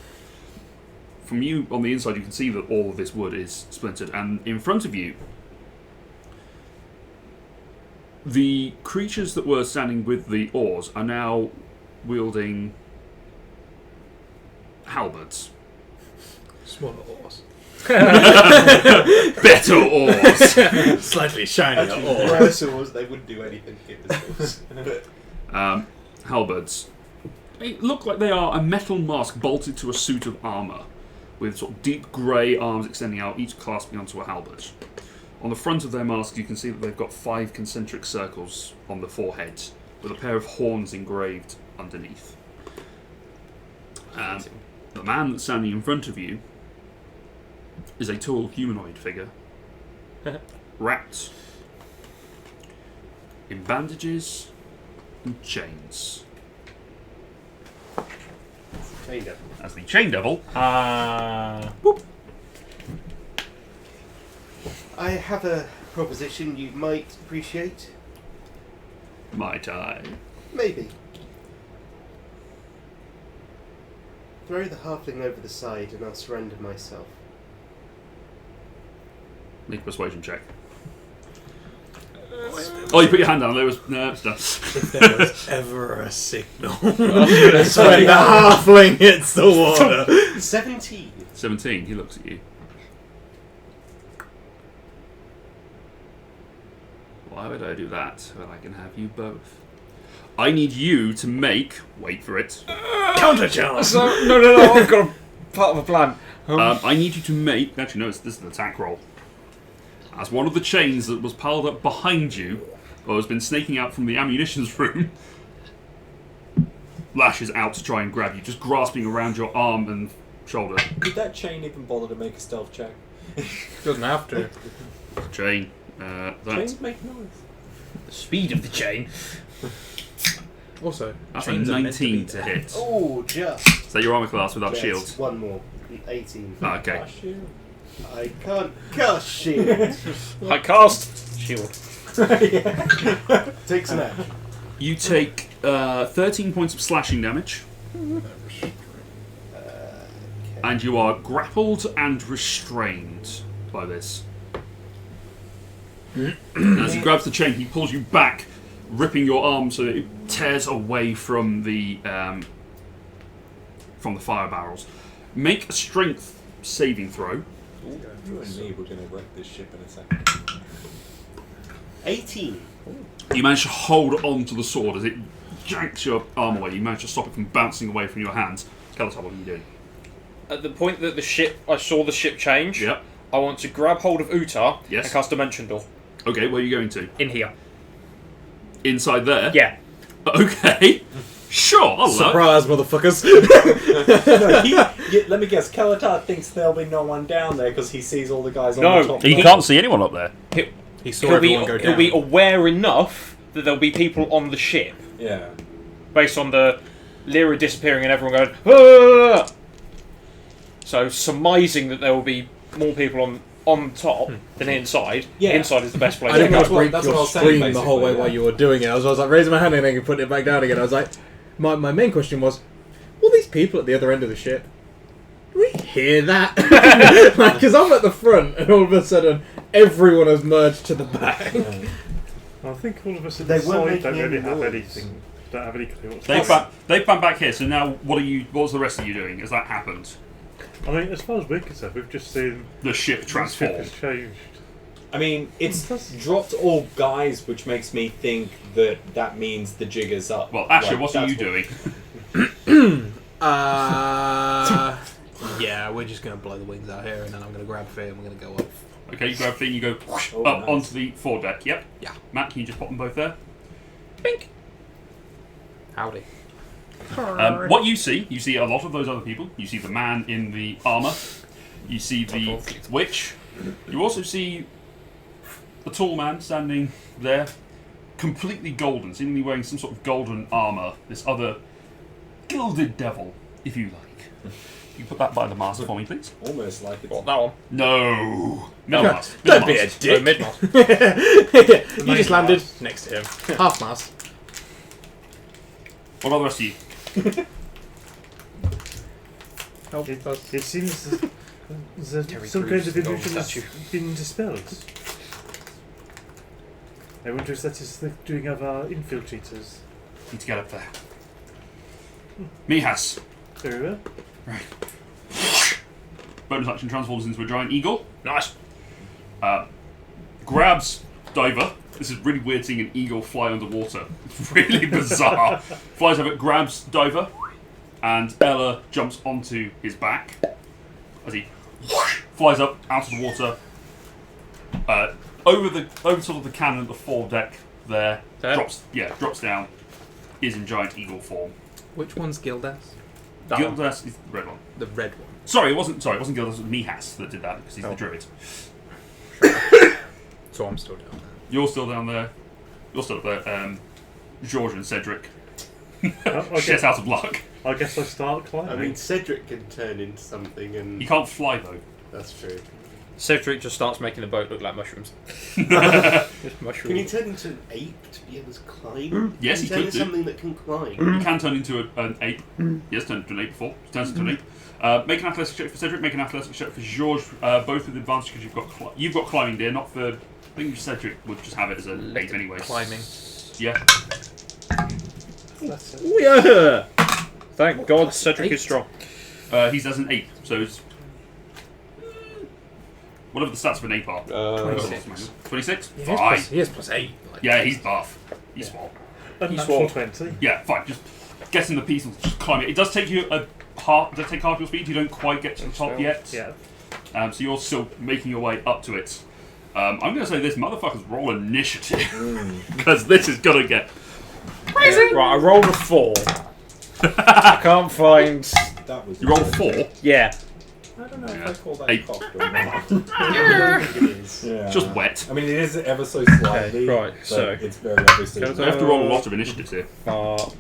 From you on the inside, you can see that all of this wood is splintered, and in front of you, the creatures that were standing with the oars are now wielding halberds. Smaller oars. Better oars! Slightly shinier Actually, oars. worse oars, they wouldn't do anything against us. But Halberds. They look like they are a metal mask bolted to a suit of armour, with sort of deep grey arms extending out, each clasping onto a halberd. On the front of their masks, you can see that they've got 5 concentric circles on the forehead, with a pair of horns engraved underneath. The man that's standing in front of you is a tall humanoid figure, wrapped in bandages and chains. chain devil. As the Chain Devil. I have a proposition you might appreciate. Might I? Maybe. Throw the halfling over the side and I'll surrender myself. Make a persuasion check. Oh, you put your hand down. There was no. It's done. If there was ever a signal, it's when the halfling hits the water. 17. 17. He looks at you. Why would I do that when I can have you both? I need you to make. Wait for it. Counter charge. So, no, I've got a part of a plan. I need you to make. Actually, no, this is an attack roll. As one of the chains that was piled up behind you, or has been snaking out from the ammunitions room, lashes out to try and grab you, just grasping around your arm and shoulder. Did that chain even bother to make a stealth check? Doesn't have to. Chain. That. Chains make noise. The speed of the chain. Also, That's a chains are meant to be 19 to there. hit. Oh, just. Is that your armor class without Yes, shields? One more. 18. Ah, okay. I can't cast shield. I cast shield. Takes an action. You take 13 points of slashing damage, and you are grappled and restrained by this. And as he grabs the chain, he pulls you back, ripping your arm so that it tears away from the fire barrels. Make a strength saving throw. You and me, we're going to wreck this ship in a second. 18. You manage to hold on to the sword as it yanks your arm away. You manage to stop it from bouncing away from your hands. Skeletor, what are you doing? At the point that I saw the ship change, Yep. I want to grab hold of Utar Yes. and cast Dimension Door. Okay, where are you going to? In here. Inside there? Yeah. Okay. Sure, I'll look. Surprise, motherfuckers! Let me guess, Kalatar thinks there'll be no one down there because he sees all the guys on No, the top He floor. can't see anyone up there. He saw He'll be, everyone go he'll down. be aware enough that there'll be people on the ship, Yeah. based on the Lyra disappearing and everyone going, "Ah!" So surmising that there will be more people on top than inside. Yeah. Inside is the best place. I didn't Yeah, want that's to what- break that's your what I was saying, screen the whole way basically, while yeah. you were doing it. I was like raising my hand and then putting it back down again. I was like, my main question was, all these people at the other end of the ship, do we hear that? Because I'm at the front and all of a sudden everyone has merged to the back. I think all of us at They the weren't side don't making really any have noise. anything. Don't have any clue what's They've come back here, so now what's the rest of you doing? Has that happened? I mean, as far as we're concerned, we've just seen The ship the ship transformed. has changed. I mean, it's dropped all guys, which makes me think that means the jig is up. Well, Asher, Like, what are you that's doing? Yeah, we're just going to blow the wings out here and then I'm going to grab Fee and we're going to go up. Okay, you grab thing, you go whoosh, Oh, up nice. onto the foredeck. Yep. Yeah. Matt, can you just pop them both there? Howdy. What you see a lot of those other people. You see the man in the armour. You see the witch. You also see a tall man standing there, completely golden, seemingly wearing some sort of golden armour. This other gilded devil, if you like. You put that by the mast for me, please. almost like it's... What, that one? No. Middle mast. Don't Middle be a mast. dick. Mid-mast. You just landed next to him. Half mast. What about the rest of you? It seems that some kind of illusion has been dispelled. I wonder if that is the doing of our infiltrators. Need to get up there. Mihas. Very well. Bonus action transforms into a giant eagle. Nice. Grabs Diver. This is really weird seeing an eagle fly underwater. It's really bizarre. Flies over, grabs Diver, and Ella jumps onto his back as he flies up out of the water, over sort of the cannon at the foredeck there. Drops down. Is in giant eagle form. Which one's Gildas? Gildas is the red one. The red one. Sorry, it wasn't Gildas. It was Mihas that did that because he's the druid. So I'm still down there. You're still down there. You're still up there. George and Cedric. Shit out of luck. I guess I start climbing. I mean, Cedric can turn into something, and He can't fly though. that's true. Cedric just starts making the boat look like mushrooms. Just mushrooms. Can you turn into an ape to be able to climb? Yes, Can he turn could into do. something that can climb. You can turn into an ape. Yes, turned into an ape before. Turns into an ape. Make an athletics check for Cedric. Make an athletics check for George. Both with advantage because you've got climbing, dear. Not for. I think Cedric would just have it as an ape anyway. Climbing. Yeah. That's it. Oh yeah! Thank God Cedric is strong. He's as an ape, so it's whatever the stats of an ape are. 26. 26. He is Fine. plus, he is plus 8. Like, Yeah, he's buff. He's small. Unnatural 20. Yeah, fine. Just getting the piece and just climb it. It does take you half. It does take half your speed. You don't quite get to the top yet. Yeah. So you're still making your way up to it. I'm going to say this motherfucker's roll initiative because this is gonna get crazy. Right, I rolled a 4. I can't find. That was You roll 4. Yeah. I don't know Yeah. if I call that Eight. cocked or not. I don't think it is. Yeah. It's just wet. I mean, it is ever so slightly. right, but so- it's very obviously. Can I We have to roll a lot of initiatives here. Fuck.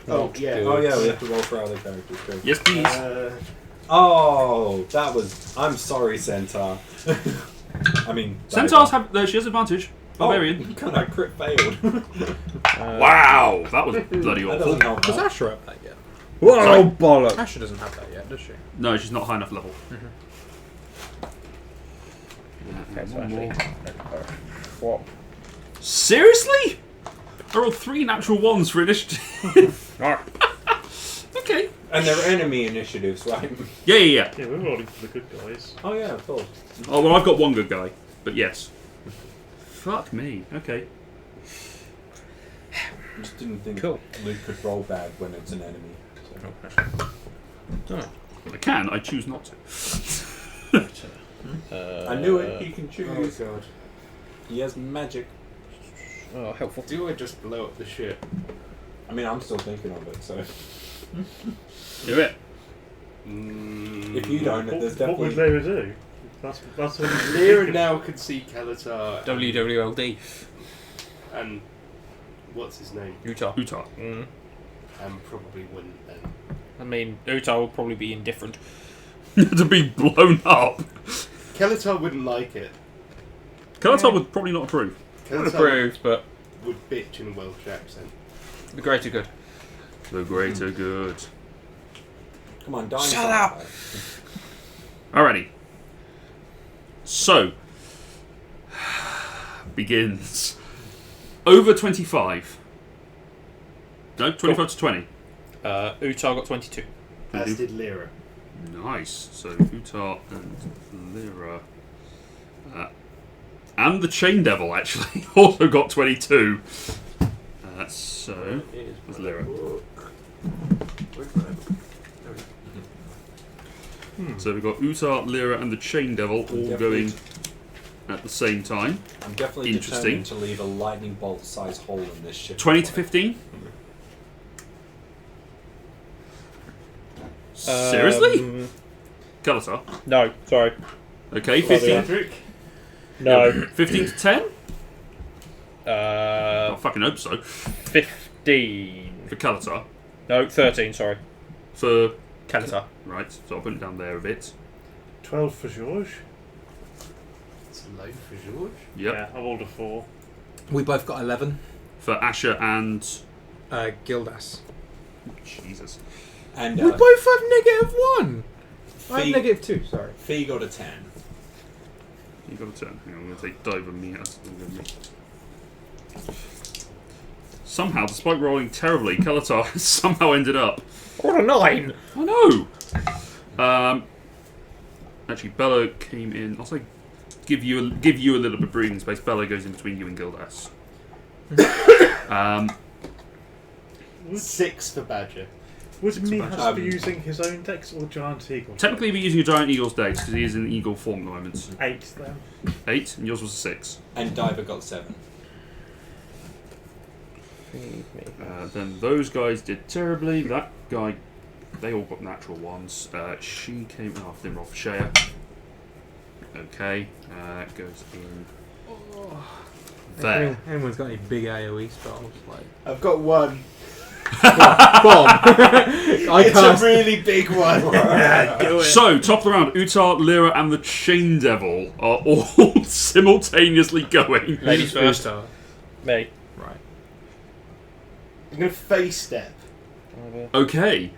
Oh, yeah. Oh yeah, we have to roll for other characters too. Yes, please. Oh, that was. I'm sorry, Centaur. I mean, Centaurs have. She has advantage. Barbarian. Oh, kind of crit failed. Wow, that was bloody That awful. doesn't help. Does much. Asher have that yet? Whoa, bollocks. Asher doesn't have that yet, does she? No, she's not high enough level. Okay, so One more. What? Seriously? I rolled 3 natural ones for initiative. Okay. And they're enemy initiatives, right? Yeah. Yeah, we're rolling for the good guys. Oh yeah, of course. Oh well, I've got one good guy, but yes. Fuck me. Okay. Just didn't think Cool. Luke could roll bad when it's an enemy. So. I can. I choose not to. I knew it. He can choose. God. He has magic. Oh, helpful. Do I just blow up the ship? I mean, I'm still thinking of it. So Do it. if you don't, there's What would definitely. Lyra do? That's what he's Lyra now can see Kalatar WWLD. and what's his name? Utah. Utah. Mm. And probably wouldn't then. I mean, Utah will probably be indifferent. To be blown up. Kalatar wouldn't like it. Kalatar would probably not approve. Not Kalatar approved, but would bitch in a Welsh accent. the greater good. The greater good. Come on, dinosaur. Shut up. Alrighty. So begins. Over 25. No, 25 to 20. Utah got 22. As did Lyra. Nice. So Utah and Lyra. And the Chain Devil actually also got 22. So was Lyra. So we've got Utah, Lyra, and the Chain Devil all going at the same time. I'm definitely Interesting. determined to leave a lightning bolt sized hole in this ship. 20 to 15. Seriously? Kalatar. No, sorry. Okay, 15. Cedric? No. 15 to 10? I Uh, fucking hope so. 15. For Kalatar. No, 13, sorry. For. Kalatar. Right, so I'll put it down there a bit. 12 for George. It's low for George. Yep. Yeah, I rolled a 4. We both got 11. For Asher and. Gildas. Jesus. And We both have -1! I Fee, have -2, sorry. Fee got a 10. You got a turn. Hang on, I'm going to take Dive and me out. Somehow, despite rolling terribly, Kalatar has somehow ended up. What a 9! I know! Actually, Bella came in. I'll say give you a little bit of breathing space. Bella goes in between you and Gildas. 6 for Badger. Would me about- have to be using his own dex or Giant Eagle? Technically, you'd be using a giant eagle's dex because he is in eagle form at the moment. 8 then. 8, and yours was a 6. And Diver got 7. Then those guys did terribly. That guy, they all got natural ones. She came after him off Shea. Okay, goes in there. Anyone's got any big AoE spells? Like, I've got 1. Bomb. I It's cast. a really big one. Do it. So, top of the round, Utar, Lyra, and the Chain Devil are all simultaneously going. Ladies first. Me. Right. I'm going to face step. Okay.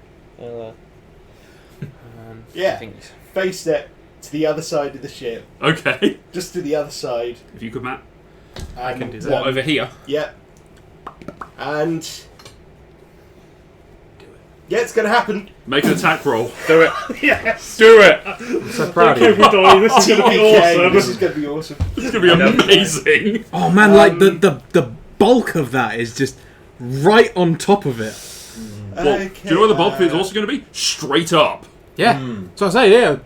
Yeah. I think Face step to the other side of the ship. Okay. Just to the other side. If you could, Matt. And, can do that. what, over here? Yeah. And... Yeah, it's going to happen. Make an attack roll. Do it. Yes! Do it. I'm so proud of you. Everybody, this is going to be TPK, This is awesome. going to be awesome. It's going to be amazing. Oh man, like the bulk of that is just right on top of it. Well, do you know where the bulk is also going to be? Straight up. Yeah. So I say, yeah,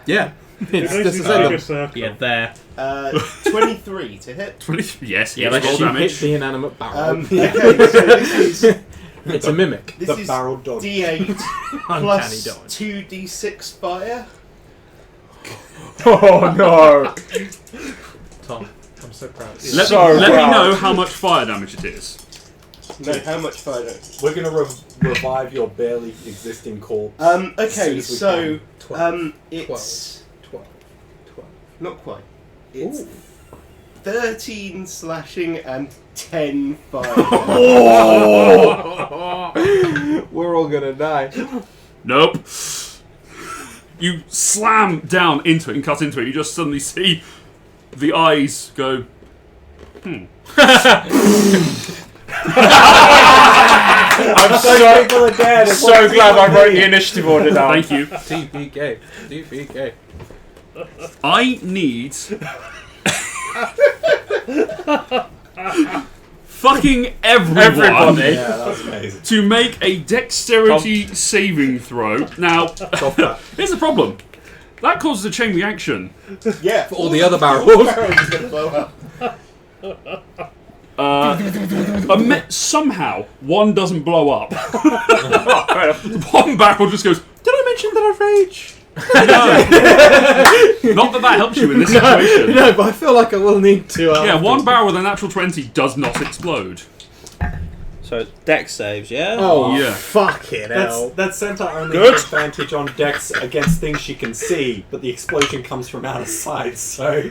yeah. It's It just makes the a same. bigger circle. Yeah, There. 23 to hit. 20. Yes, Yeah, yes, that's roll You hit damage. the inanimate barrel. Okay, so this is... It's a mimic. This The is barrel dodge. D8 Uncanny plus dodge. 2d6 fire. Oh no. Tom, I'm so proud of you. Let, So let me proud. know how much fire damage it is. No, how much fire? We're going to revive your barely existing corpse. Okay, As soon as we so can. 12. it's 12. not quite. It's 13 slashing and 10 fire. We're all gonna die. Nope. You slam down into it and cut into it. You just suddenly see the eyes go. I'm so, People are dead. It's so like glad I people wrote leave. the initiative order down. Thank you. TPK. TPK. I need fucking everyone Everybody. Yeah, that was amazing. to make a dexterity saving throw. Now, here's the problem. That causes a chain reaction. Yeah, For all the other barrels. barrels gonna blow up. Somehow, one doesn't blow up. One barrel just goes, did I mention that I rage? No. Not that helps you in this situation. No, but I feel like I will need to. Yeah, one barrel with a natural 20 does not explode. So Dex saves, yeah? Oh, Yeah. fucking hell. That centaur only Good. has advantage on dex against things she can see, but the explosion comes from out of sight, so...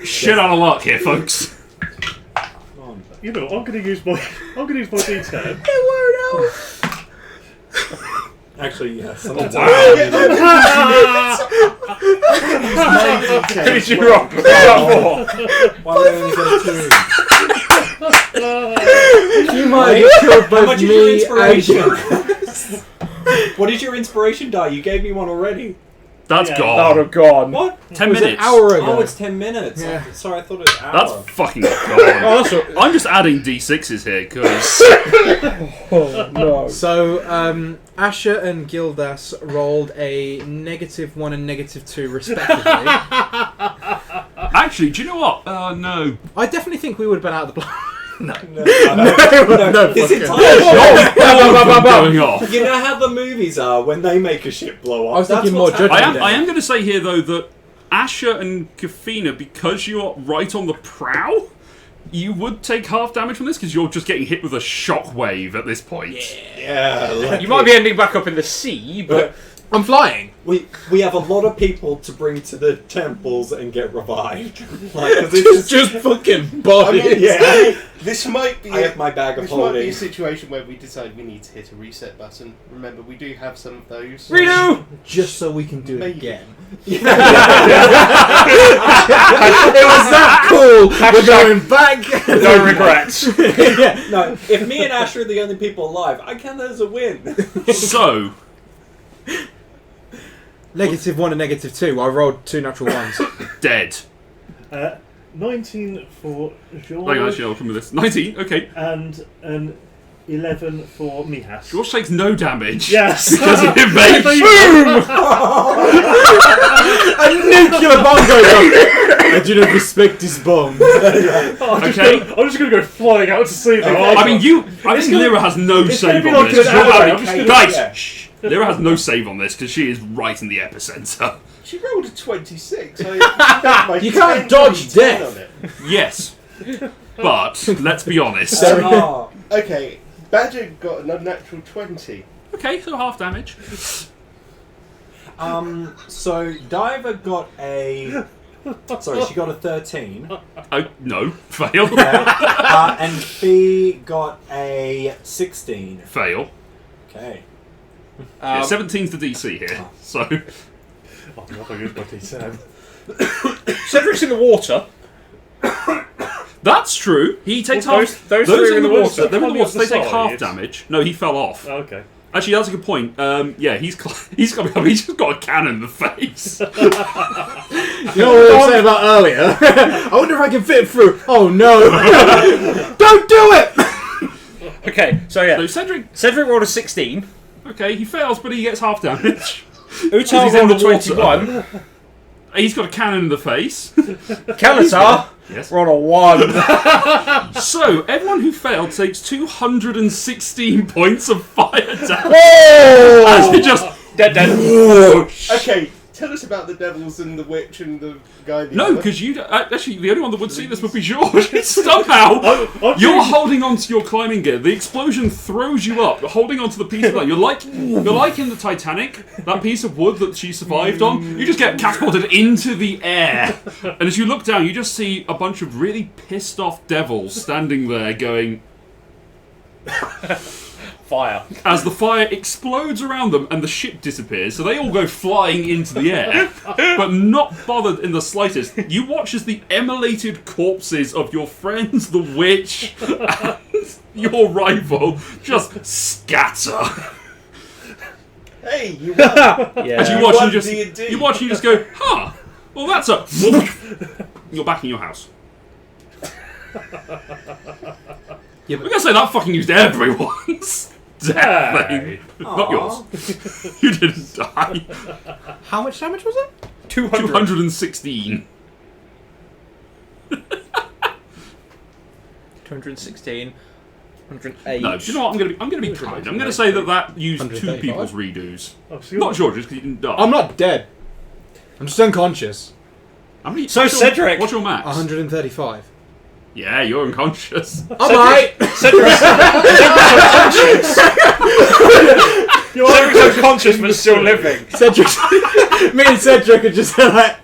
Shit out of luck here, folks. You know, I'm going to use my D10. Actually, yes. Wow. Finish you up. Why would I only get two? You might have killed How both much is your me and inspiration? What is your inspiration die? You gave me one already. That's Yeah. gone. Oh, gone. What? 10 It was minutes. an hour ago. Oh, it's 10 minutes. Yeah. Sorry, I thought it was an hour. That's fucking gone. Oh, that's a, I'm just adding d6s here, because... oh no. So, Asher and Gildas rolled a -1 and -2 respectively. Actually, do you know what? No. I definitely think we would have been out of the block. No. No, this fucking- entire Going off. You know how the movies are when they make a ship blow up? I was That's thinking what's more happening. judgment. I am going to say here, though, that Asher and Kafina, because you're right on the prow, you would take half damage from this, because you're just getting hit with a shockwave at this point. Yeah, like You might be ending back up in the sea, but I'm flying. we have a lot of people to bring to the temples and get revived. Like, 'cause it's Just fucking I bodies. mean, Yeah. this might be I have my bag of this might be holding. a situation where we decide we need to hit a reset button. Remember, we do have some of those. redo. Just so we can do it Maybe. again. It was that cool. We're going back. No regrets. Yeah. No, if me and Asher are the only people alive, I count that as a win. So, -1 and -2. I rolled 2 natural ones. dead. 19 for Hang on, George, actually, I'll come with this. 19, okay. and an 11 for Mihas. George takes no damage. Yes! Because of evasion. A nuclear bomb goes off. I do not respect this bomb. Okay. I'm just going to go flying out to sea them. I mean, I think Lyra has no it's save gonna be on like this. an You're hour. having- I'm just Guys, yeah. shh. Lyra has no save on this because she is right in the epicenter. She rolled a 26. I You can't dodge death. On it. Yes. But, let's be honest. Oh, Okay, Badger got an unnatural 20. Okay, so half damage. So Diver got a. Sorry, she got a 13. Oh, no. Fail. Yeah. And Fee got a 16. Fail. Okay. Yeah, 17's the DC here. So, Oh, not a good what he said. Cedric's in the water. that's true. He takes Well, half. those three are in the water. They're in the Coming water, up so the they take half side. damage. No, he fell off. Oh, okay. Actually, that's a good point. Yeah, he's just got a cannon in the face. You know what we were saying about earlier? I wonder if I can fit it through. Oh no! Don't do it! Okay, so yeah. So Cedric rolled a 16. okay, he fails, but he gets half damage. Utar he's in rolled a the water. 21. He's got a cannon in the face. Kalatar Yes. rolled a 1. So, everyone who failed takes 216 points of fire damage. Whoa! As he just... Dead. Okay, tell us about the devils and the witch and the guy. No, because you... actually, the only one that would see this would be George. Somehow, you're holding on to your climbing gear. The explosion throws you up. You're holding on to the piece of that. You're like in the Titanic, that piece of wood that she survived on. You just get catapulted into the air. And as you look down, you just see a bunch of really pissed off devils standing there going... Fire. As the fire explodes around them and the ship disappears, so they all go flying into the air, but not bothered in the slightest. You watch as the emulated corpses of your friends, the witch, and your rival just scatter. Hey, you won. Yeah. As you watch, won and just D&D. you watch, and you just go, huh? Well, that's a. You're back in your house. Yeah, We're gonna say that fucking used everyone's death thing. Not yours. You didn't die. How much damage was it? 200. 216. 216. 108. No, do you know what? I'm gonna be kind. I'm gonna say that used 2 135. people's redos. Oh, so Not George's because he didn't die. I'm not dead. I'm just unconscious. How many- So, what's your- Cedric. What's your max? 135. Yeah, you're unconscious. Alright! Cedric's unconscious but still living. Cedric. Me and Cedric are just like.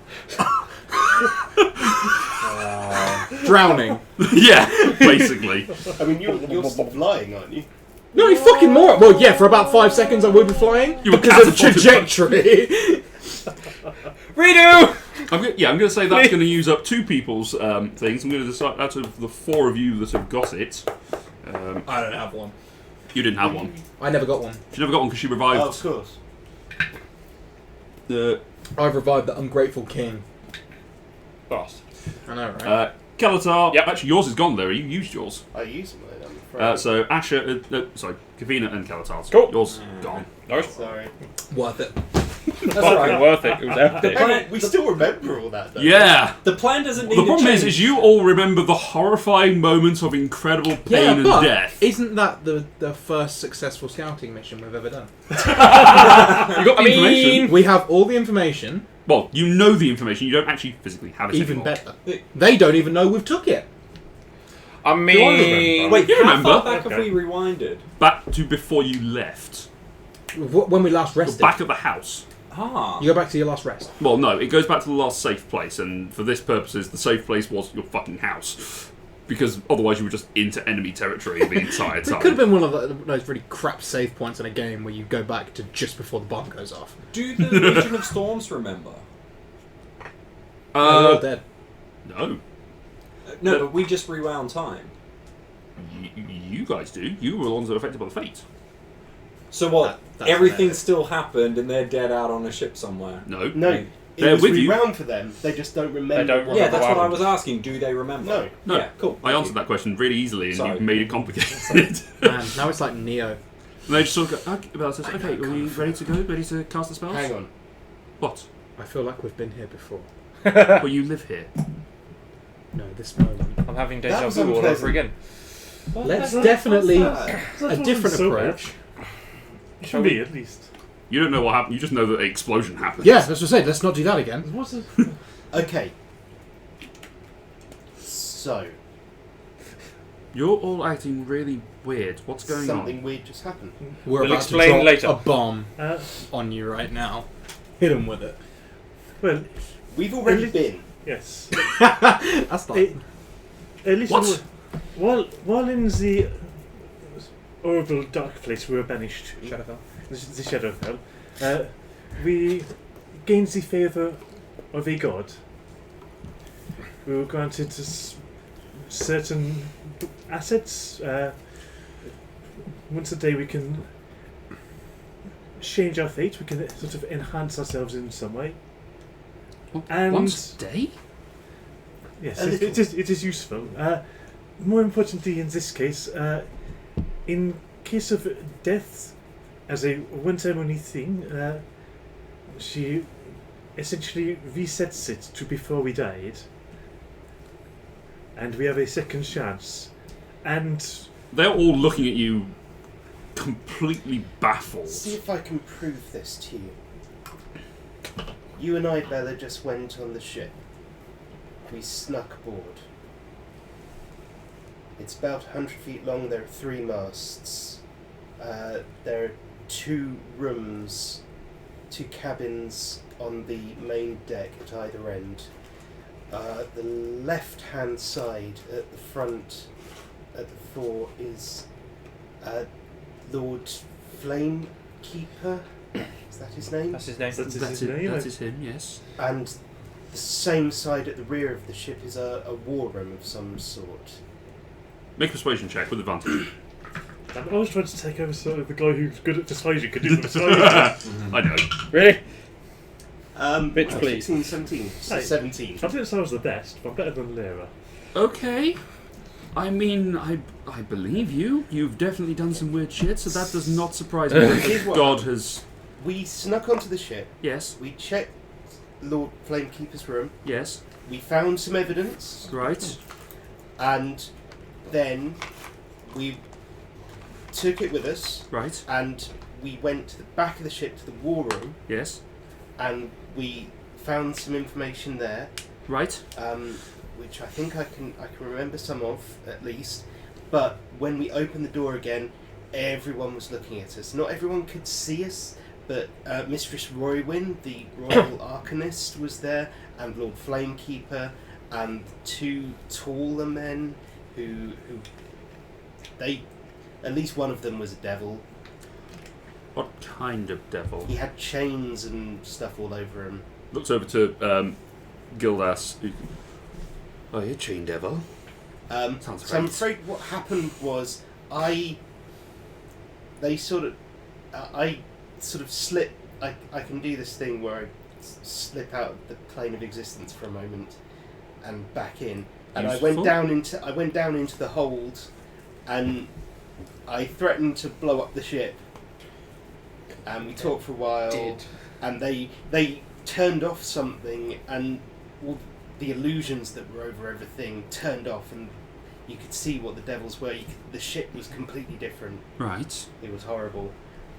Drowning. Yeah, basically. I mean, you're still flying, aren't you? No, you fucking moron. Well, yeah, for about 5 seconds I would be flying. You were because of catapulted. trajectory. Redo! I'm gonna say that's gonna use up 2 people's things. I'm gonna decide out of the 4 of you that have got it. I don't have one. You didn't have one. I never got one. She never got one because she Oh, of revived. course. I've revived the ungrateful king. Fast. I know, right? Kalatar. Yep. Actually, yours is gone there. You used yours. I use mine, I'm afraid. So Asher, sorry, Kavina and Kalatar's. Cool. Yours gone. Nice. Sorry. Worth it. That's Fucking alright. worth it. It was epic. Hang on, we still remember all that, though. Yeah. The plan doesn't need The to problem change. is you all remember the horrifying moments of incredible pain Yeah, and but death. isn't that the first successful scouting mission we've ever done? You got the information. We have all the information, Well, you know the information. You don't actually physically have it even anymore. better. They don't even know we've took it. I mean... Wait, You how remember? far back have Okay. we rewinded? Back to before you left. When we last You're rested. back at the house. Ah. You go back to your last rest. Well, no, it goes back to the last safe place, and for this purposes, the safe place was your fucking house. Because otherwise you were just into enemy territory the entire It time. could have been one of those really crap save points in a game where you go back to just before the bomb goes off. Do the Legion of Storms remember? They're all dead. No. No, but we just rewound time. You guys do. You were the ones that were affected by the fate. So what? That's Everything hilarious. still happened and they're dead out on a ship somewhere. No. No, it They're was with you. rewound for them. They just don't remember. They don't what Yeah, remember that's what I happened. was asking. Do they remember? No. Yeah, cool. I answered that question really easily, and Sorry. you made it complicated. Man, now it's like Neo. And they just sort of go, okay, Bella says, okay, are we ready to go? Ready to cast the spells? Hang on. What? I feel like we've been here before. Well, you live here. No, this moment. I'm having That deja was vu all over unpleasant. again. Let's definitely That a wasn't different so approach. bad. For me, at least. You don't know what happened. You just know that an explosion happened. Yeah, that's what I said. Let's not do that again. What's it? Okay. So, You're all acting really weird. What's going Something weird just happened. We're We'll about explain to drop later. a bomb Uh, on you right now. Hit him with it. well, We've already been. yes. That's not. At least What? while in the horrible dark place we were banished to, Shadowfell. the Shadowfell, we gained the favour of a god. We were granted certain assets. Once a day we can change our fate, we can sort of enhance ourselves in some way. And Once a day? yes, A little. it is useful. More importantly in this case, in case of death, as a one-time only thing, she essentially resets it to before we died. And we have a second chance. And They're all looking at you completely baffled. See if I can prove this to you. You and I, Bella, just went on the ship. We snuck aboard. It's about 100 feet long. There are 3 masts. There are 2 rooms, 2 cabins on the main deck at either end. The left-hand side at the front, at the fore, is Lord Flamekeeper. Is that his name? That's his name. That's That his is, name. that is him, yes. And the same side at the rear of the ship is a war room of some sort. Make a persuasion check with advantage. I was trying to take over sort of the guy who's good at persuasion could do the persuasion. I know. Really? Bitch, please. 16, 17. So Hey. 17. I didn't say I was the best, but I'm better than Lyra. Okay. I mean, I believe you. You've definitely done some weird shit, so that does not surprise me that Here's the what god has... We snuck onto the ship. Yes, We checked Lord Flamekeeper's room. yes, We found some evidence. right. And then we took it with us. Right, And we went to the back of the ship to the war room. yes, And we found some information there. right. Which I think I can remember some of, at least. But when we opened the door again, everyone was looking at us. Not everyone could see us, but Mistress Roywyn, the Royal Arcanist, was there, and Lord Flamekeeper, and 2 taller men who they, at least one of them was a devil. What kind of devil? He had chains and stuff all over him. Looks over to Gildas. Oh, you're chain devil. Sounds So I'm great. afraid what happened was I sort of slip. I can do this thing where I slip out of the plane of existence for a moment and back in, and I went down into the hold, and I threatened to blow up the ship. And we talked for a while, and they turned off something, and all the illusions that were over everything turned off, and you could see what the devils were. The ship was completely different. Right. It was horrible.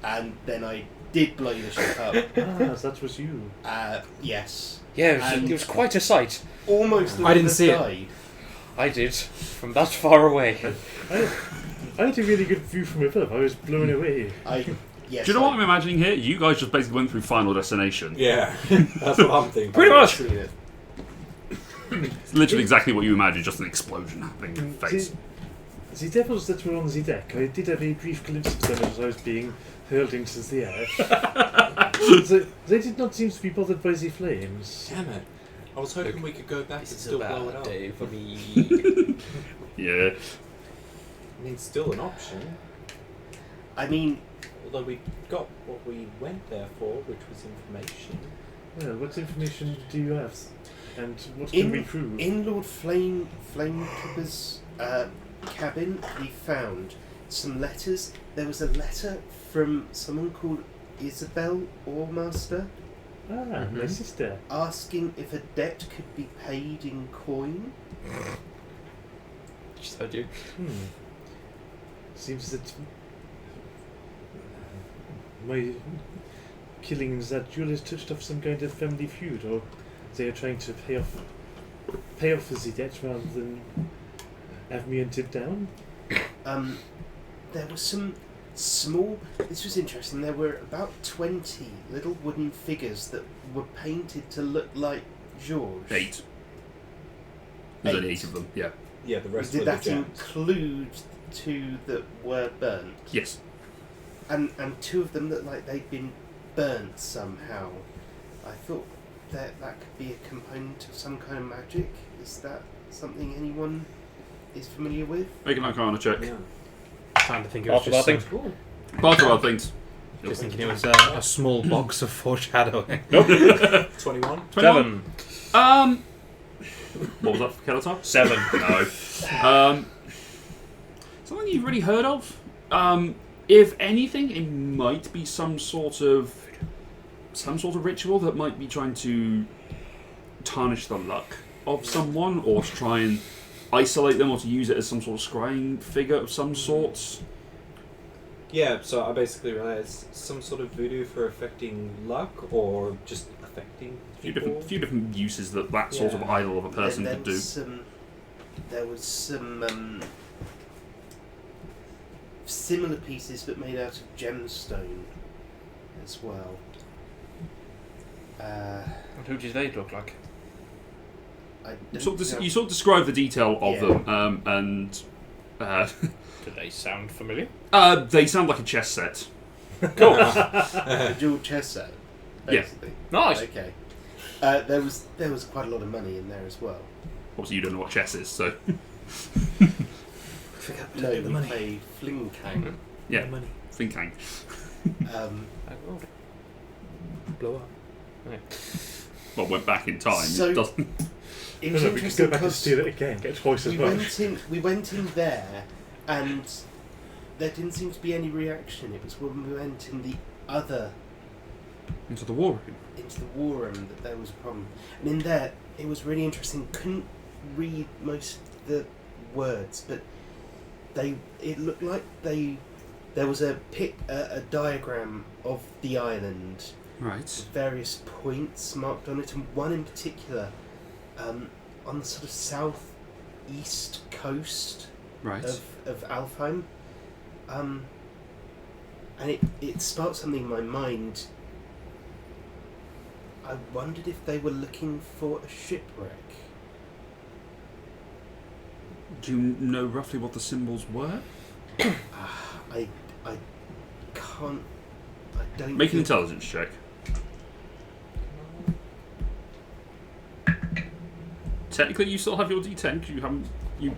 And then I did blow the ship up. So that was you. Yes. Yeah, it was quite a sight. Almost all I of didn't us see it. died. I did, from that far away. I had a really good view from above. I was blown away. Yes, Do you know what I'm imagining here? You guys just basically went through Final Destination. Yeah, that's what I'm thinking. Pretty much. Seen it. It's literally exactly what you imagine, just an explosion happening in your face. The devils that were on the deck, I did have a brief glimpse of them as I was being hurled into the air. They did not seem to be bothered by the flames. Damn it. I was hoping we could go back and This is still a blow it bad up. day for me. Yeah. I mean, still an option. I mean, Although we got what we went there for, which was information. Well, what information do you have? And what can we prove? in Lord Flamekeeper's cabin, we found some letters. There was a letter from someone called Isabel Ormaster My sister. asking if a debt could be paid in coin. Just heard you. Seems that my killings that Jewel has touched off some kind of family feud, or they are trying to pay off the debt rather than Have me hunted down? There was some small. This was interesting. There were about 20 little wooden figures that were painted to look like Georges. 8. There's only 8. 8 of them. Yeah. Yeah, the rest Did were the that gems. include 2 that were burnt? Yes. And 2 of them looked like they'd been burnt somehow. I thought that could be a component of some kind of magic. Is that something anyone is familiar with? Make an Arcana check. Yeah. Trying to think it was After that just thing. Cool. Part of our things. just thinking it was a small box of foreshadowing. 21. 21. What was that for Kellatar? 7. No. Something you've really heard of. If anything, it might be some sort of ritual that might be trying to tarnish the luck of someone, or to try and isolate them, or to use it as some sort of scrying figure of some sort. Yeah, so I basically realized some sort of voodoo for affecting luck, or just affecting people. Few different uses that sort of Yeah. idol of a person And could do. there was some similar pieces, but made out of gemstone as well. And who did they look like? I You don't sort know. of describe the detail of Yeah. them, and Did they sound familiar? they sound like a chess set. Cool. A dual chess set, Yeah. basically. Nice. Okay. There was quite a lot of money in there as well. Obviously, you don't know what chess is, so Forgot No, the we money. play Fling Kang. yeah, The money. think tank. Blow up. Well, went back in time. So- It doesn't. It was No, we could interesting go back and because steal it again, get twice as we much. went in there, and there didn't seem to be any reaction. It was when we went in the other Into the war room. into the war room that there was a problem. And in there, it was really interesting. Couldn't read most of the words, but it looked like there was a diagram of the island Right. with various points marked on it, and one in particular on the sort of southeast coast Right. of Alfheim. And it sparked something in my mind. I wondered if they were looking for a shipwreck. Do you know roughly what the symbols were? I can't. I don't. Make an think- intelligence check. Technically, you still have your D10 because you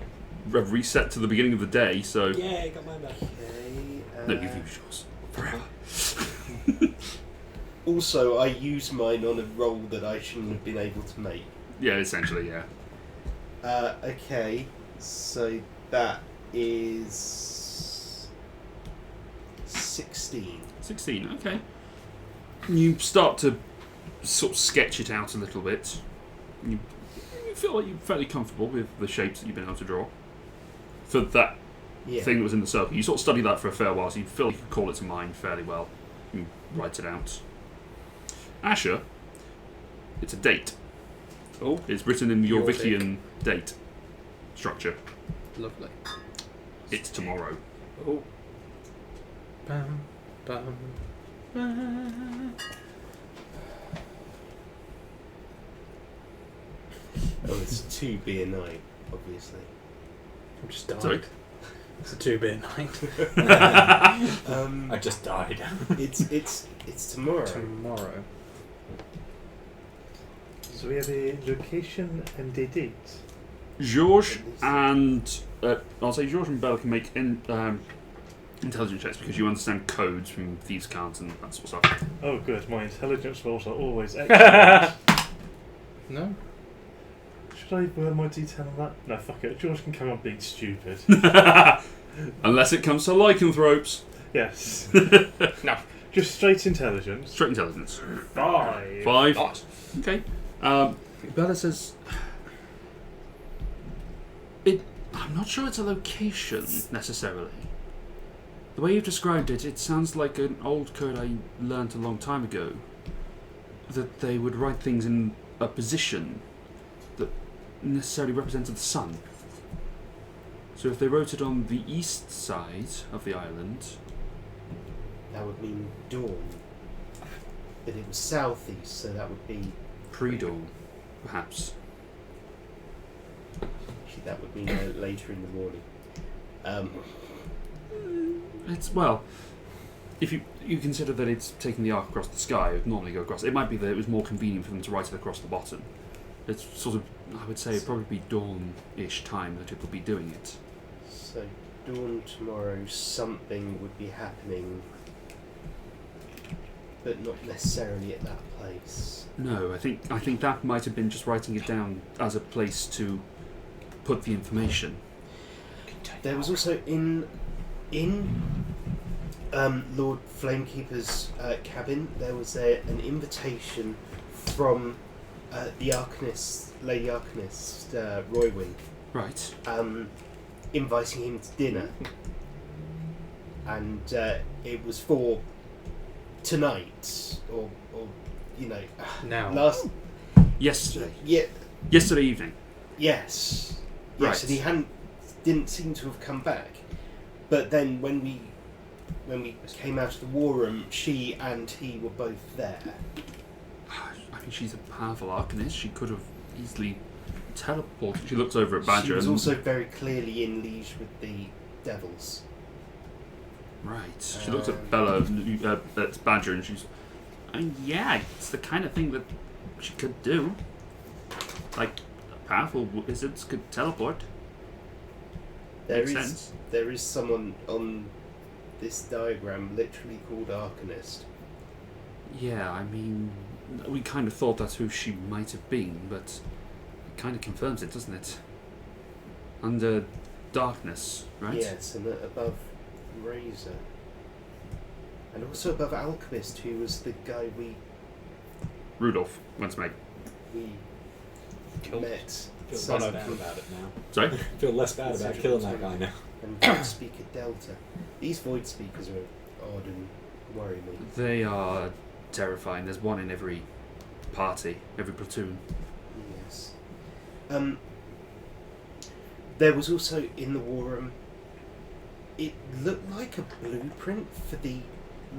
have reset to the beginning of the day. So Yeah, got mine back. Okay. no, you've used yours forever. Also, I used mine on a roll that I shouldn't have been able to make. Yeah, essentially, yeah. Okay, so that is 16. 16. Okay. You start to sort of sketch it out a little bit. You feel like you're fairly comfortable with the shapes that you've been able to draw for that Yeah. thing that was in the circle. You sort of study that for a fair while, so you feel like you can call it to mind fairly well. You write it out. Asher, it's a date. Oh. It's written in the Yorvik. Yorvikian date structure. Lovely. It's tomorrow. Oh. Bam, bam, bam. Oh, it's 2 beer night, obviously. I'm just died. Sorry? It's a 2-beer night. I just died. It's tomorrow. Tomorrow. So we have a location and a date. Georges and I'll say Georges and Bella can make intelligence checks because you understand codes from thieves' cards and that sort of stuff. Oh, good. My intelligence rolls are always excellent. No? Should I burn my D10 on that? No, fuck it. George can carry on being stupid. Unless it comes to lycanthropes. Yes. No. Just straight intelligence. Straight intelligence. 5. 5. Nice. Okay. Bella says, I'm not sure it's a location necessarily. The way you've described it, it sounds like an old code I learnt a long time ago. That they would write things in a position that necessarily represented the sun. So if they wrote it on the east side of the island, That would mean dawn. But it was southeast, so that would be... pre-dawn, perhaps. Actually, that would mean later in the morning. It's, well, if you consider that it's taking the arc across the sky, it would normally go across. It might be that it was more convenient for them to write it across the bottom. It's sort of, I would say, it'd probably be dawn-ish time that it would be doing it. So, dawn tomorrow, something would be happening, but not necessarily at that place. No, I think that might have been just writing it down as a place to put the information. There was also in Lord Flamekeeper's cabin, there was an invitation from the Arcanist, Lady Arcanist, Roywin, Right. inviting him to dinner. And it was for tonight, or you know, Now. last... Yesterday. Yeah, Yesterday evening. yes. Yes, Right. and he didn't seem to have come back. But then when we came out of the war room, she and he were both there. I mean, she's a powerful arcanist. She could have easily teleported. She looks over at Badger. She was and, also very clearly in liege with the devils. right. She looks at Bella, at Badger, and she's, yeah, it's the kind of thing that she could do. Like, powerful wizards could teleport. Makes sense. There is someone on this diagram literally called Arcanist. Yeah, I mean, we kind of thought that's who she might have been, but it kind of confirms it, doesn't it? Under darkness, right? Yes, and above Razor. And also above Alchemist, who was the guy we Rudolph, once made. met. I feel Son less of bad about it now. Sorry? I feel less bad about killing that guy now. And Void Speaker Delta. These Void Speakers are odd and worry me. They are terrifying. There's one in every party, every platoon. Yes. There was also in the war room, it looked like a blueprint for the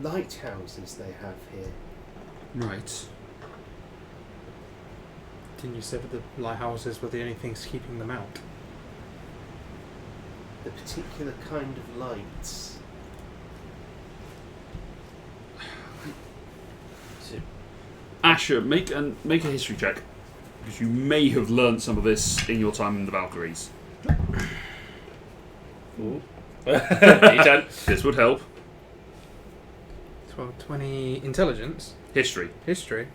lighthouses they have here. Right. Didn't you say that the lighthouses were the only things keeping them out? The particular kind of lights. Asher, make a history check, because you may have learned some of this in your time in the Valkyries. Ooh. This would help. 12, 20 intelligence, History. history,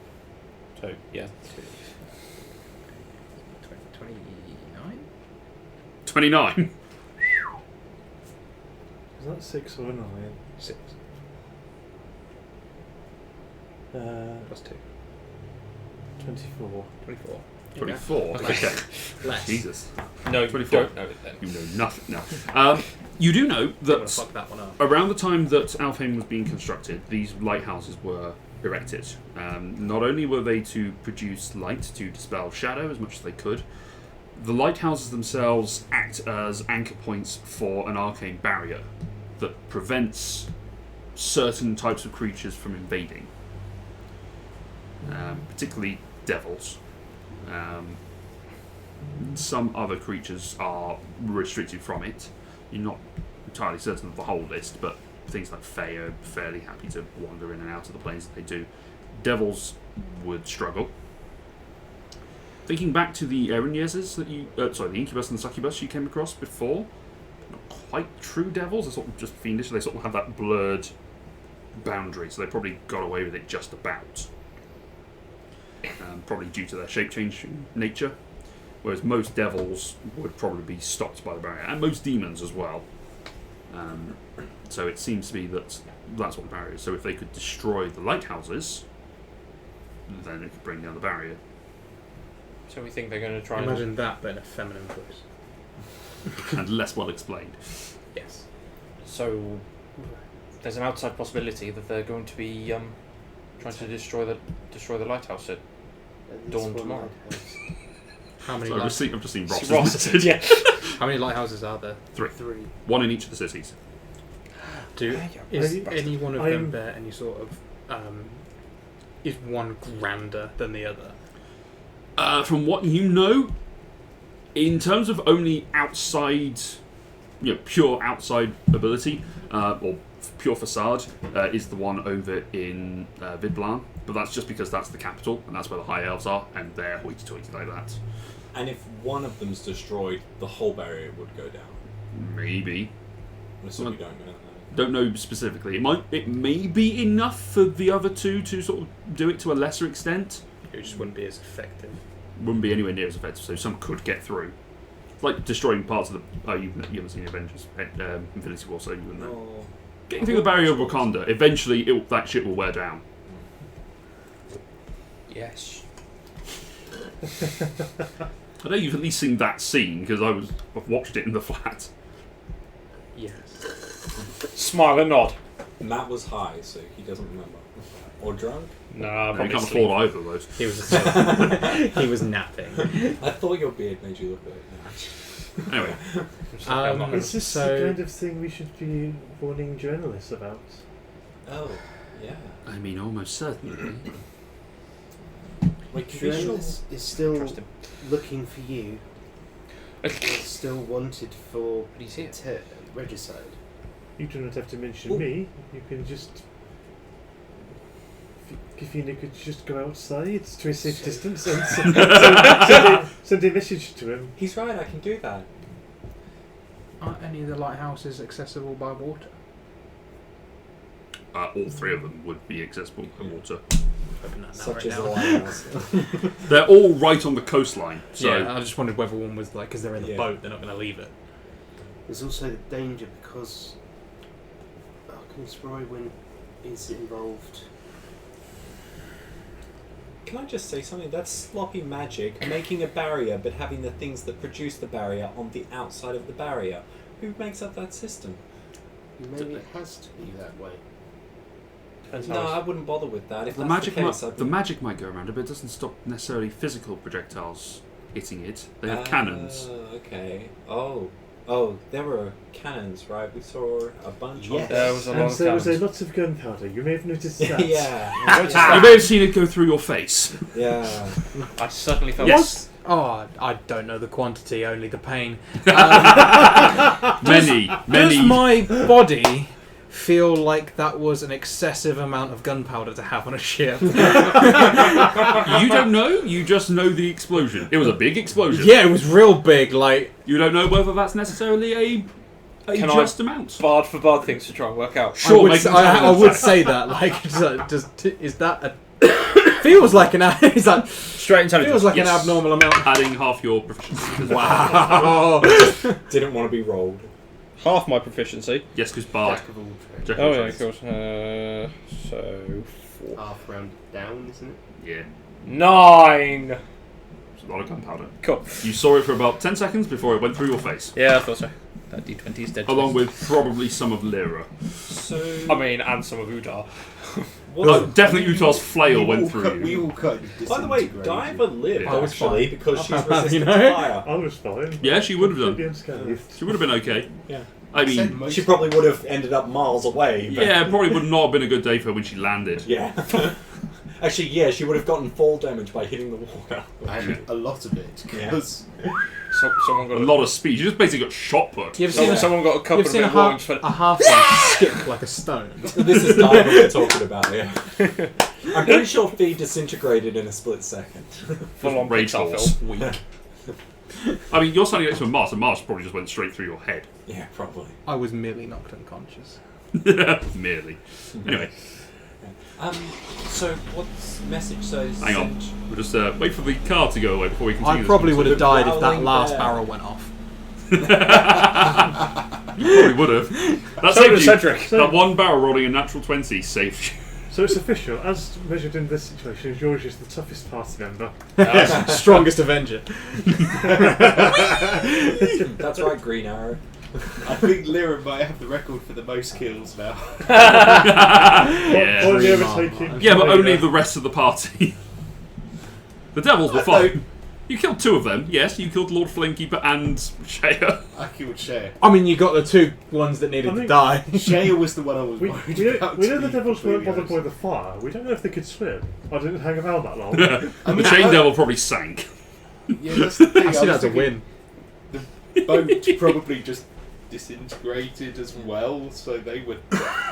So, yeah. 29. 29. Is that 6 or 9? 6 Plus 2. 24. 24. 24. Okay. Less. Jesus. No, 24. don't know it then. You know nothing. No. You do know I'm gonna that fuck that one up. around the time that Alfheim was being constructed, these lighthouses were erected. Not only were they to produce light to dispel shadow as much as they could, the lighthouses themselves act as anchor points for an arcane barrier that prevents certain types of creatures from invading, particularly devils. Some other creatures are restricted from it. You're not entirely certain of the whole list, but things like Fae are fairly happy to wander in and out of the planes that they do. Devils would struggle. Thinking back to the Erenyeses that you, the Incubus and the Succubus you came across before, not quite true devils. They're sort of just fiendish. They sort of have that blurred boundary, so they probably got away with it just about. Probably due to their shape-changing nature. Whereas most devils would probably be stopped by the barrier, and most demons as well. So it seems to be that that's what the barrier is. So if they could destroy the lighthouses, then it could bring down the barrier. So we think they're going to try Imagine that, but in a feminine voice. And less well explained. Yes. So there's an outside possibility that they're going to be trying to destroy the lighthouse at At least Dawn one tomorrow. lighthouse. How many? So I've just seen Ross. Ross. Yeah. How many lighthouses are there? 3. 3. One in each of the cities. Is any one of them I'm- there any sort of is one grander than the other? From what you know, in terms of only outside, pure outside ability, or pure facade, is the one over in Vidblan. But that's just because that's the capital, and that's where the High Elves are, and they're hoity-toity like that. And if one of them's destroyed, the whole barrier would go down. Maybe. So we don't know. Don't know specifically. It may be enough for the other two to sort of do it to a lesser extent. It just wouldn't be as effective. Wouldn't be anywhere near as effective, so some could get through. It's like destroying parts of the... Oh, you haven't seen Avengers Infinity War, so you wouldn't know. Oh. Getting through the barrier of Wakanda, eventually that shit will wear down. Yes. I know you've at least seen that scene, because I've watched it in the flat. Yes. Smile and nod. Matt was high, so he doesn't remember. Or drunk? Nah, No, you can't afford either of those. He was he was napping. I thought your beard made you look like that. Anyway, Is this so the kind of thing we should be warning journalists about? Oh, yeah. I mean, almost certainly. Wait, can we show... Journalist is still Trust him. looking for you. Still wanted for He's here. regicide. You do not have to mention Ooh. me. You can just. Kafina could just go outside to a safe distance and send a message to him. He's right, I can do that. Aren't any of the lighthouses accessible by water? All 3 of them would be accessible by water. Hoping that now Such right as a now. lighthouse. They're all right on the coastline, so... Yeah, I just wondered whether one was like, because they're in the Yeah. boat, they're not going to leave it. There's also the danger because Arcanus Roywin is involved. Can I just say something? That's sloppy magic, making a barrier but having the things that produce the barrier on the outside of the barrier. Who makes up that system? Maybe it has to be that way. No, I wouldn't bother with that. If The that's magic, the case, I'd the magic might go around it, but it doesn't stop necessarily physical projectiles hitting it. They have cannons. Okay. Oh, there were cannons, right? We saw a bunch Yes. of There was a lot And of there was a cannons. lot of gunpowder. You may have noticed that. yeah. You may have seen it go through your face. Yeah. I certainly felt Yes. Oh, I don't know the quantity, only the pain. Many. Does my body feel like that was an excessive amount of gunpowder to have on a ship? You don't know. You just know the explosion. It was a big explosion. Yeah, it was real big. Like, You don't know whether that's necessarily a Can I- just amount. bard for bard things to try and work out. Sure, I would, make say, them sound I would exact. say that. Like, is that a? Feels like an. Is that Straight intelligence. feels like Yes. an abnormal amount? Adding half your proficiency. Wow. Didn't want to be rolled. Half my proficiency. Yes, because Bard. Jack of all trades. Jack of Oh all yeah, of trades. course. So 4. Half round down, isn't it? Yeah. 9. It's a lot of gunpowder. Cool. You saw it for about 10 seconds before it went through your face. Yeah, I thought so. That D20 is dead. to Along me. with probably some of Lyra. So. I mean, and some of Udar. Oh, definitely Utah's flail went We through you. all kind of By the way, disintegrated. Diver lived Yeah. I was actually fine. because she's You resistant know? to fire. I was fine. Yeah, she would have done. Completely unscathed. She would have been okay. Yeah. I Said mean, most She probably would have ended up miles away. But yeah, it probably would not have been a good day for her when she landed. Yeah. Actually, yeah, she would have gotten fall damage by hitting the water. and a lot of it because Someone A got lot of speed. She just basically got shot put. You've seen, someone got a couple you've of seen a, big warnings for halfling skip like a stone. This is Diver we're talking about, yeah. I'm pretty sure Fee disintegrated in a split second. full on Rage Pixar Force. film. Weak. I mean, you're standing next to a Mars, and Mars probably just went straight through your head. Yeah, probably. I was merely knocked unconscious. Merely. Anyway, So what's message says? hang on. We'll just wait for the car to go away before we continue I this probably would conversation. have died if that growling last bear. barrel went off. You probably would have. That So saved did you. Cedric. That one barrel rolling a natural 20 saved you. So it's official. As measured in this situation, George is the toughest party member. Strongest Avenger. That's right, Green Arrow. I think Lyra might have the record for the most kills now. Yeah. Only Dream overtaking. Yeah, but only Vader. the rest of the party. The devils were I fine. You killed 2 of them, yes. You killed Lord Flamekeeper and Shea. I killed Shea. I mean, you got the 2 ones that needed to die. Shea was the one I was We worried know, about. we know to the be devils weren't completely bothered by the fire. We don't know if they could swim. I didn't hang around that long. I mean, The Chain Devil probably sank. Yeah, that's the thing. I see was that's a thinking win. The boat probably just disintegrated as well, so they were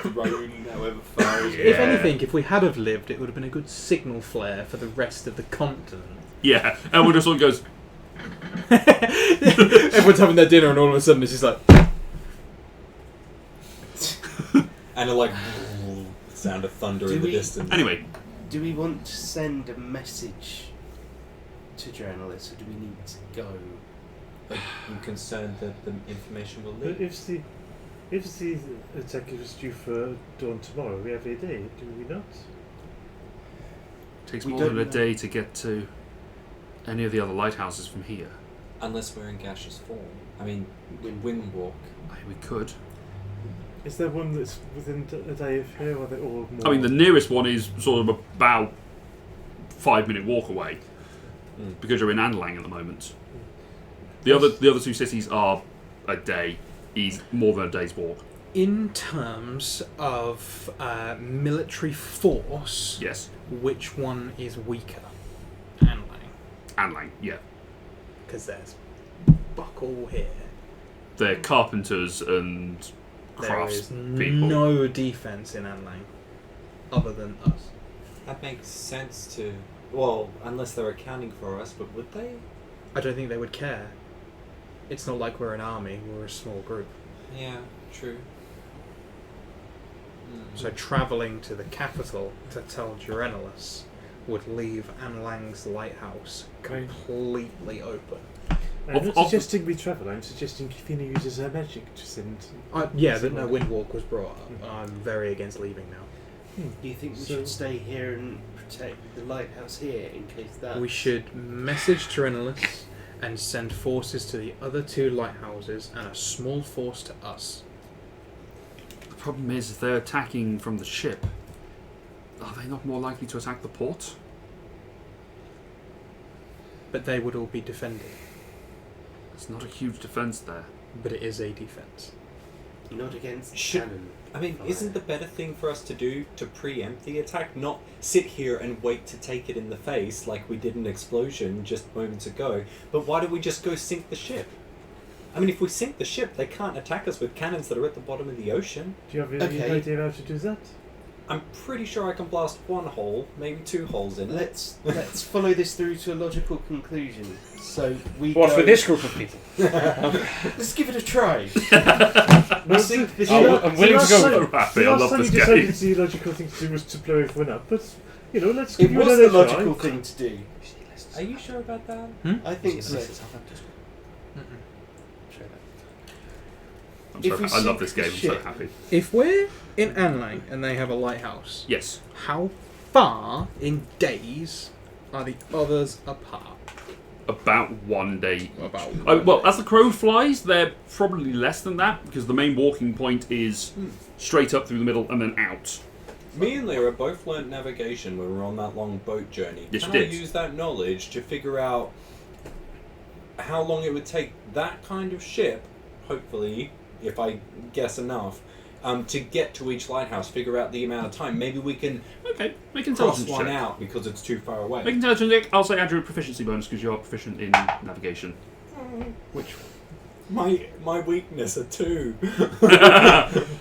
thrown however far as If Yeah. anything, if we had have lived, it would have been a good signal flare for the rest of the continent. Yeah, everyone just sort of goes, Everyone's having their dinner, and all of a sudden it's just like. And like sound of thunder Do in the we- distance. anyway, Do we want to send a message to journalists, or do we need to go? Like, I'm concerned that the information will But leak. if the attack is due for dawn tomorrow, we have a day, do we not? it takes We more than don't a know. day to get to any of the other lighthouses from here. Unless we're in gaseous form. I mean, Windwalk. We could. Is there one that's within a day of here, or are they all more? I mean, the nearest one is sort of about 5-minute walk away, because you're in Anlang at the moment. The other 2 cities are a day, more than a day's walk. In terms of military force, Yes, which one is weaker? Anlang. Anlang, yeah. Because there's fuck all here. They're carpenters and There crafts is people. no defense in Anlang, other than us. That makes sense to. Well, unless they're accounting for us, but would they? I don't think they would care. It's not like we're an army, we're a small group. Yeah, true. So travelling to the capital to tell Jurenalus would leave Anlang's lighthouse completely open. I'm not Of- suggesting we travel, I'm suggesting Kifina uses her magic to send. Yeah, that no Windwalk was brought up. I'm very against leaving now. Do you think we So- should stay here and protect the lighthouse here in case that? We should message Jurenalus and send forces to the other 2 lighthouses and a small force to us. The problem is, if they're attacking from the ship, are they not more likely to attack the port? But they would all be defended. It's not a huge defence there. But it is a defence. Not against Should- cannon. I mean, fire. isn't the better thing for us to do to preempt the attack? Not sit here and wait to take it in the face like we did an explosion just moments ago. But why don't we just go sink the ship? I mean, if we sink the ship, they can't attack us with cannons that are at the bottom of the ocean. Do you have any Okay. idea how to do that? I'm pretty sure I can blast 1 hole, maybe 2 holes in it. Let's follow this through to a logical conclusion. So we What's go, with this group of people? Let's give it a try. Well, sink the I'm ship. willing to go. So happy, I last love time this you decided game. the logical thing to do was to blow everyone up, but let's It give you was another the logical try. thing to do. Are you sure about that? I think so. I'm If so we I love sink this the game, I'm so ship- happy. If we're in Anlang and they have a lighthouse, Yes. how far in days are the others apart? About 1 day. About Well, as the crow flies, they're probably less than that, because the main walking point is straight up through the middle and then out. Me and Lyra both learned navigation when we were on that long boat journey. Yes, Can you I did. use that knowledge to figure out how long it would take that kind of ship, hopefully, if I guess enough, to get to each lighthouse, figure out the amount of time. Maybe we can Okay, make cross intelligence one check. out because it's too far away. Make intelligence check. I'll say add your proficiency bonus because you are proficient in navigation. Which my weakness are 2.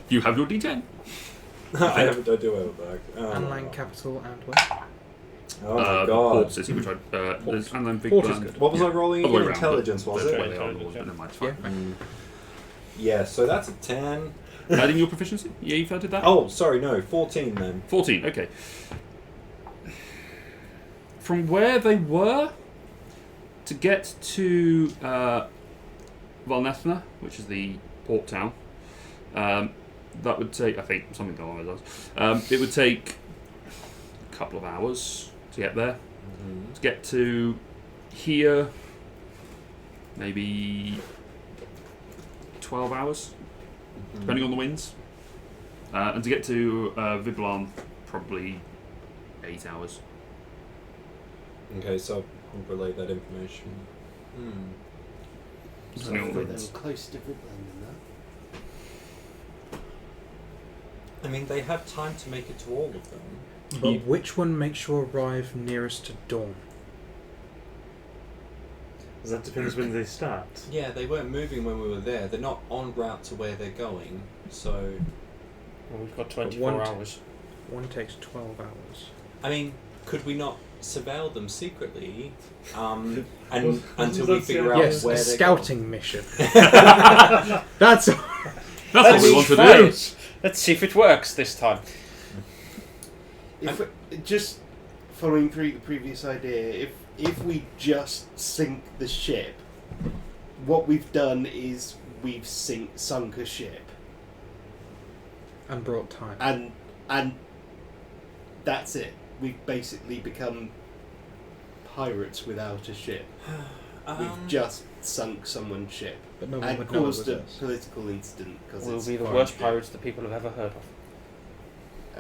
You have your D10. I do have it back. Anlang capital and where? Oh my The god. port city, which there's Anland Big Port is Land. good. What was I rolling Other way again? around, Intelligence, but was that's it? why they are laws, but never mind, it's fine. Yeah, so that's a 10. Adding your proficiency? Yeah, you've added that? Oh, sorry, no, 14 then. 14, okay. From where they were, to get to Valnethna, which is the port town, that would take, I think, something along those lines. It would take a couple of hours to get there. To get to here, maybe 12 hours, depending on the winds. And to get to Viblan, probably 8 hours. Okay, so I'll relay that information. So No, they were it's- close to Woodland and that. I mean, they have time to make it to all of them. But You- which one makes you arrive nearest to dawn? That depends when they start. Yeah, they weren't moving when we were there. They're not en route to where they're going. So, Well, we've got But 24 one- hours. One takes 12 hours. I mean, could we not surveil them secretly Well, until we that's figure the out idea. Yes, where a they're scouting mission. going? That's That's what we want to try do. it. Let's see if it works this time. If just following through the previous idea, if we just sink the ship, what we've done is we've sunk a ship, and brought time. and that's it. We've basically become pirates without a ship. We've just sunk someone's ship But no one and would know it was caused a us. political incident because We'll it's be the foreign worst ship. pirates that people have ever heard of.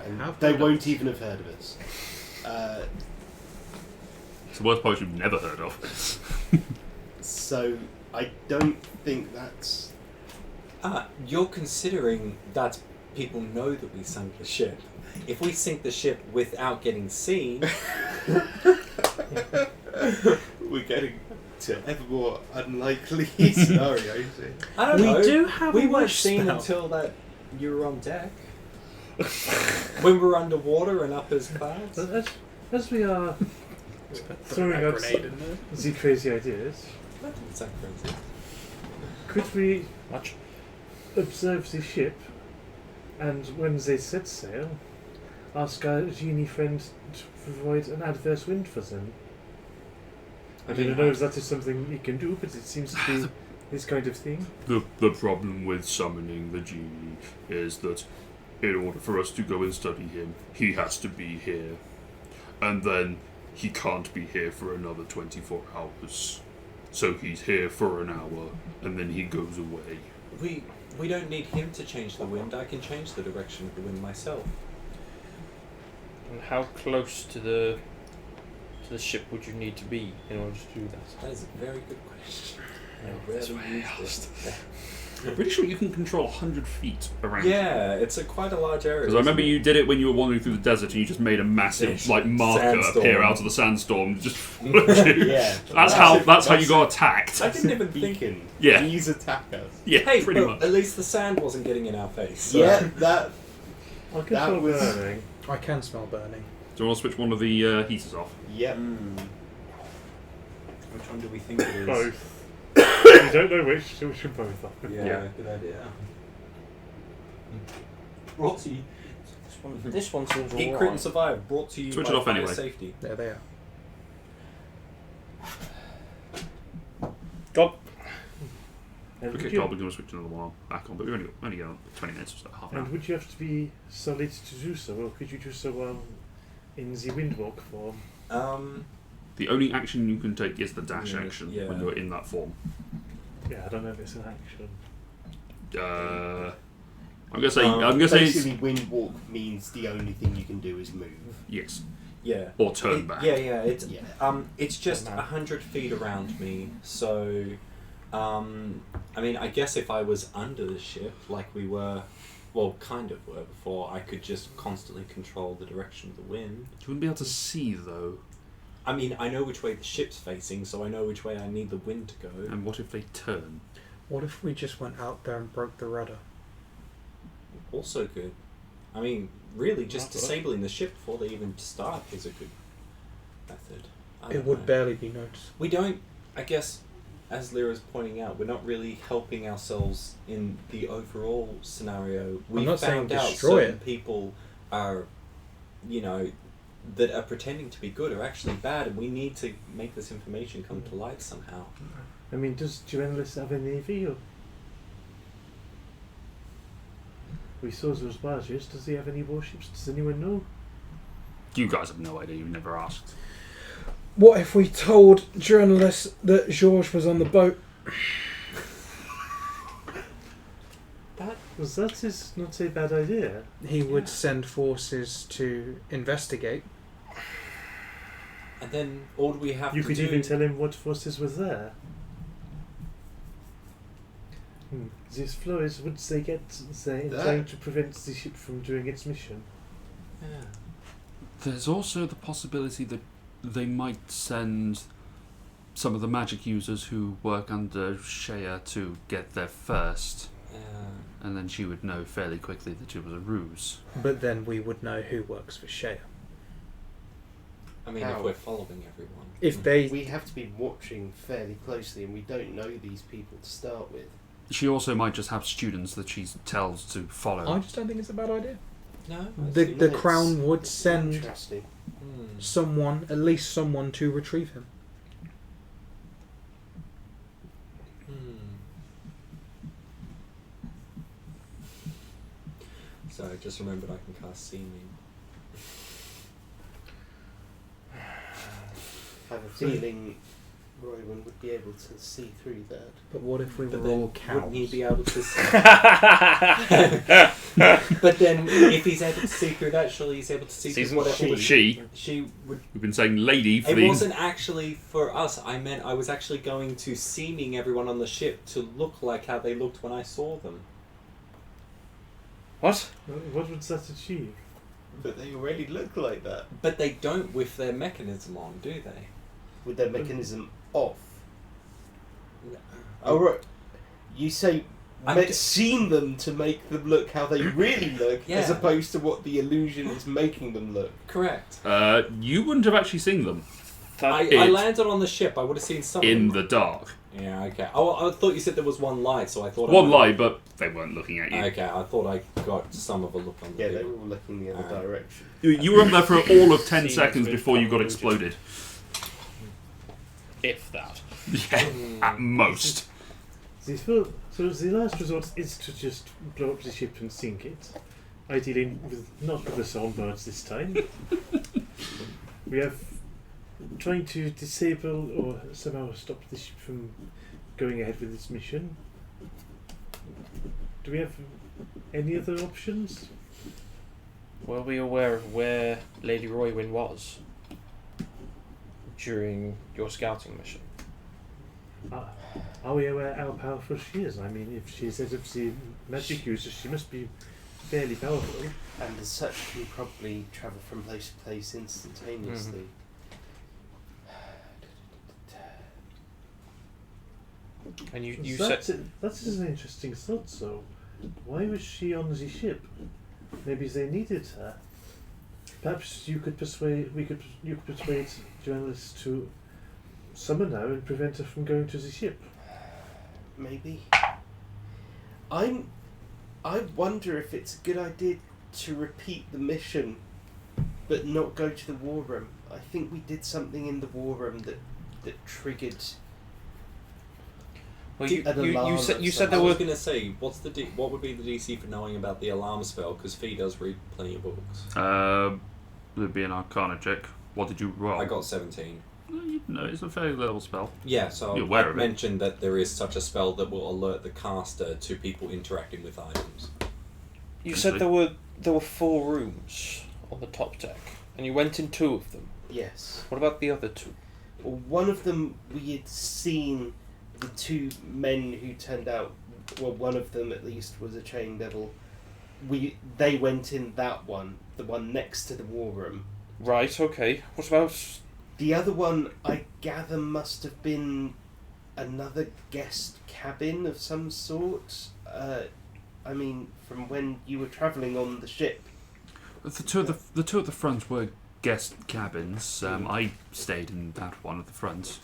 And Have they heard of won't us. even have heard of us. It's the worst post you've never heard of. So I don't think that's. You're considering that people know that we sunk the ship. If we sink the ship without getting seen, We're getting to ever more unlikely scenarios. I don't We know. do have we a weren't wish seen spell. until that you were on deck. When we were underwater and up as clouds. But as we are throwing out the crazy ideas, That didn't sound crazy. could we Much. observe the ship and when they set sail, ask our genie friend to provide an adverse wind for them? I don't know if that is something he can do, but it seems to be this kind of thing. The problem with summoning the genie is that in order for us to go and study him, he has to be here. And then he can't be here for another 24 hours. So he's here for an hour, and then he goes away. We don't need him to change the wind. I can change the direction of the wind myself. And how close to the ship would you need to be in order to do that? That is a very good question. that's I why I rarely use this. I'm pretty sure you can control 100 feet around. Yeah, it's quite a large area. Because I remember isn't you did it when you were wandering through the desert, and you just made a massive Yes. marker Sandstorm. appear out of the sandstorm, and just followed you. Yeah. That's how you got attacked. I didn't even think. Beacon. Yeah. Please attack us. Yeah, Hey, pretty but much. at least the sand wasn't getting in our face. So. Yeah, that. I can That smell was- burning. I can smell burning. Do you want to switch one of the heaters off? Yep. Which one do we think it is? Both. You don't know which, so we should both off. Yeah, Yeah. good idea. Brought to you. This one seems Eat, alright. Crit and Survive. Brought to you Switch by it off Fire anyway. Safety. There they are. Job. And Okay, would you, cool, we're going to switch another one back on, but we're only going 20 minutes or so, half an hour. and would you have to be solid to do so, or could you do so while in the windwalk form? The only action you can take is the dash Yeah, action yeah. when you're in that form. Yeah, I don't know if it's an action. I'm gonna say it's, Basically, wind walk means the only thing you can do is move. yes, Yeah. or turn back. Yeah. Yeah. It's just Doesn't matter. 100 feet around me, so I mean, I guess if I was under the ship, like we were, well, kind of were before, I could just constantly control the direction of the wind. You wouldn't be able to see though. I mean, I know which way the ship's facing, so I know which way I need the wind to go. And what if they turn? What if we just went out there and broke the rudder? Also good. I mean, really, just Not disabling the ship before they even start is a good method. I It don't would know. barely be noticed. We don't, I guess, as Lyra's pointing out, we're not really helping ourselves in the overall scenario. We've not saying found out destroy certain it. people are, you know, that are pretending to be good are actually bad, and we need to make this information come to light somehow. I mean, does Journalist have a navy, or...? We saw those barges. Does he have any warships? Does anyone know? You guys have no idea. You've never asked. What if we told journalists that Georges was on the boat? That is not a bad idea. He would send forces to investigate. And then all we have You to could do... even tell him what forces were there. These flores, would they get trying to prevent the ship from doing its mission? Yeah. There's also the possibility that they might send some of the magic users who work under Shea to get there first, and then she would know fairly quickly that it was a ruse. But then we would know who works for Shea. I mean, How? if we're following everyone. If they... We have to be watching fairly closely, and we don't know these people to start with. She also might just have students that she tells to follow. I just don't think it's a bad idea. No? The Crown would send Interesting. someone, at least someone, to retrieve him. So I just remembered I can cast Seeming. I have a feeling Roywin would be able to see through that. But what if we But were then all cows? wouldn't he be able to see? But then if he's able to see through that, surely he's able to see Season through whatever She, would... we've been saying lady for It the... wasn't actually for us. I meant I was actually going to seeming everyone on the ship to look like how they looked when I saw them. What? What would that achieve? But they already look like that. But they don't with their mechanism on, do they? With their mechanism off. No. Oh, right. You say I'm seen them to make them look how they really look, as Yeah. opposed to what the illusion is making them look. Correct. You wouldn't have actually seen them I landed on the ship. I would have seen some in of them. the dark. Yeah, okay. Oh, I thought you said there was one light, so I thought... One light, but they weren't looking at you. Okay, I thought I got some of a look on the Yeah, they people. were all looking the other Alright. direction. You were up there for all of 10 Seems seconds with before you got convoluted. exploded. If that. Yeah, at most. So the last resort is to just blow up the ship and sink it. Ideally, not with the songbirds this time. We have trying to disable or somehow stop the ship from going ahead with its mission. Do we have any other options? Were we aware of where Lady Roywin was during your scouting mission? Are we aware how powerful she is? I mean, if she's head of the magic user, she must be fairly powerful. And as such, can probably travel from place to place instantaneously. And you That's said that is an interesting thought. So, why was she on the ship? Maybe they needed her. Perhaps you could persuade journalists to summon her and prevent her from going to the ship. Maybe. I wonder if it's a good idea to repeat the mission, but not go to the war room. I think we did something in the war room that triggered. well, an alarm you said or you said I there was were going to say, what would be the DC for knowing about the alarm spell? Because Fee does read plenty of books. There'd be an Arcana check. What did you roll? I got 17. No, it's a fairly level spell. Yeah, so You're aware I of it. mentioned that there is such a spell that will alert the caster to people interacting with items. you said there were 4 rooms on the top deck, and you went in 2 of them. Yes. What about the other 2? Well, one of them we had seen the 2 men who turned out. Well, one of them at least was a chain devil. They went in that one, the one next to the war room. Right. Okay. What about? The other one, I gather, must have been another guest cabin of some sort. I mean, from when you were travelling on the ship. The two at the front were guest cabins. I stayed in that one at the front.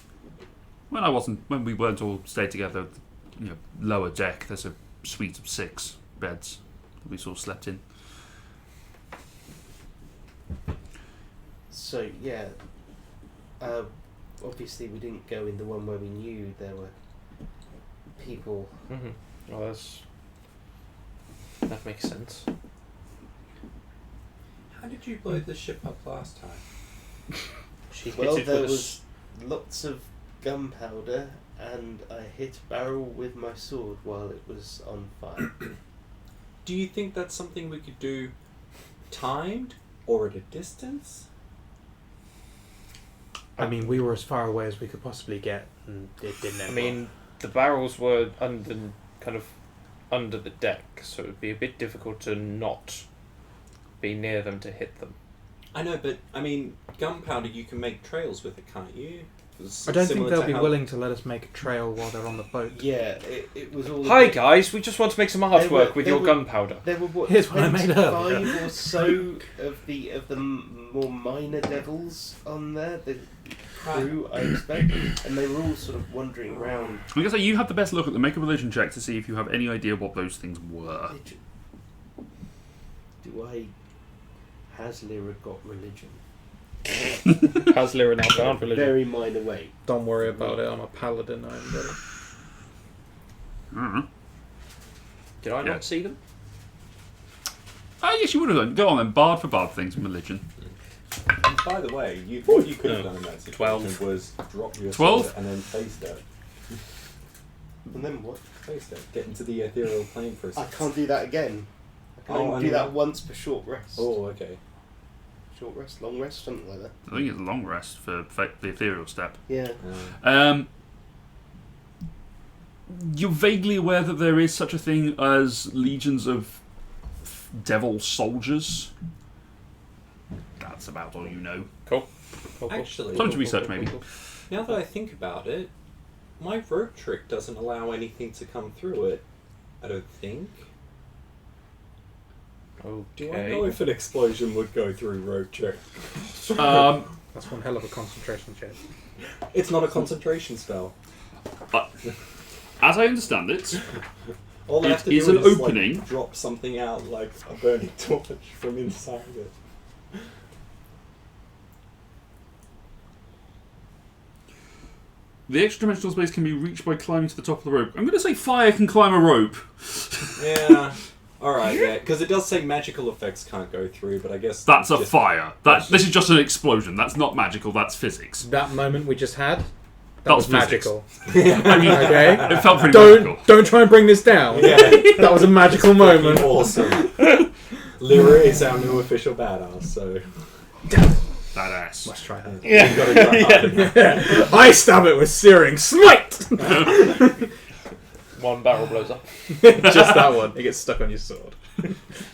When we weren't all stayed together, lower deck. There's a suite of 6 beds that we sort of slept in. So yeah, obviously we didn't go in the one where we knew there were people. Mm-hmm. Well, that makes sense. How did you blow the ship up last time? She hit Well, it there with a was lots of gunpowder, and I hit a barrel with my sword while it was on fire. Do you think that's something we could do timed or at a distance? I mean, we were as far away as we could possibly get, and it didn't end I mean, the barrels were under the deck, so it would be a bit difficult to not be near them to hit them. I know, but I mean, gunpowder you can make trails with it, can't you? I don't think they'll be willing to let us make a trail while they're on the boat. Yeah, it was all. Hi guys, we just want to make some artwork with your gunpowder. There were what, Here's what I made earlier. 25 or so of the more minor devils on there. The crew, I expect, and they were all sort of wandering around. I guess you have the best look at them. Make a religion check to see if you have any idea what those things were. Has Lyra got religion? Has Lyra now found religion? Very minor way. Don't worry about it. I'm a paladin. I'm ready. Mm. Did I Yeah. not see them? Yes, you would have done. Go on then. Bard for bard things from religion. And by the way, what you could have done in that situation 12. was drop your 12? sword and then face it. And then what? Face it. Get into the ethereal plane for a I second. can't do that again. I can only do that once per short rest. Oh, okay. Short rest, long rest, something like that. I think it's a long rest for the ethereal step. Yeah. You're vaguely aware that there is such a thing as legions of devil soldiers. That's about all you know. Cool. Actually, Time to research, maybe. now that I think about it, my rope trick doesn't allow anything to come through it. I don't think. Do I know Okay. if an explosion would go through rope trick? That's one hell of a concentration check. It's not a concentration spell. As I understand it, All I It have to do is an is opening. Like, drop something out like a burning torch from inside it. the extra-dimensional space can be reached by climbing to the top of the rope. I'm going to say fire can climb a rope. Yeah. Alright, yeah. Because it does say magical effects can't go through, but I guess... That's a just- fire. This is just an explosion. That's not magical, that's physics. That moment we just had, that That was was physics. magical. I mean, Okay? it felt pretty magical. Don't try and bring this down. Yeah. That was a magical moment. Awesome. Lyra is our new official badass, so... Badass. Must try that. You've got to try hard. I stab it with searing smite. One barrel blows up. Just that one. It gets stuck on your sword.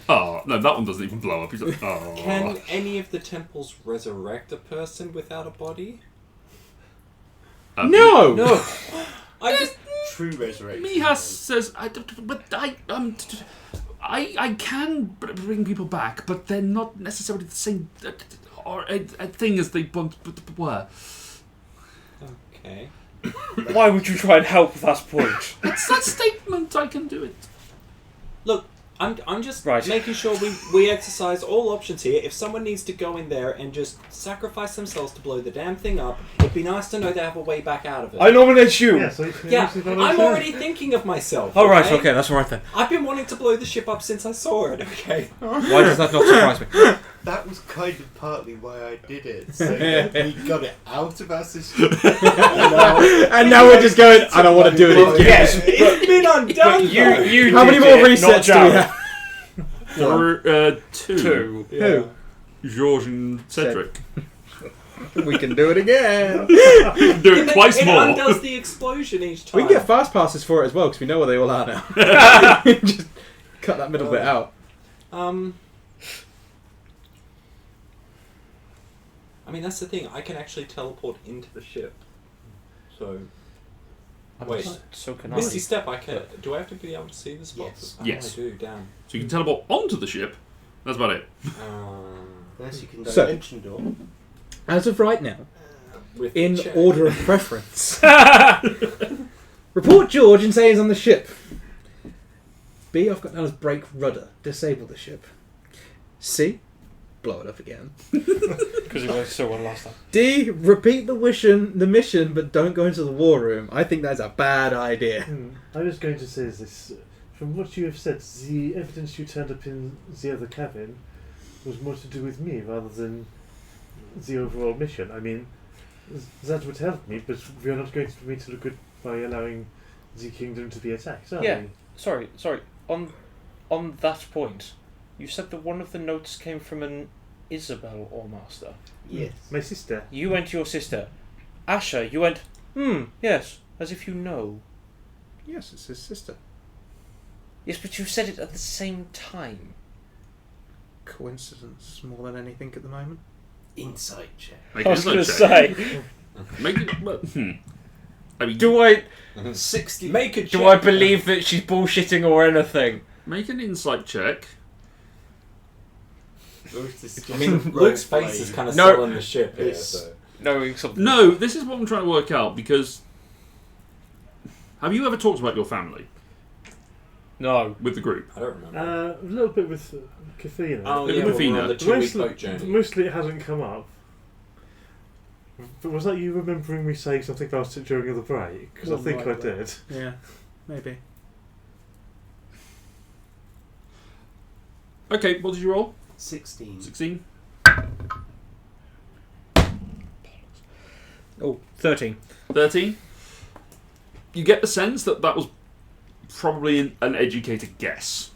Oh, no, that one doesn't even blow up. He's like, oh. Can any of the temples resurrect a person without a body? No. No. I just... True resurrection. Mihas says, I can bring people back, but they're not necessarily the same or a thing as they once were. Okay. Why would you try and help at that point? It's that statement. I can do it. Look, I'm just Right. making sure we exercise all options here. If someone needs to go in there and just sacrifice themselves to blow the damn thing up, it'd be nice to know they have a way back out of it. I nominate you! Yeah, so you can Yeah, use it on I'm yourself. already thinking of myself. Oh, right, okay, that's alright then. I've been wanting to blow the ship up since I saw it, okay? Why does that not surprise me? That was kind of partly why I did it. So we got it out of our system. And now we're just going, I don't want to do it again. Yes, It's been undone! but you How many did more it, not resets do we Jared. have? Two. Two. Yeah. George and Cedric. We can do it again. Do it twice It more. undoes the explosion each time. We can get fast passes for it as well because we know where they all are now. Just cut that middle bit out. I mean, that's the thing. I can actually teleport into the ship. So, wait. So can I. Misty Step, I can. Do I have to be able to see the spots? Yes. Oh, Yes. I do, damn. So you can teleport onto the ship. That's about it. Unless you can So- dimension door. As of right now, With in check. order of preference, report George and say he's on the ship. B, I've got down as break rudder, disable the ship. C, blow it up again. Because you guys saw one last time. D, repeat the mission, but don't go into the war room. I think that's a bad idea. I was going to say is this. From what you have said, the evidence you turned up in the other cabin was more to do with me rather than the overall mission. I mean, that would help me, but we are not going to meet to look good by allowing the kingdom to be attacked, are Yeah. we? Sorry. On that point, you said that one of the notes came from an Isabel or Master? Yes. My sister. You went to your sister. Asher, you went, yes, as if you know. Yes, it's his sister. Yes, but you said it at the same time. Coincidence more than anything at the moment. Insight check. Make I an was going to insight check. say, Make it. Well, I mean, do I 60. Make a check. do I believe that she's bullshitting or anything? make an insight check. I mean, Luke's face is kind of No. selling the ship here, It's- so. Knowing something. No, this is what I'm trying to work out because. Have you ever talked about your family No. with the group? I don't remember. A little bit with Kafina. Oh, Look yeah, at when we were Mafina. on the 2-week Mostly, boat journey. mostly it hasn't come up. But was that you remembering me saying something about it during the break? Because I think I Unlikely. did. Yeah, maybe. Okay, what did you roll? 16. 16? Oh, 13. 13? You get the sense that that was probably an educated guess.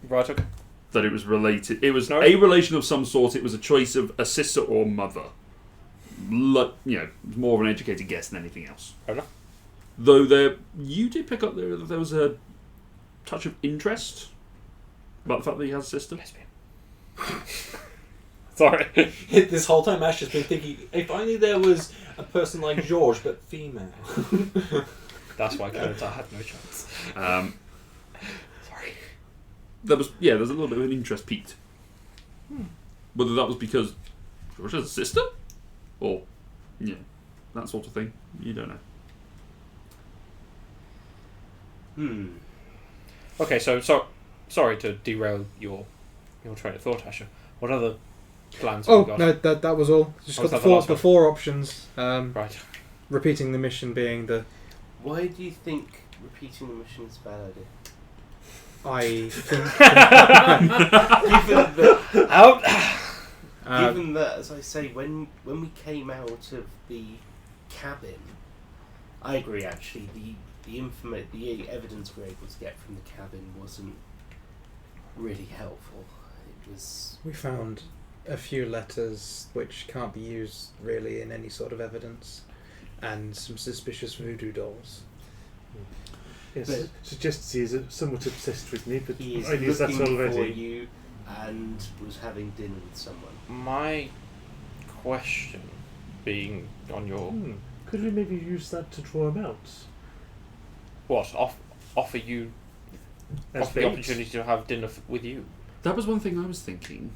Right, okay. That it was related. It was No. a relation of some sort. It was a choice of a sister or mother. More of an educated guess than anything else. Fair enough. Though you did pick up there was a touch of interest about the fact that he has a sister. Lesbian. Sorry. This whole time Ash has been thinking, if only there was a person like George, but female. That's why I had no chance. Sorry. There's a little bit of an interest peaked. Whether that was because George has a sister, or that sort of thing, you don't know. Okay, so sorry to derail your train of thought, Asher. What other plans have Oh you got? no, that was all. Just Oh, got was the that the last the one? four options. Right. Repeating the mission being the Why do you think repeating the mission is a bad idea? I think. Given that, as I say, when we came out of the cabin, I agree. Actually, the evidence we were able to get from the cabin wasn't really helpful. It was We found a few letters which can't be used really in any sort of evidence, and some suspicious voodoo dolls. Yes, But- suggests he is somewhat obsessed with me, but he is I knew that looking for already. you and was having dinner with someone. My question being on your Could we maybe use that to draw him out? offer you As offer the bait? opportunity to have dinner with you. That was one thing I was thinking.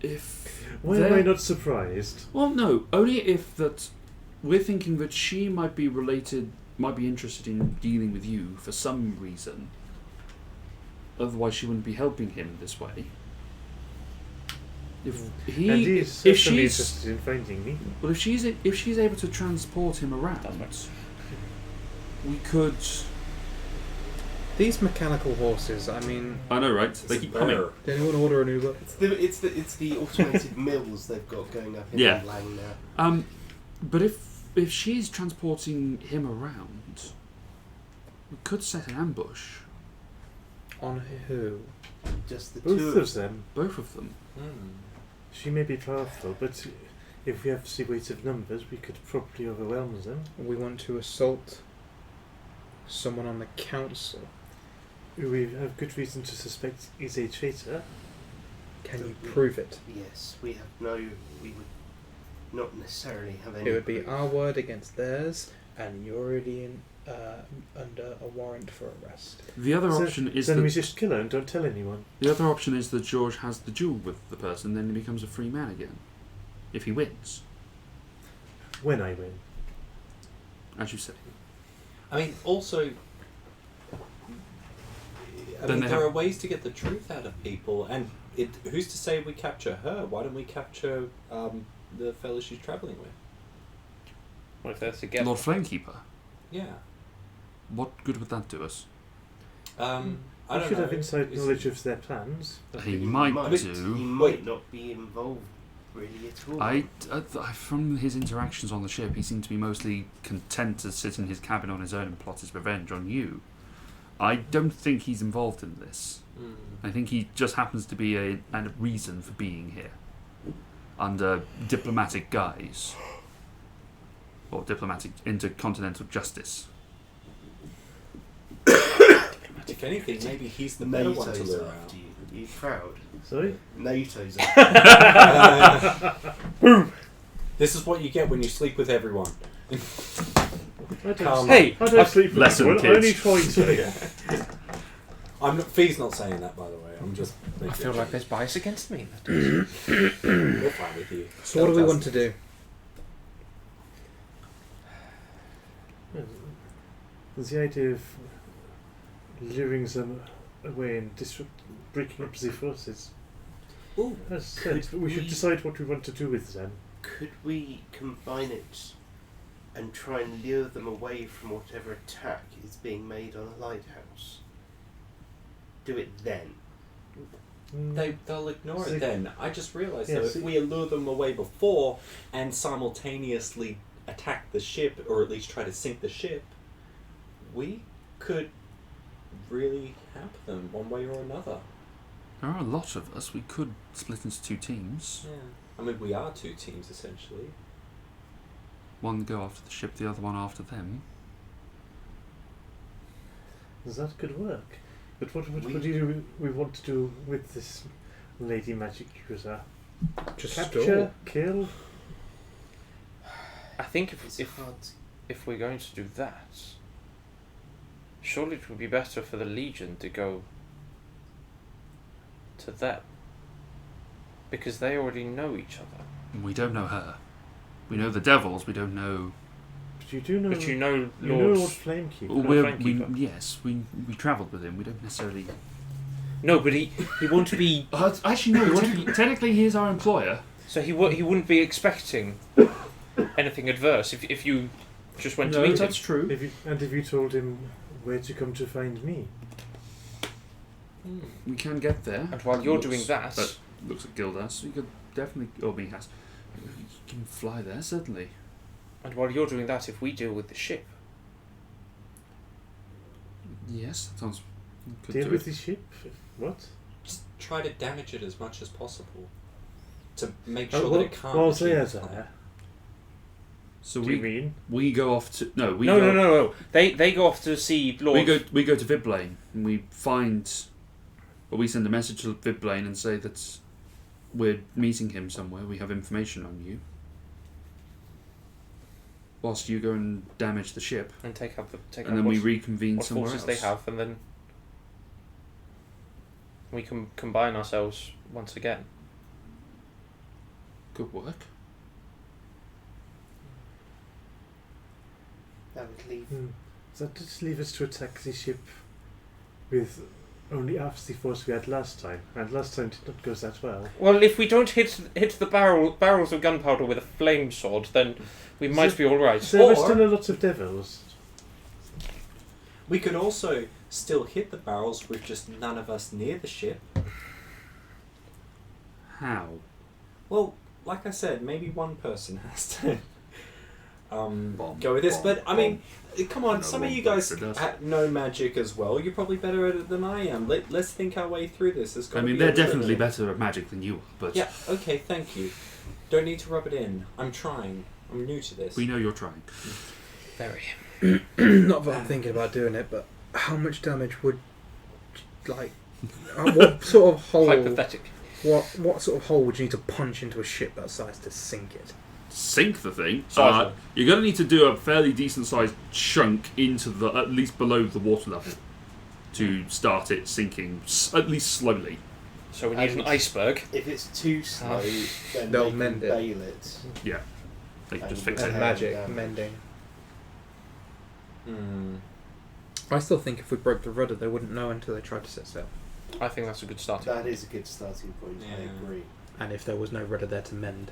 If Why am I not surprised? Well, no, only if that we're thinking that she might be interested in dealing with you for some reason. Otherwise, she wouldn't be helping him this way. If And he is certainly interested in finding me. if she's able to transport him around, we could. These mechanical horses. I mean, I know, right? They keep coming. did anyone order an Uber? It's the automated mills they've got going up in Yeah. Lang now. But if she's transporting him around, we could set an ambush. On who? Just the Both two of them. Both of them. She may be powerful, but if we have the weight of numbers, we could probably overwhelm them. We want to assault someone on the council. Who we have good reason to suspect is a traitor. Can you prove it? Yes, we would not necessarily have any. It would be proof. our word against theirs, and you're already under a warrant for arrest. The other option is then that we just kill her and don't tell anyone. the other option is that George has the duel with the person, then he becomes a free man again. If he wins, When I win. as you say. I mean, also, there are ways to get the truth out of people, and who's to say we capture her? Why don't we capture the fellow she's travelling with? What if they're together? Lord Flamekeeper. Yeah. What good would that do us? I We don't should know. have inside knowledge of their plans. He might He do. might not be involved really at all. I, from his interactions on the ship, he seemed to be mostly content to sit in his cabin on his own and plot his revenge on you. I don't think he's involved in this. I think he just happens to be a reason for being here. under diplomatic guise. Or diplomatic intercontinental justice. If anything, maybe he's the better one to NATO's lure after out. you. Are you proud? Sorry? NATO's after This is what you get when you sleep with everyone. I don't Calm. Hey, I don't sleep with lesson, anyone. I only kids. try to. Yeah. I'm not, Fee's not saying that, by the way. I'm just. I feel like there's bias against me. we're fine with you. So what do we want to do? There's the idea of luring them away and breaking up the forces. Ooh, As said, Could we should we- decide what we want to do with them. Could we combine it and try and lure them away from whatever attack is being made on a lighthouse? Do it then. they'll ignore See- it then. I just realised Yeah, though, see- if we lure them away before and simultaneously attack the ship, or at least try to sink the ship, we could really help them one way or another. There are a lot of us. We could split into 2 teams. Yeah. I mean, we are 2 teams essentially. One go after the ship, the other one after them. That could work. But what We- do we want to do with this lady magic user? Just Capture, stall. kill? I think It's if hard to if we're going to do that, surely it would be better for the Legion to go to them. Because they already know each other. We don't know her. We know the devils, we don't know... But you do know. But you know you know Lord... Lord Flamekeeper. Flamekeeper. Yes, we travelled with him. We don't necessarily... No, but he won't be... Actually, no. Technically, he is our employer. So he wouldn't be expecting anything adverse if you just went to No, meet him. that's true. If you told him where to come to find me. We can get there. And while you're Looks- doing that... But looks at Gildas. We could definitely... Or Mihas. You can fly there, certainly. And while you're doing that, if we deal with the ship... Yes, that sounds... Could Deal do with it. the ship? What? Just try to damage it as much as possible to make Oh, sure well, that it can't. well, achieve they are its plan. there. So Do you mean? we go off to... No, we No. go... They go off to see Lord... We go to Viblane and we find... Or we send a message to Viblane and say that we're meeting him somewhere. We have information on you. Whilst you go and damage the ship. And take out And then we reconvene what somewhere forces else. they have, and then we can combine ourselves once again. Good work. that would leave. So that just leave us to attack the ship with only half the force we had last time. And last time did not go that well. Well, if we don't hit the barrels of gunpowder with a flame sword, then we might be all right. There were Or- still a lot of devils. We could also still hit the barrels with just none of us near the ship. How? Well, like I said, maybe one person has to Bomb, go with this. bomb, But I mean, come on, No some of one you guys bites the dust. know magic as well. You're probably better at it than I am. Let's think our way through this. There's I gotta mean, be they're a little definitely bit of- better at magic than you are, but Yeah. Okay. Thank you. Don't need to rub it in. I'm trying. I'm new to this. we know you're trying. Very. Not that I'm thinking about doing it, but how much damage would, like, what sort of hole? Hypothetic. What sort of hole would you need to punch into a ship that size to sink it? Sink the thing. Size. You're going to need to do a fairly decent sized chunk into the at least below the water level to start it sinking at least slowly. So we need an iceberg. If it's too slow, then They'll they can mend it. bail it. Yeah, they can just fix And it. And Okay. magic, Damage. mending. Hmm. I still think if we broke the rudder, they wouldn't know until they tried to set sail. I think that's a good starting That point. is a good starting point. I Yeah. agree. And if there was no rudder there to mend.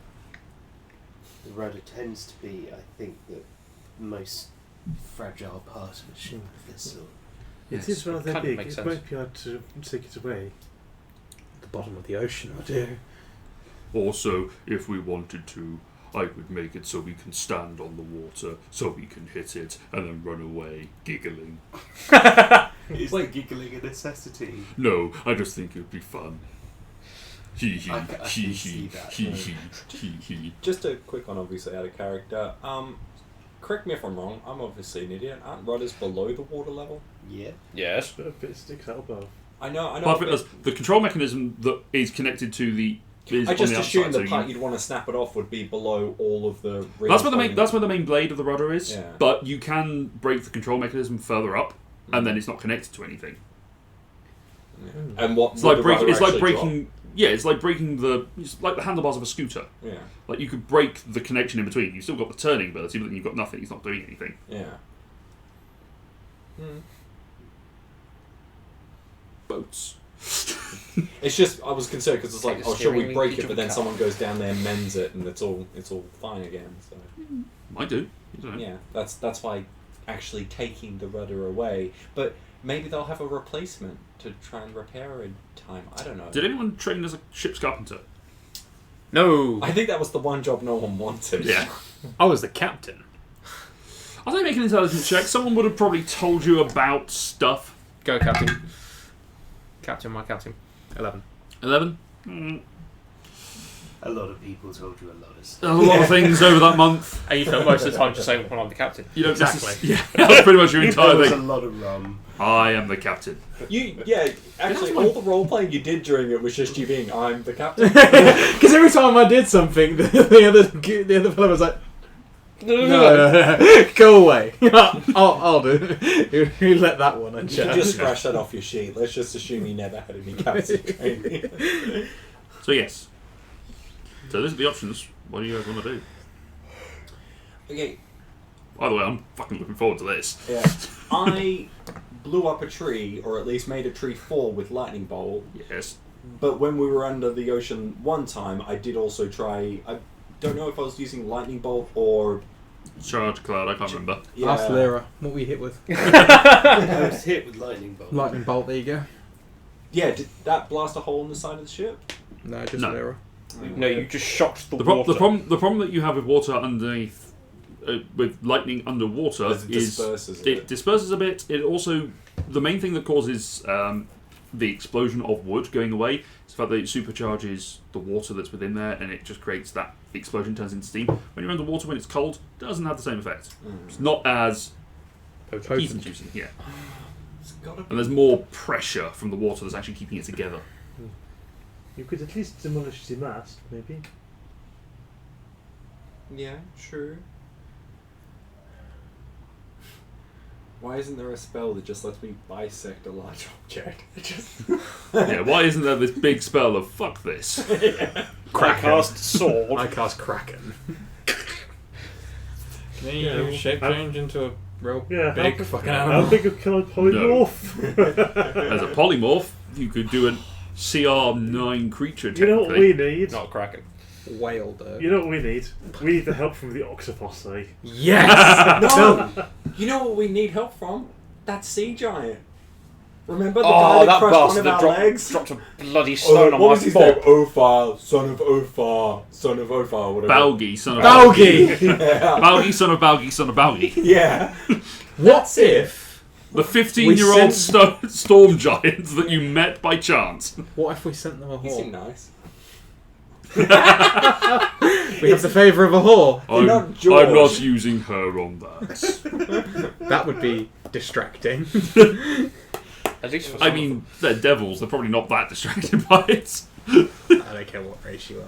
The rudder tends to be, I think, the most fragile part of a ship of this sort. Yes. It is rather Kind of big. makes It sense. might be hard to take it away. The bottom of the ocean, I do. Also, if we wanted to, I would make it so we can stand on the water, so we can hit it, and then run away, giggling. Is the giggling a necessity? No, I just think it would be fun. see that. Just a quick one, obviously out of character. Correct me if I'm wrong. I'm obviously an idiot. Aren't rudders below the water level? Yeah. Yes. But a bit sticks out above. I know. But I think that's the control mechanism that is connected to the. Is I just on the assumed outside, the so part you'd want to snap it off would be below all of the. That's where the main. That's where the main blade of the rudder is. Yeah. But you can break the control mechanism further up, and then it's not connected to anything. Yeah. And what? It's would like the breaking. rudder It's like actually breaking. Yeah, it's like breaking the. It's like the handlebars of a scooter. drop? Yeah. Like you could break the connection in between. You've still got the turning ability, but then you've got nothing. It's not doing anything. Yeah. Hmm. Boats. It's just I was concerned because it's like, Take the oh, should we steering break wheel, it? But then car. someone goes down there, mends it, and it's all fine again. So Might do. You don't know. yeah, that's why actually taking the rudder away. But maybe they'll have a replacement to try and repair in time. I don't know. Did anyone train as a ship's carpenter? No. I think that was the one job no one wanted. Yeah. I was the captain. I think make an intelligence check. Someone would have probably told you about stuff. Go, Captain. Captain, my Captain. 11. 11. A lot of people told you a lot of stuff. There's a lot of things over that month. And you spent most of the time just saying, well, I'm the Captain. You don't Exactly. Yeah, that's pretty much your There entire was a thing. lot of rum. I am the captain. Actually, all the role playing you did during it was just you being, I'm the captain. Because every time I did something, the other fellow was like, no, go away. I'll do it. You let that one You uncheck. can just scratch that off your sheet. Let's just assume he never had any captain training. So yes. So these are the options. What do you guys want to do? Okay, By the way, I'm fucking looking forward to this. yeah. I blew up a tree, or at least made a tree fall with lightning bolt. Yes. But when we were under the ocean one time, I did also try. I don't know if I was using lightning bolt or. Charge cloud, I can't remember. Yeah, Ask Lyra, what were you hit with? I was hit with lightning bolt. Lightning bolt, there you go. Yeah, did that blast a hole in the side of the ship? No, just No. Lyra. No, you just shocked the The water. problem that you have with water underneath, with lightning underwater, It is disperses it disperses a bit. It also, the main thing that causes the explosion of wood going away is the fact that it supercharges the water that's within there, and it just creates that explosion, turns into steam. When you're underwater, when it's cold, it doesn't have the same effect. It's not as heat inducing, yeah. It's gotta be. And there's more pressure from the water that's actually keeping it together. You could at least demolish the mast, maybe. Yeah, true. Why isn't there a spell that just lets me bisect a large object? Yeah, why isn't there this big spell of fuck this? I cast sword. I cast Kraken. Can Yeah, you shape how- change into a real Yeah, big how, fucking how animal? big can I polymorph? As a polymorph, you could do a CR9 creature You know what technically. we need? Not Kraken. Whale, though. You know what we need? We need the help from the octopus. Yes! No! You know what we need help from? That sea giant. Remember the Oh, guy that that crushed one bastard of that our dropped, legs? dropped a bloody stone on what my was his name? foot. Ophar, son of Ophar, son of Ophar, whatever. Balgi, son of Balgi! Yeah. Balgi, son of Balgi, son of Balgi. Yeah. What if? The 15-year-old storm giant that you met by chance. What if we sent them a He seemed whore? nice. We have the favour of a whore. not George. I'm not using her on that. That would be distracting. At least for I some mean, they're devils. They're probably not that distracted by it. I don't care what race you are.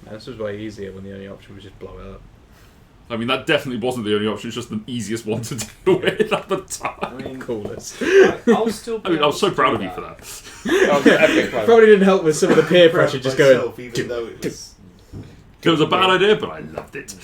Man, this was way easier when the only option was just blow it up. I mean, that definitely wasn't the only option. It's just the easiest one to deal with at the I time. mean, Coolest. I'll still. I mean, I was so proud of you for that. that was epic, man. Probably didn't help with some of the peer pressure just going. Myself, even though it was. It was a bad idea, but I loved it.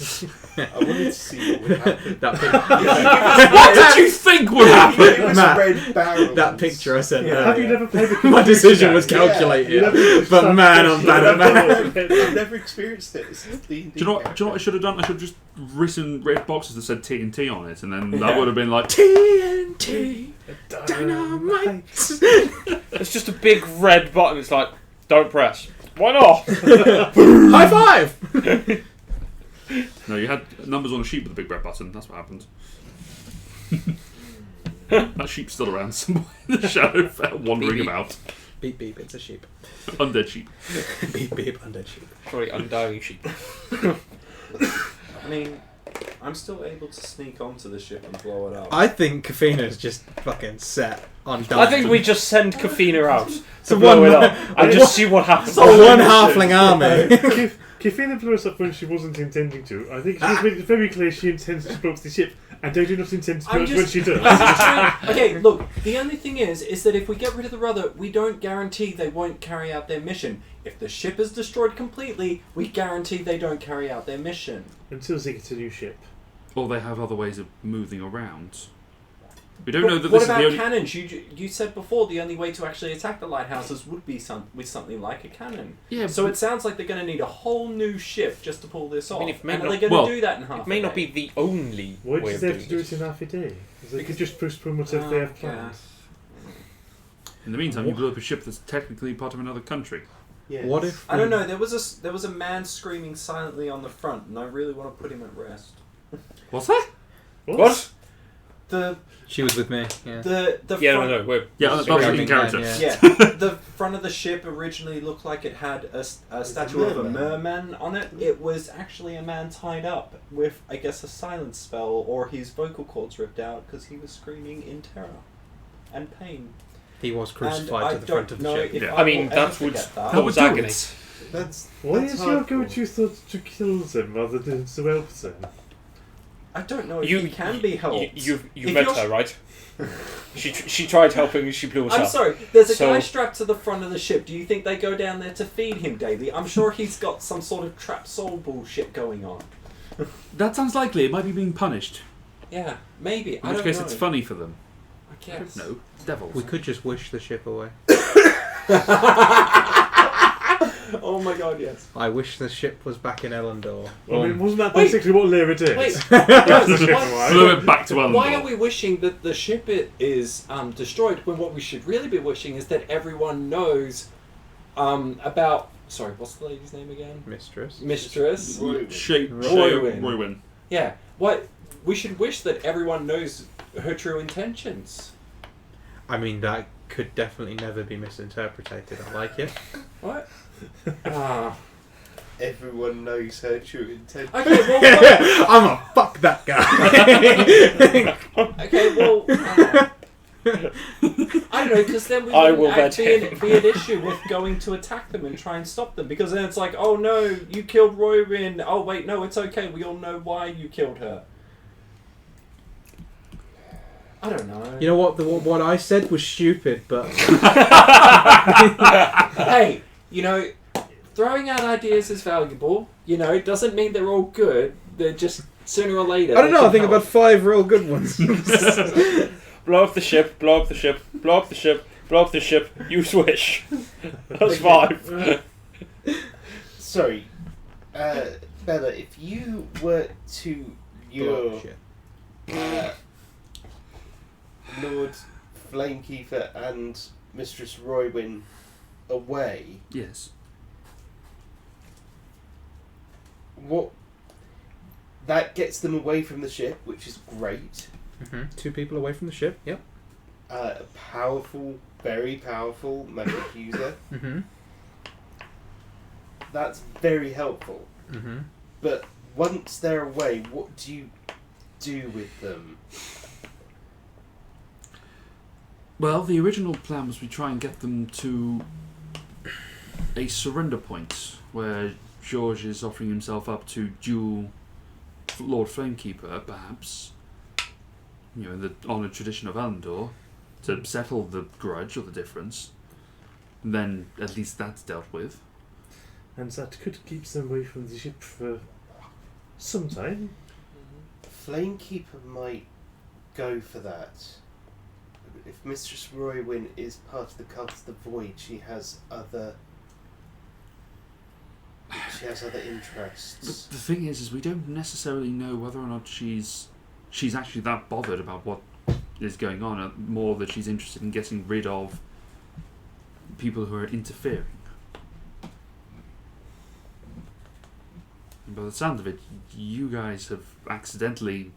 I wanted to see what would happen. That, What did you think would happen? It was Matt, red barrels. that picture I sent Yeah. Have you earlier. never played the My decision was Yeah. calculated. You never- But man, I'm bad at math. I've never experienced it. It's D&D Do you know what I should have done? I should have just written red boxes that said TNT on it, and then that Yeah. would have been like, TNT Dynamite. It's just a big red button. It's like, don't press. Why not? High five! no, you had numbers on a sheet with a big red button. That's what happened. That sheep's still around somewhere in the shadow, wandering Beep, beep. about. Beep beep, it's a sheep. Undead sheep. Beep beep, undead sheep. Probably undying sheep. I mean, I'm still able to sneak onto the ship and blow it up. I think Kafina's just fucking set on I dying. think we just send Kafina out to So blow one- it up and just see what happens. a one halfling army. Kifina blew us up when she wasn't intending to. I think she's made it very clear she intends to blow up the ship, and I do not intend to blow it when she does. Okay, look, the only thing is that if we get rid of the rudder, we don't guarantee they won't carry out their mission. If the ship is destroyed completely, we guarantee they don't carry out their mission. Until they get a new ship. Or they have other ways of moving around. We don't But know that what this is about the only... cannons? You said before the only way to actually attack the lighthouses would be with something like a cannon. Yeah, So it sounds like they're going to need a whole new ship just to pull this off. mean, it may and are not- they going to well, do that in half It may a not day? be the only Why way does of they have doing to do it. it in half a day? They Because- could just postpone whatever they have yeah. planned. In the meantime, you blew up a ship that's technically part of another country. Yes. What if I don't know. There was a man screaming silently on the front, and I really want to put him at rest. What's that? What? The she was with me? Yeah. the Yeah, front, no, we're... Yeah, that was in character. Yeah, the front of the ship originally looked like it had a statue of a merman on it. It was actually a man tied up with, I guess, a silence spell, or his vocal cords ripped out because he was screaming in terror and pain. He was And crucified I to the don't front of the know ship. if Yeah. I I mean, will that ever would... forget That That would was do agony. it. Why That's is your hardcore. go-to thought to kill them rather than to help them? I don't know if You- he can be helped. You If met you're- her, right? she tried helping and she blew us I'm up. sorry, there's a So- guy strapped to the front of the ship. Do you think they go down there to feed him daily? I'm sure he's got some sort of trap soul bullshit going on. That sounds likely. It might be being punished. Yeah, maybe. In I which don't case, know. it's funny for them. I guess. No, devils. We could just wish the ship away. Oh my god, yes. I wish the ship was back in Elendor. I mean, wasn't that Wait. basically what Lyra did? Wait, guys, Blew it back to Elendor. why are we wishing that the ship is destroyed when what we should really be wishing is that everyone knows about... Sorry, what's the lady's name again? Mistress. Mistress. Roywin. Roywin. Yeah. What we should wish that everyone knows her true intentions. I mean, that could definitely never be misinterpreted. I like it. What? Ah. Everyone knows her true intent. Okay, well, I'm gonna fuck that guy. okay, well, I don't know, because then we I wouldn't will bet be an issue with going to attack them and try and stop them, because then it's like, oh no, you killed Roywin. Oh wait, no, it's okay. We all know why you killed her. I don't know. You know what? What I said was stupid, but Hey, you know, throwing out ideas is valuable. You know, it doesn't mean they're all good. They're just sooner or later. I don't they know. I can think help. about 5 real good ones. Blow up the ship, blow up the ship, blow up the ship, blow up the ship, use wish. That's 5. Sorry, Bella, if you were to lure Lord Flamekeeper and Mistress Roywin away, Yes. what that gets them away from the ship, which is great. 2 people away from the ship. Yep. A powerful, very powerful magic user. That's very helpful. But once they're away, what do you do with them? Well, the original plan was we try and get them to a surrender point where George is offering himself up to duel Lord Flamekeeper, perhaps, you know, in the honoured tradition of Elendor, to settle the grudge or the difference. And then at least that's dealt with. And that could keep them away from the ship for some time. Flamekeeper might go for that. If Mistress Roywin is part of the Cult of the Void, she has other interests. But the thing is we don't necessarily know whether or not she's actually that bothered about what is going on, more that she's interested in getting rid of people who are interfering. And by the sound of it, you guys have accidentally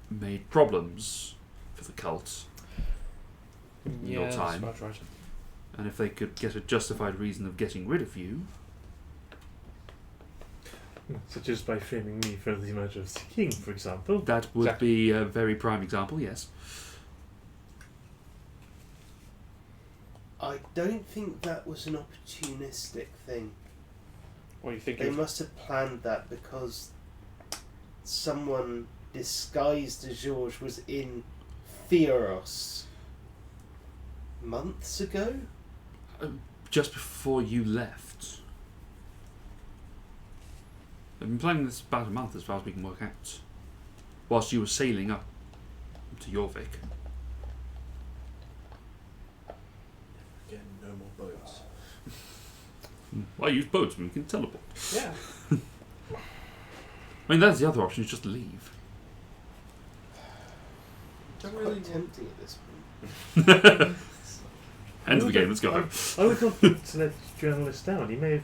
made problems for the cult. in Yeah, your that's time. about right. And if they could get a justified reason of getting rid of you, Such as by framing me for the murder of the king, for example. that would Exactly. be a very prime example, yes. I don't think that was an opportunistic thing. What do you think? They must have planned that because someone disguised as George was in Theros months ago? Just before you left. I've been planning this about a month as far as we can work out. Whilst you were sailing up to Jorvik. Again, no more boats. Well, use boats and we can teleport. Yeah. I mean, that's the other option, is just leave. It's Don't quite really tempting at this point. End of the game, let's go home. I would not want to let the journalist down. He may have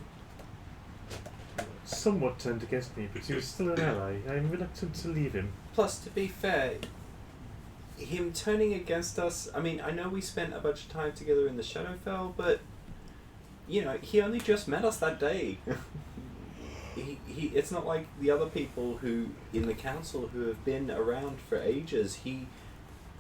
somewhat turned against me, but he was still an ally. I'm reluctant to leave him. Plus, to be fair, him turning against us, I mean, I know we spent a bunch of time together in the Shadowfell, but, you know, he only just met us that day. It's not like the other people who, in the council, who have been around for ages. He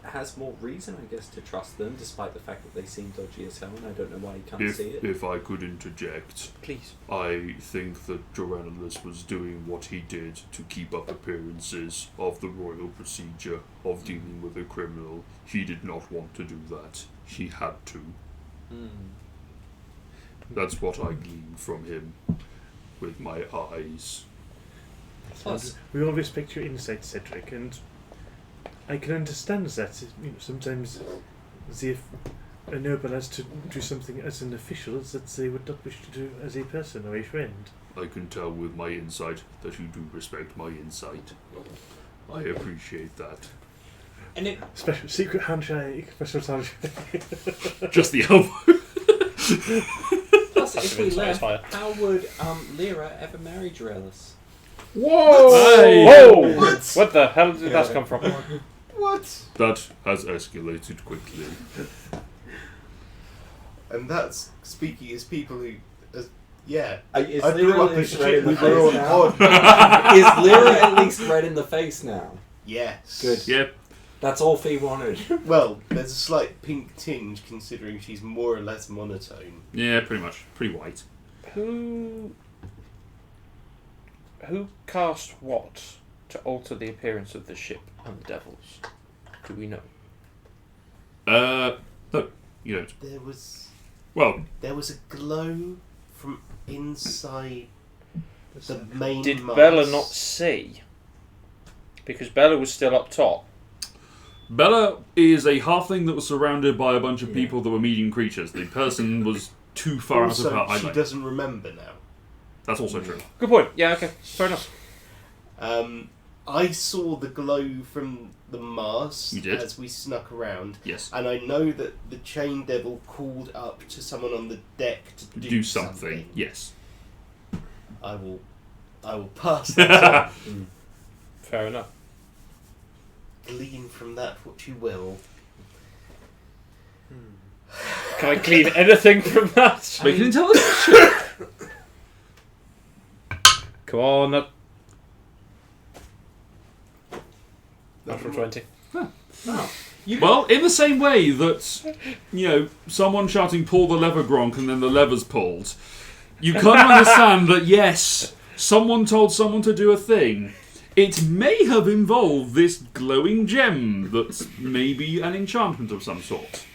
has more reason, I guess, to trust them, despite the fact that they seem dodgy as hell, and I don't know why he can't see it. If I could interject, Please. I think that Joannulus was doing what he did to keep up appearances of the royal procedure of dealing with a criminal. He did not want to do that. He had to. That's what I glean from him with my eyes. Plus, We all respect your insight, Cedric, and I can understand that. You know, sometimes if a noble has to do something as an official that they would not wish to do as a person or a friend. I can tell with my insight that you do respect my insight. I appreciate that. and it Special secret handshake, special handshake. Just the elbow. plus, That's if an we insight left, fire. how would Lyra ever marry Dorellis? Whoa! Hey. Whoa! What the hell did that come from? What? That has escalated quickly. And that's speaking as people who, yeah. Is I Lyra grew up at as least red in the we were all face now? odd. Is Lyra at least red in the face now? Yes. Good. Yep. That's all Fee wanted. Well, there's a slight pink tinge considering she's more or less monotone. Yeah, pretty much. Pretty white. Who cast what to alter the appearance of the ship and the devils? Do we know? No, you don't. There was Well, a glow from inside the main Did mast. Bella not see? Because Bella was still up top. Bella is a halfling that was surrounded by a bunch of Yeah. people that were medium creatures. The person was too far out Also, of her eye she line. doesn't remember now. That's also true. Good point. Yeah, okay. Fair enough. I saw the glow from the mast You did? as we snuck around, Yes. and I know that the chain devil called up to someone on the deck to Do something. Yes. I will pass that on. Fair enough. Glean from that what you will. Can I clean anything from that? Make an intelligence check. Come on. Natural 20. Well, in the same way that, someone shouting "pull the lever, Gronk," and then the lever's pulled, you kind of understand that, yes, someone told someone to do a thing. It may have involved this glowing gem that's maybe an enchantment of some sort.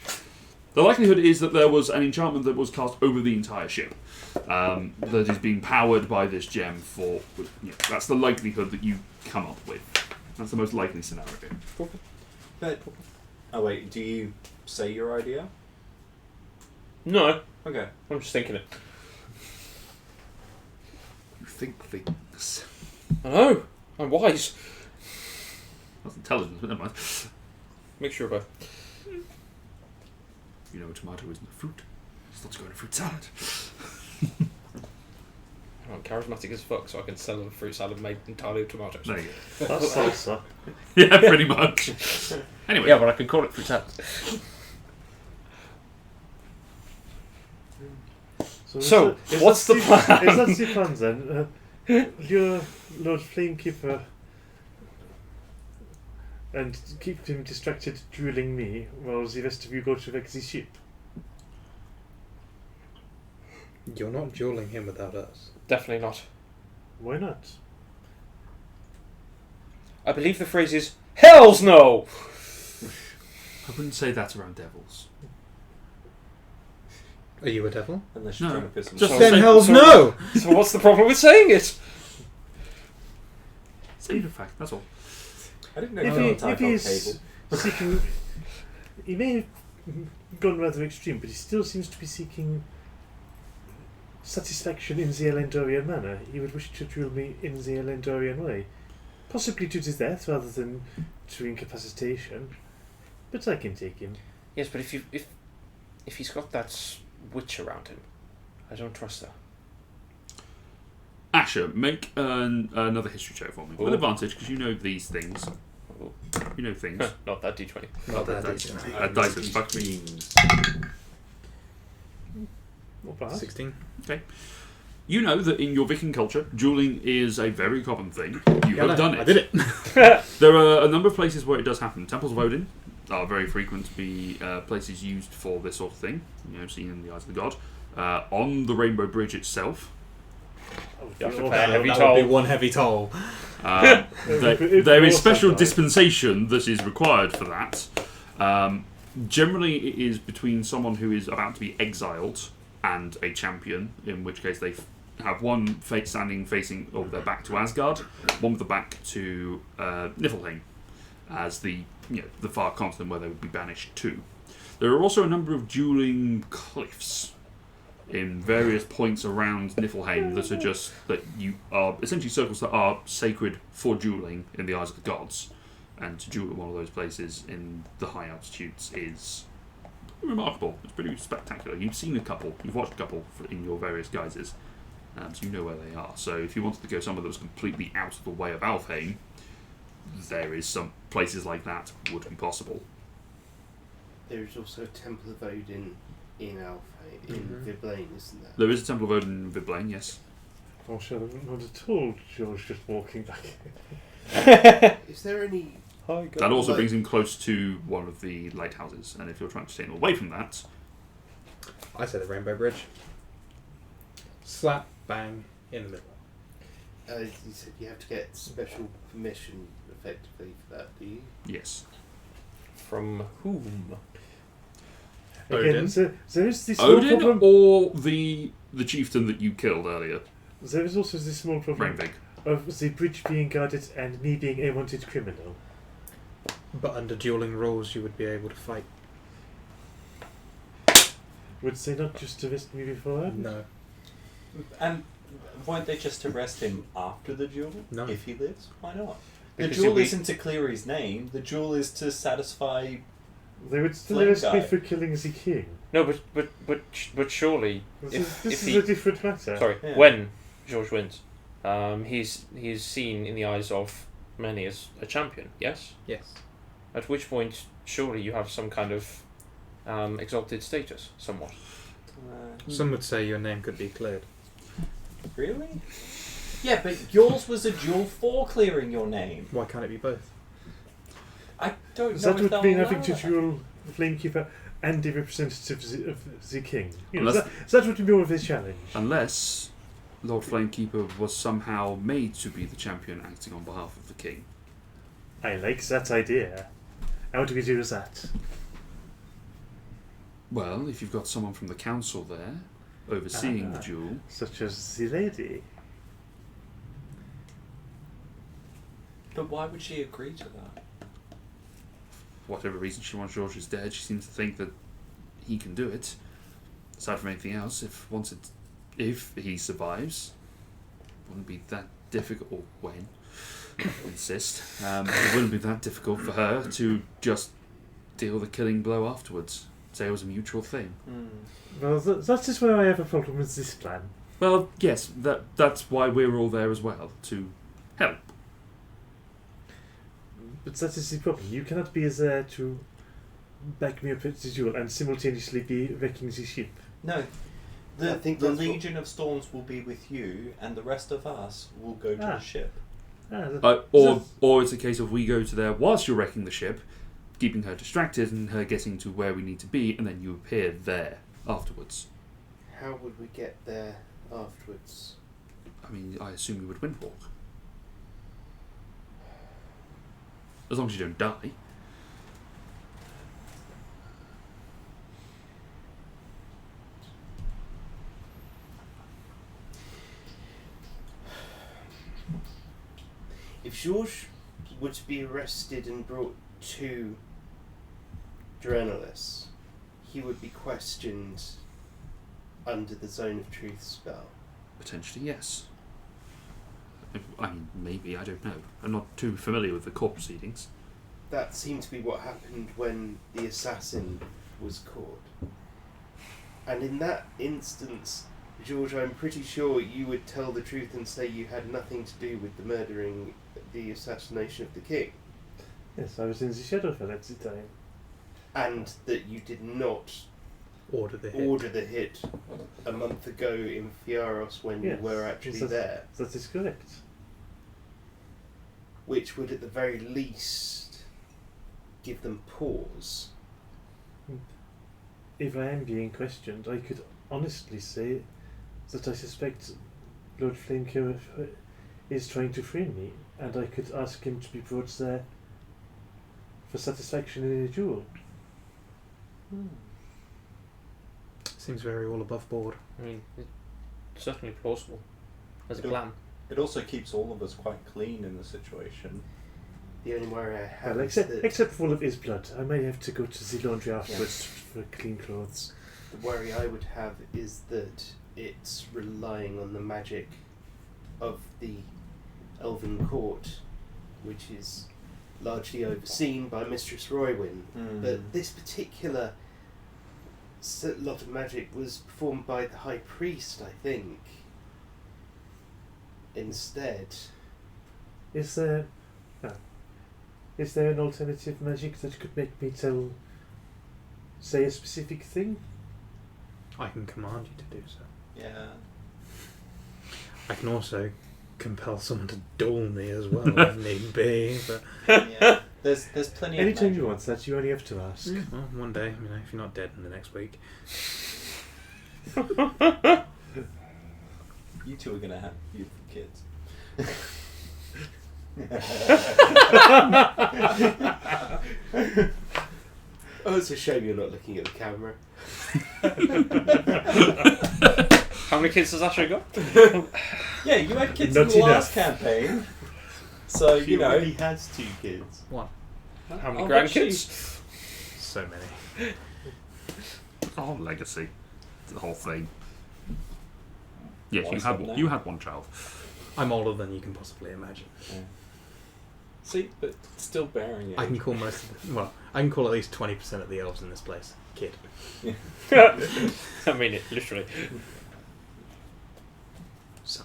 The likelihood is that there was an enchantment that was cast over the entire ship that is being powered by this gem for... that's the likelihood that you come up with. That's the most likely scenario. But, oh wait, do you say your idea? No, Okay. I'm just thinking it. You think things. I know. I'm wise. That's intelligence, but never mind. Mixture of both. You know a tomato isn't a fruit. It's not to go in a fruit salad. I'm charismatic as fuck, so I can sell a fruit salad made entirely of tomatoes. There you go. That's salsa. Yeah, pretty much. Anyway. Yeah, but I can call it fruit salad. So, is what's that the plan? Is that the plan then? Lure Lord Flamekeeper and keep him distracted dueling me while the rest of you go to wreck the ship. You're not dueling him without us. Definitely not. Why not? I believe the phrase is "Hell's no." I wouldn't say that around devils. Are you a devil? Unless you're No. trying to piss them Just off. Then say- hell's so- no! So what's the problem with saying it? Statement of fact, that's all. I didn't know If you he, were type if on he's cable. seeking, he may have gone rather extreme, but he still seems to be seeking satisfaction in the Elendorian manner. He would wish to duel me in the Elendorian way, possibly to the death rather than to incapacitation. But I can take him. Yes, but if he's got that witch around him, I don't trust her. Asher, make another history check for me. With Oh. advantage, because you know these things. Oh. You know things. Not that D20. Not that Dice. decent. Dice has fucked me. Not bad. 16. You know that in your Viking culture, dueling is a very common thing. You Yeah, have no, done it. I did it. There are a number of places where it does happen. Temples of Odin are very frequent to be places used for this sort of thing. You know, seen in the eyes of the god. On the Rainbow Bridge itself, You have to Oh, pay a heavy that toll. would be one heavy toll. there is special dispensation that is required for that. Generally, it is between someone who is about to be exiled and a champion, in which case they have one standing facing their back to Asgard, one with the back to Niflheim, as the far continent where they would be banished to. There are also a number of dueling cliffs in various points around Niflheim that you are essentially circles that are sacred for dueling in the eyes of the gods, and to duel at one of those places in the high altitudes is remarkable. It's pretty spectacular. You've seen a couple, you've watched a couple in your various guises, so you know where they are. So if you wanted to go somewhere that was completely out of the way of Alfheim, there is some places like that would be possible. There is also a Temple of Odin in Alfheim, in Viblane, isn't there? There is a Temple of Odin in Viblane, yes. Oh, shall I not at all? George just walking back. Is there any... That also Like- brings him close to one of the lighthouses, and if you're trying to stay away from that, I say the Rainbow Bridge. Slap, bang, in the middle. you said you have to get special permission, effectively, for that, do you? yes. From whom? Odin? Again, so there is this small Odin problem. or the chieftain that you killed earlier, There is also this small problem Rainvig. of the bridge being guarded and me being a wanted criminal. But under dueling rules, you would be able to fight. Would they not just arrest me beforehand? No. And won't they just arrest him after the duel? No. If he lives? Why not? Because the duel you'll be- isn't to clear his name. The duel is to satisfy... They would still Flame arrest me guy. for killing the king. No, but surely, This if is he- a different matter. sorry, Yeah. when George wins, he's seen in the eyes of many as a champion. Yes. Yes. At which point, surely you have some kind of exalted status, somewhat. Some would say your name could be cleared. Really? Yeah, but yours was a duel for clearing your name. Why can't it be both? I don't That know if would they'll mean allow having to that. duel Flamekeeper and a representative of the king. You know, Unless- that would be more of a challenge. Unless Lord Flamekeeper was somehow made to be the champion acting on behalf of the king. I like that idea. How do we do that? Well, if you've got someone from the council there overseeing the duel, Such as the lady. But why would she agree to that? for whatever reason she wants George is dead, she seems to think that he can do it. Aside from anything else, if he survives, it wouldn't be that difficult when I insist. It wouldn't be that difficult for her to just deal the killing blow afterwards. Say it was a mutual thing. Well, that's just where I have a problem with this plan. Well, yes, that's why we're all there as well, to help. But that is the problem. You cannot be there to back me up at the duel and simultaneously be wrecking the ship. No, I think the that's what- Legion of Storms will be with you, and the rest of us will go to the ship. Or it's a case of we go to there whilst you're wrecking the ship, keeping her distracted and her getting to where we need to be, and then you appear there afterwards. How would we get there afterwards? I mean, I assume you would windwalk. As long as you don't die. If George were to be arrested and brought to Drenalis, he would be questioned under the Zone of Truth spell. Potentially, yes. I mean, maybe, I don't know. I'm not too familiar with the court proceedings. That seemed to be what happened when the assassin was caught. And in that instance, George, I'm pretty sure you would tell the truth and say you had nothing to do with the assassination of the king. Yes, I was in the Shadowfell at the time. And that you did not Order the hit a month ago in Fiaros when Yes, you were actually yes, there. That is correct. Which would at the very least give them pause. If I am being questioned, I could honestly say that I suspect Lord Flamekiller is trying to free me, and I could ask him to be brought there for satisfaction in a duel. Seems very all above board. I mean, it's certainly plausible as a Good. plan. It also keeps all of us quite clean in the situation. The only worry I have Well, is that except for all of his blood, I may have to go to the laundry afterwards for clean clothes. the worry I would have is that it's relying on the magic of the Elven Court, which is largely overseen by Mistress Roywin. But this particular lot of magic was performed by the High Priest, I think. Instead, Is there an alternative magic that could make me say a specific thing? I can command you to do so. Yeah. I can also compel someone to duel me as well if need be. But Yeah. There's plenty of Anytime magic. you want that, you only have to ask. well, one day, if you're not dead in the next week. You two are gonna have beautiful kids. oh, it's a shame you're not looking at the camera. How many kids has Asher got? Yeah, you had kids Not in the last enough. campaign. So, She you know. already has 2 kids. One. How many Oh, but grandkids? So many. The whole legacy. The whole thing. Yes, Why you stop had now? you had one child. I'm older than you can possibly imagine. See, but still bearing it. I can call I can call at least 20% of the elves in this place kid. I mean it, literally. So,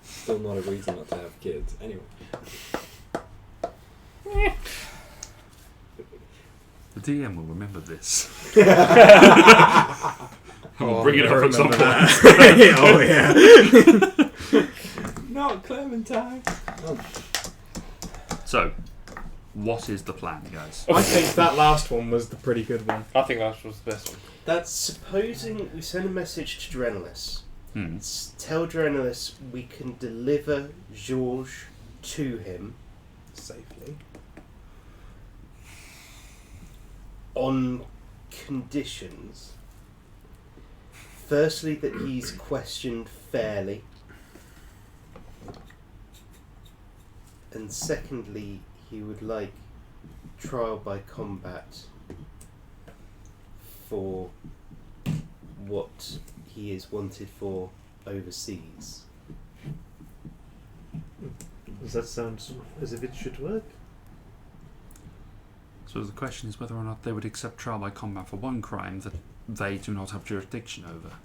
Still not a reason not to have kids. Anyway. The DM will remember this. oh, We'll bring it I up at some remember point. that. Oh yeah. Not Clementine. So, what is the plan, guys? I think that last one was the pretty good one. I think that was the best one. That's supposing we send a message to Drenalis. Hmm. Tell Drenalis we can deliver Georges to him Safely. on conditions. Firstly, that he's questioned fairly. And secondly, he would like trial by combat for what he is wanted for overseas. Does that sound as if it should work? So the question is whether or not they would accept trial by combat for one crime that they do not have jurisdiction over.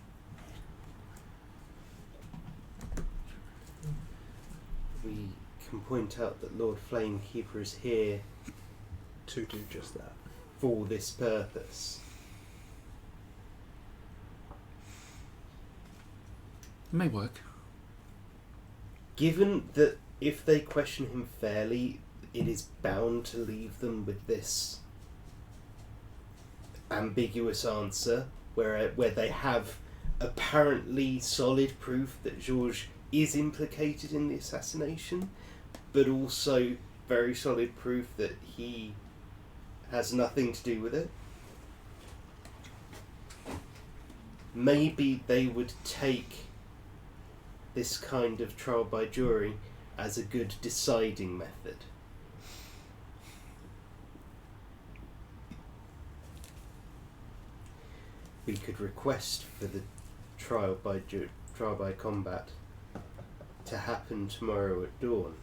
We can point out that Lord Flamekeeper is here To do just that. for this purpose. may work. Given that if they question him fairly, it is bound to leave them with this ambiguous answer, where they have apparently solid proof that Georges is implicated in the assassination, but also very solid proof that he has nothing to do with it. Maybe they would take this kind of trial by jury as a good deciding method. We could request for the trial by combat to happen tomorrow at dawn.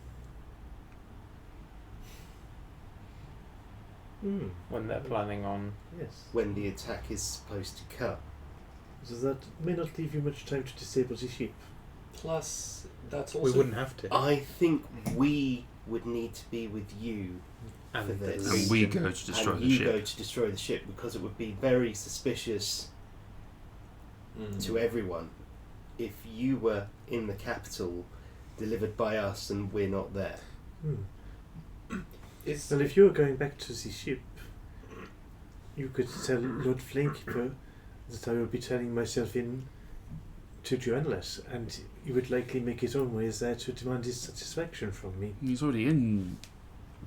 When they're planning on. Yes. When the attack is supposed to come. So that may not leave you much time to disable the ship. Plus, that's also... We wouldn't have to. I think we would need to be with you for And this. And we go to destroy and the you ship. go to destroy the ship, because it would be very suspicious to everyone if you were in the capital, delivered by us, and we're not there. Well, if you were going back to the ship, you could tell Lord Flamekeeper that I will be turning myself in to journalists, and he would likely make his own ways there to demand his satisfaction from me. He's already in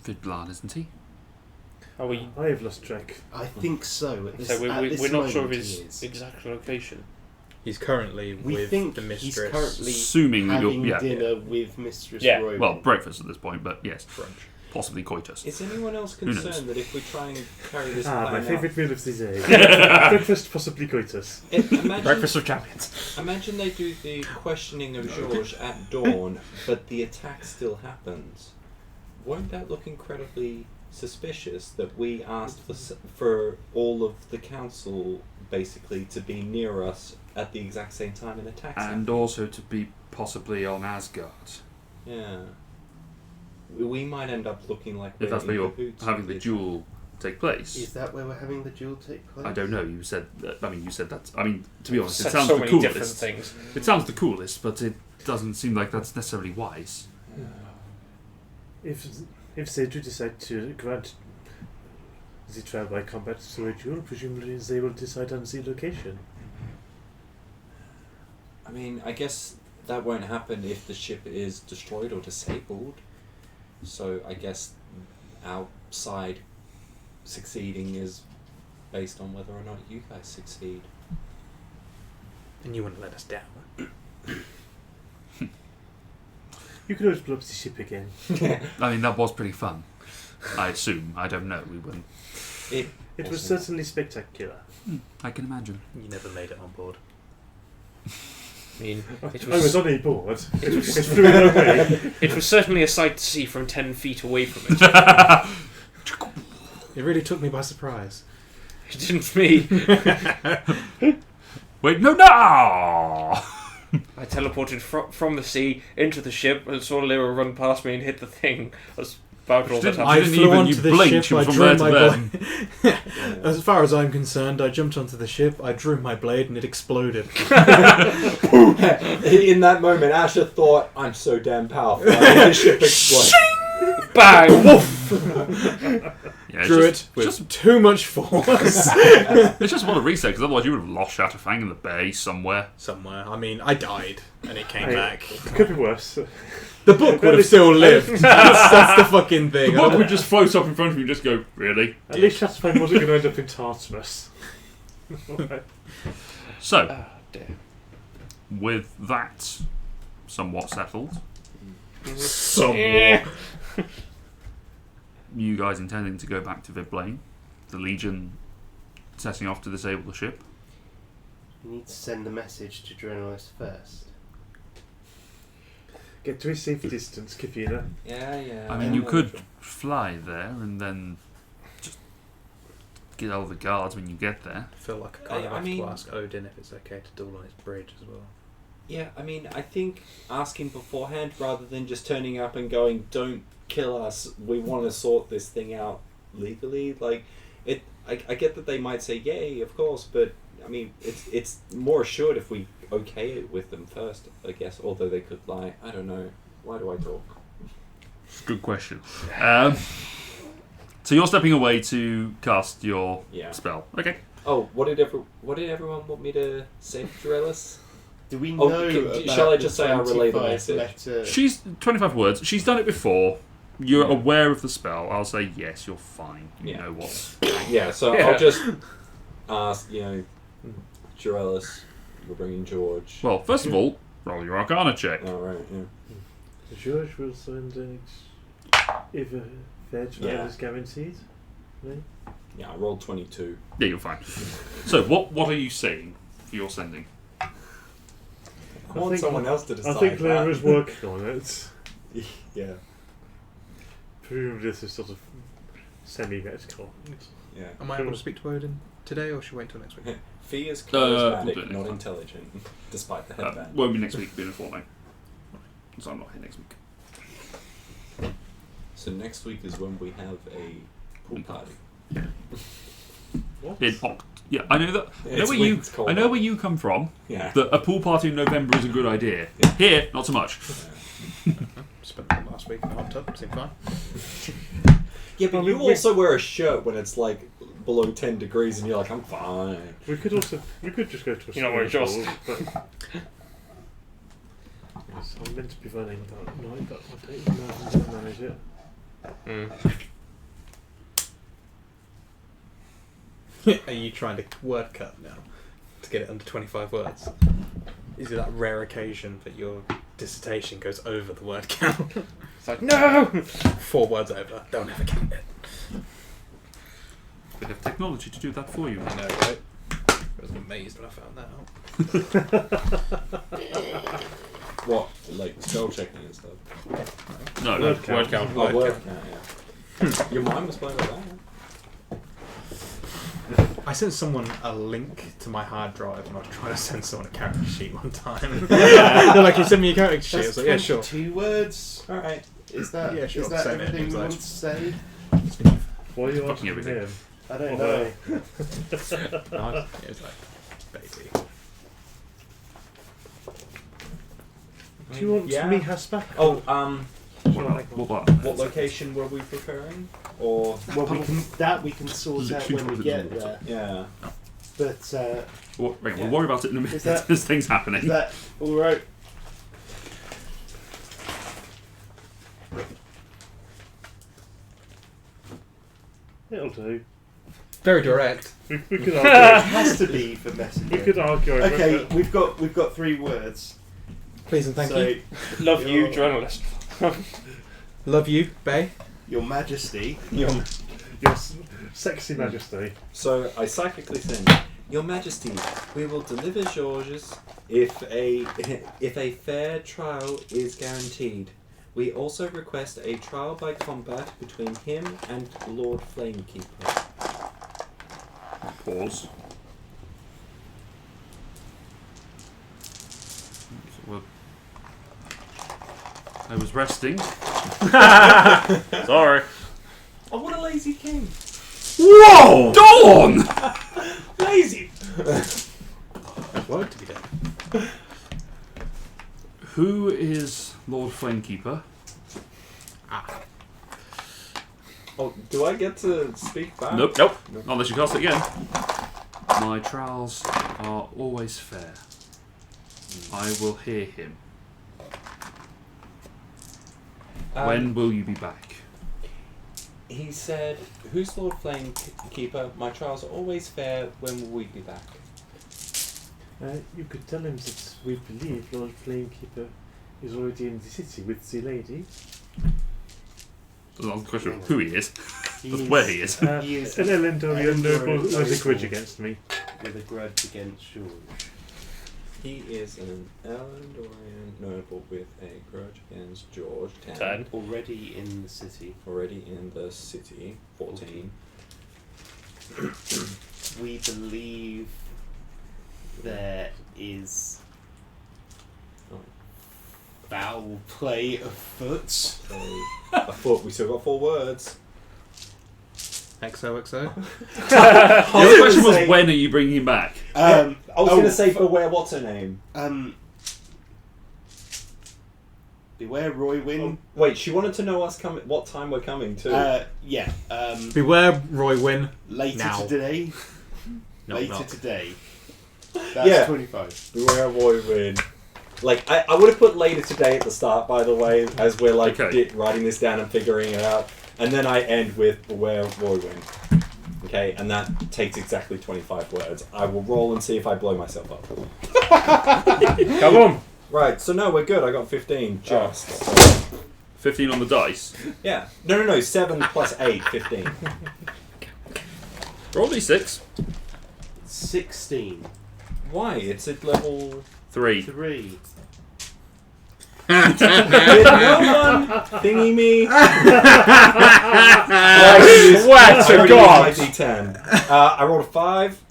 Vidblan, isn't he? Are we? I have lost track. I think so. At this, So at this we're not sure of moment his he is. exact location. He's currently We with think the he's mistress. currently Assuming that having you're... dinner with Mistress Yeah. Roy. Well, breakfast at this point, but yes. French. Possibly coitus. Is anyone else knows? concerned that if we try and carry this My plan favourite out... meal of the day. Breakfast, possibly coitus. Breakfast of champions. Imagine they do the questioning of Georges at dawn, but the attack still happens. Won't that look incredibly suspicious that we asked for all of the council basically to be near us at the exact same time an attack And also to be possibly on Asgard. Yeah. We might end up looking like If we're that's where in you're cahoots having with the this. duel take place. Is that where we're having the duel take place? I don't know. You said. You said that. I mean, to be honest, it Said sounds so the many coolest. different things. It sounds the coolest, but it doesn't seem like that's necessarily wise. If they do decide to grant the trial by combat to a duel, presumably they will decide on the location. I mean, I guess that won't happen if the ship is destroyed or disabled. So I guess our side succeeding is based on whether or not you guys succeed. And you wouldn't let us down. You can always blow up the ship again. I mean, that was pretty fun. I assume. I don't know. We wouldn't. It was certainly spectacular. I can imagine. You never made it on board. I mean, it I was was, on a board. It flew away. it was certainly a sight to see from 10 feet away from it. It really took me by surprise. It didn't me. Wait, no! I teleported from the sea into the ship and saw Lyra run past me and hit the thing. That's about all that Didn't- happened. I didn't flew even- onto you the blinked, ship, she was I from drew there to my there. blade. As far as I'm concerned, I jumped onto the ship, I drew my blade, and it exploded. In that moment, Asher thought, I'm so damn powerful. I made the ship explode. Bang! Woof! Yeah, Drew it's it with just, too much force. it's just what a reset, because otherwise you would have lost Shatterfang in the bay somewhere. Somewhere. I mean, I died, and it came back. It could be worse. The book would have still lived. That's the fucking The thing. book would just float up in front of you and just go, really? At least Shatterfang wasn't going to end up in Tartarus. So, Oh, dear. with that somewhat settled, Eh. you guys intending to go back to Vidblane, the Legion setting off to disable the ship. You need to send a message to journalists first. Get to a safe distance, Kafina. Yeah. I mean, you could fly there and then just get all the guards when you get there. I feel like I kind of I have mean- to ask Odin if it's okay to duel on his bridge as well. Yeah, I mean, I think asking beforehand rather than just turning up and going, don't kill us, we want to sort this thing out legally. Like, I get that they might say, yay, of course, but, I mean, it's more assured if we okay it with them first, I guess. Although they could lie. I don't know. Why do I talk? Good question. So you're stepping away to cast your Yeah. spell. Okay. Oh, what did everyone want me to say to Drellis? Do we Oh, know can- about shall I the just say I'll relay the 25 message? letter? She's 25 words. She's done it before. You're Yeah. aware of the spell. I'll say yes. You're fine. You Yeah. know what. Yeah, so Yeah. I'll just ask, Drellis, we're bringing George. Well, first of all, roll your Arcana check. Oh, right, yeah. George will send if a fair trial Yeah. is guaranteed. Right? Yeah, I rolled 22. Yeah, you're fine. So, what are you saying for your sending? I want someone else to decide I think that. Lyra's working on it. Yeah, Presumably this is sort of semi-medical. yeah. Am I able to speak to Odin today, or should we wait till next week? Fee is We'll do charismatic, it next not time. intelligent, despite the headband. Won't be next week, be in a fortnight. So I'm not here next week. So next week is when we have a pool party. What? In yeah, I know that. I know It's where you. winter's cold. I know where you come from. Yeah. That a pool party in November is a good idea. Here, not so much. Spent the last week in the hot tub. Seemed fine. Yeah, but Well, you we- also wear a shirt when it's like below 10 degrees and you're like, I'm fine. We could just go to a You're not wearing shorts. pool, but yes, I'm meant to be running that night, but I don't know how to manage it. Are you trying to word cut now to get it under 25 words? Is it that rare occasion that your dissertation goes over the word count? It's like, no! 4 words over. Don't ever count it. We have technology to do that for you. I know, right? I was amazed when I found that out. What? Like spell checking and stuff? No, Word count. word count. Oh, word count, yeah. Your mind was blown by that. I sent someone a link to my hard drive when I was trying to send someone a character sheet one time. They're like, "You send me a character sheet." I was like, "Yeah, sure." 2 words. Alright. Is that Yeah, sure, is that same everything it, you want exactly. to say? Why are you Fucking asking everything. him? I don't Or know. her? It was like, baby. Do you want Yeah. me has back? Oh, What? what location were we preparing? Or Well, we can sort out when we get there. yeah. But We'll worry about it in a minute. Is that- There's things happening. is that all right? It'll do. Very direct. We could It argue. has to be for messaging. We could argue over Okay, it. we've got 3 words. Please and thank so, you. Love you, You're- journalist. Love you, Bay. Your Majesty. Your sexy majesty. So I psychically send, Your Majesty, we will deliver Georges if a fair trial is guaranteed. We also request a trial by combat between him and Lord Flamekeeper. Pause. I was resting. Sorry. Oh, what a lazy king! Whoa! Dawn! Lazy! There's work to be done. Who is Lord Flamekeeper? Oh, do I get to speak back? Nope. Not unless you cast it again. My trials are always fair. I will hear him. When will you be back? He said, Who's Lord Flamekeeper? My trials are always fair. When will we be back? You could tell him that we believe Lord Flamekeeper is already in the city with the lady. There's not a question of who he is, He but is- where he is. He is An Elendorian noble Elendorian has a grudge noble against me. with a grudge against George. He is an Elendorian noble with a grudge against George. 10. Already in the city. Already in the city. 14. We believe there is foul play afoot. So I thought we still got 4 words. XOXO. The other question was, when are you bringing him back? I was going to say beware what's her name. Beware Roy Wynn. Oh, wait, she wanted to know us coming. What time we're coming too. Yeah. Beware Roy Wynn. Later Now. today. No, Later not. today. That's Yeah. 25. Beware Roy Win. Like I would have put later today at the start, by the way, as we're like writing this down and figuring it out, and then I end with beware Roy Win. Okay, and that takes exactly 25 words. I will roll and see if I blow myself up. Come on. Right, so no, we're good. I got 15 just. So. 15 on the dice. Yeah. No. 7 plus 8, 15. Roll d6. 16. Why? It's at level 3. 3. Did no one thingy me? Swear I to already God. used my D10. I rolled a 5.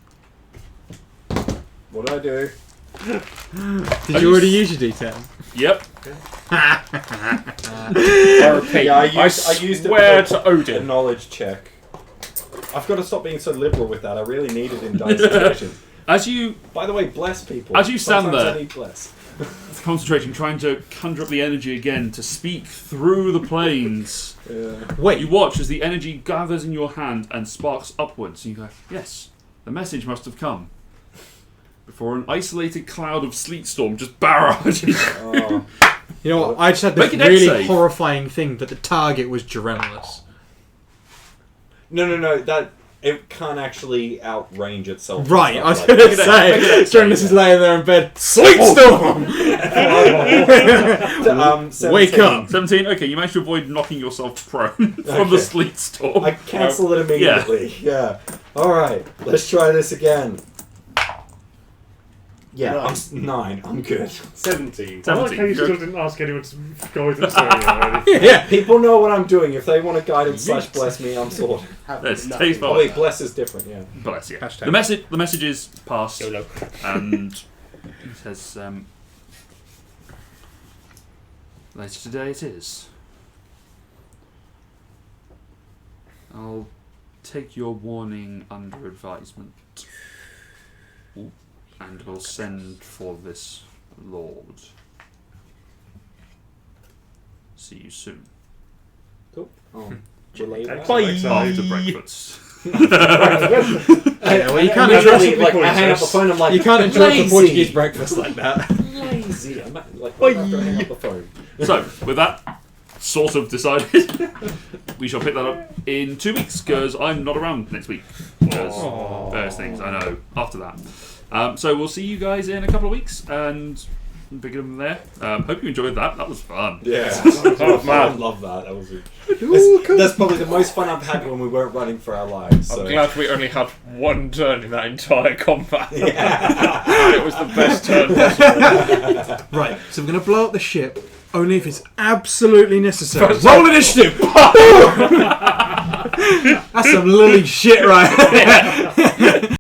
What did I do? Did you already use your D10? Yep. I repeat. Yeah, I used swear it for to Odin. a knowledge check. I've got to stop being so liberal with that. I really need it in dice situation. As you By the way, bless people. As you stand Sometimes there- I need bless. concentrating, trying to conjure up the energy again to speak through the planes, Wait, you watch as the energy gathers in your hand and sparks upwards. You go, yes, the message must have come. Before an isolated cloud of sleet storm just barrages. Oh. you know what? I just had this Make an X really save. horrifying thing that the target was Gerenolus. No. That it can't actually outrange itself. and Right, stuff I was like going that. to say, Gerenolus is laying there in bed. Sleet storm! 17. Wake up! 17, okay, you managed to avoid knocking yourself prone from the Okay. sleet storm. I cancel it immediately. Yeah. Alright, let's try this again. Yeah, I'm 9. I'm good. 17. I like how you still Good. didn't ask anyone to guidance or anything. Yeah. People know what I'm doing. If they want to guidance / bless me, I'm sorted. Let's Nothing. taste Oh wait, bless is different, yeah. Bless you. Hashtag. The message is passed, YOLO. and it says, later today it is. I'll take your warning under advisement, and will send for this lord. See you soon. Cool. Relay that. Bye. After breakfast. Yeah, well, you can't Literally, interrupt, like, I hang up the phone, I'm like, you can't interrupt the lazy. Portuguese breakfast like that. Lazy. I'm like, right after I hang up the phone. So, with that sort of decided, we shall pick that up in 2 weeks, because I'm not around next week. Because various things, I know, after that. So we'll see you guys in a couple of weeks, and pick it up from there. Hope you enjoyed that. That was fun. Yeah. Oh, man. I love that. That was that's probably the most fun I've had when we weren't running for our lives. So. I'm glad we only had one turn in that entire combat. Yeah. It was the best turn possible. Right, so we're going to blow up the ship only if it's absolutely necessary. Roll initiative! That's some lily shit right there.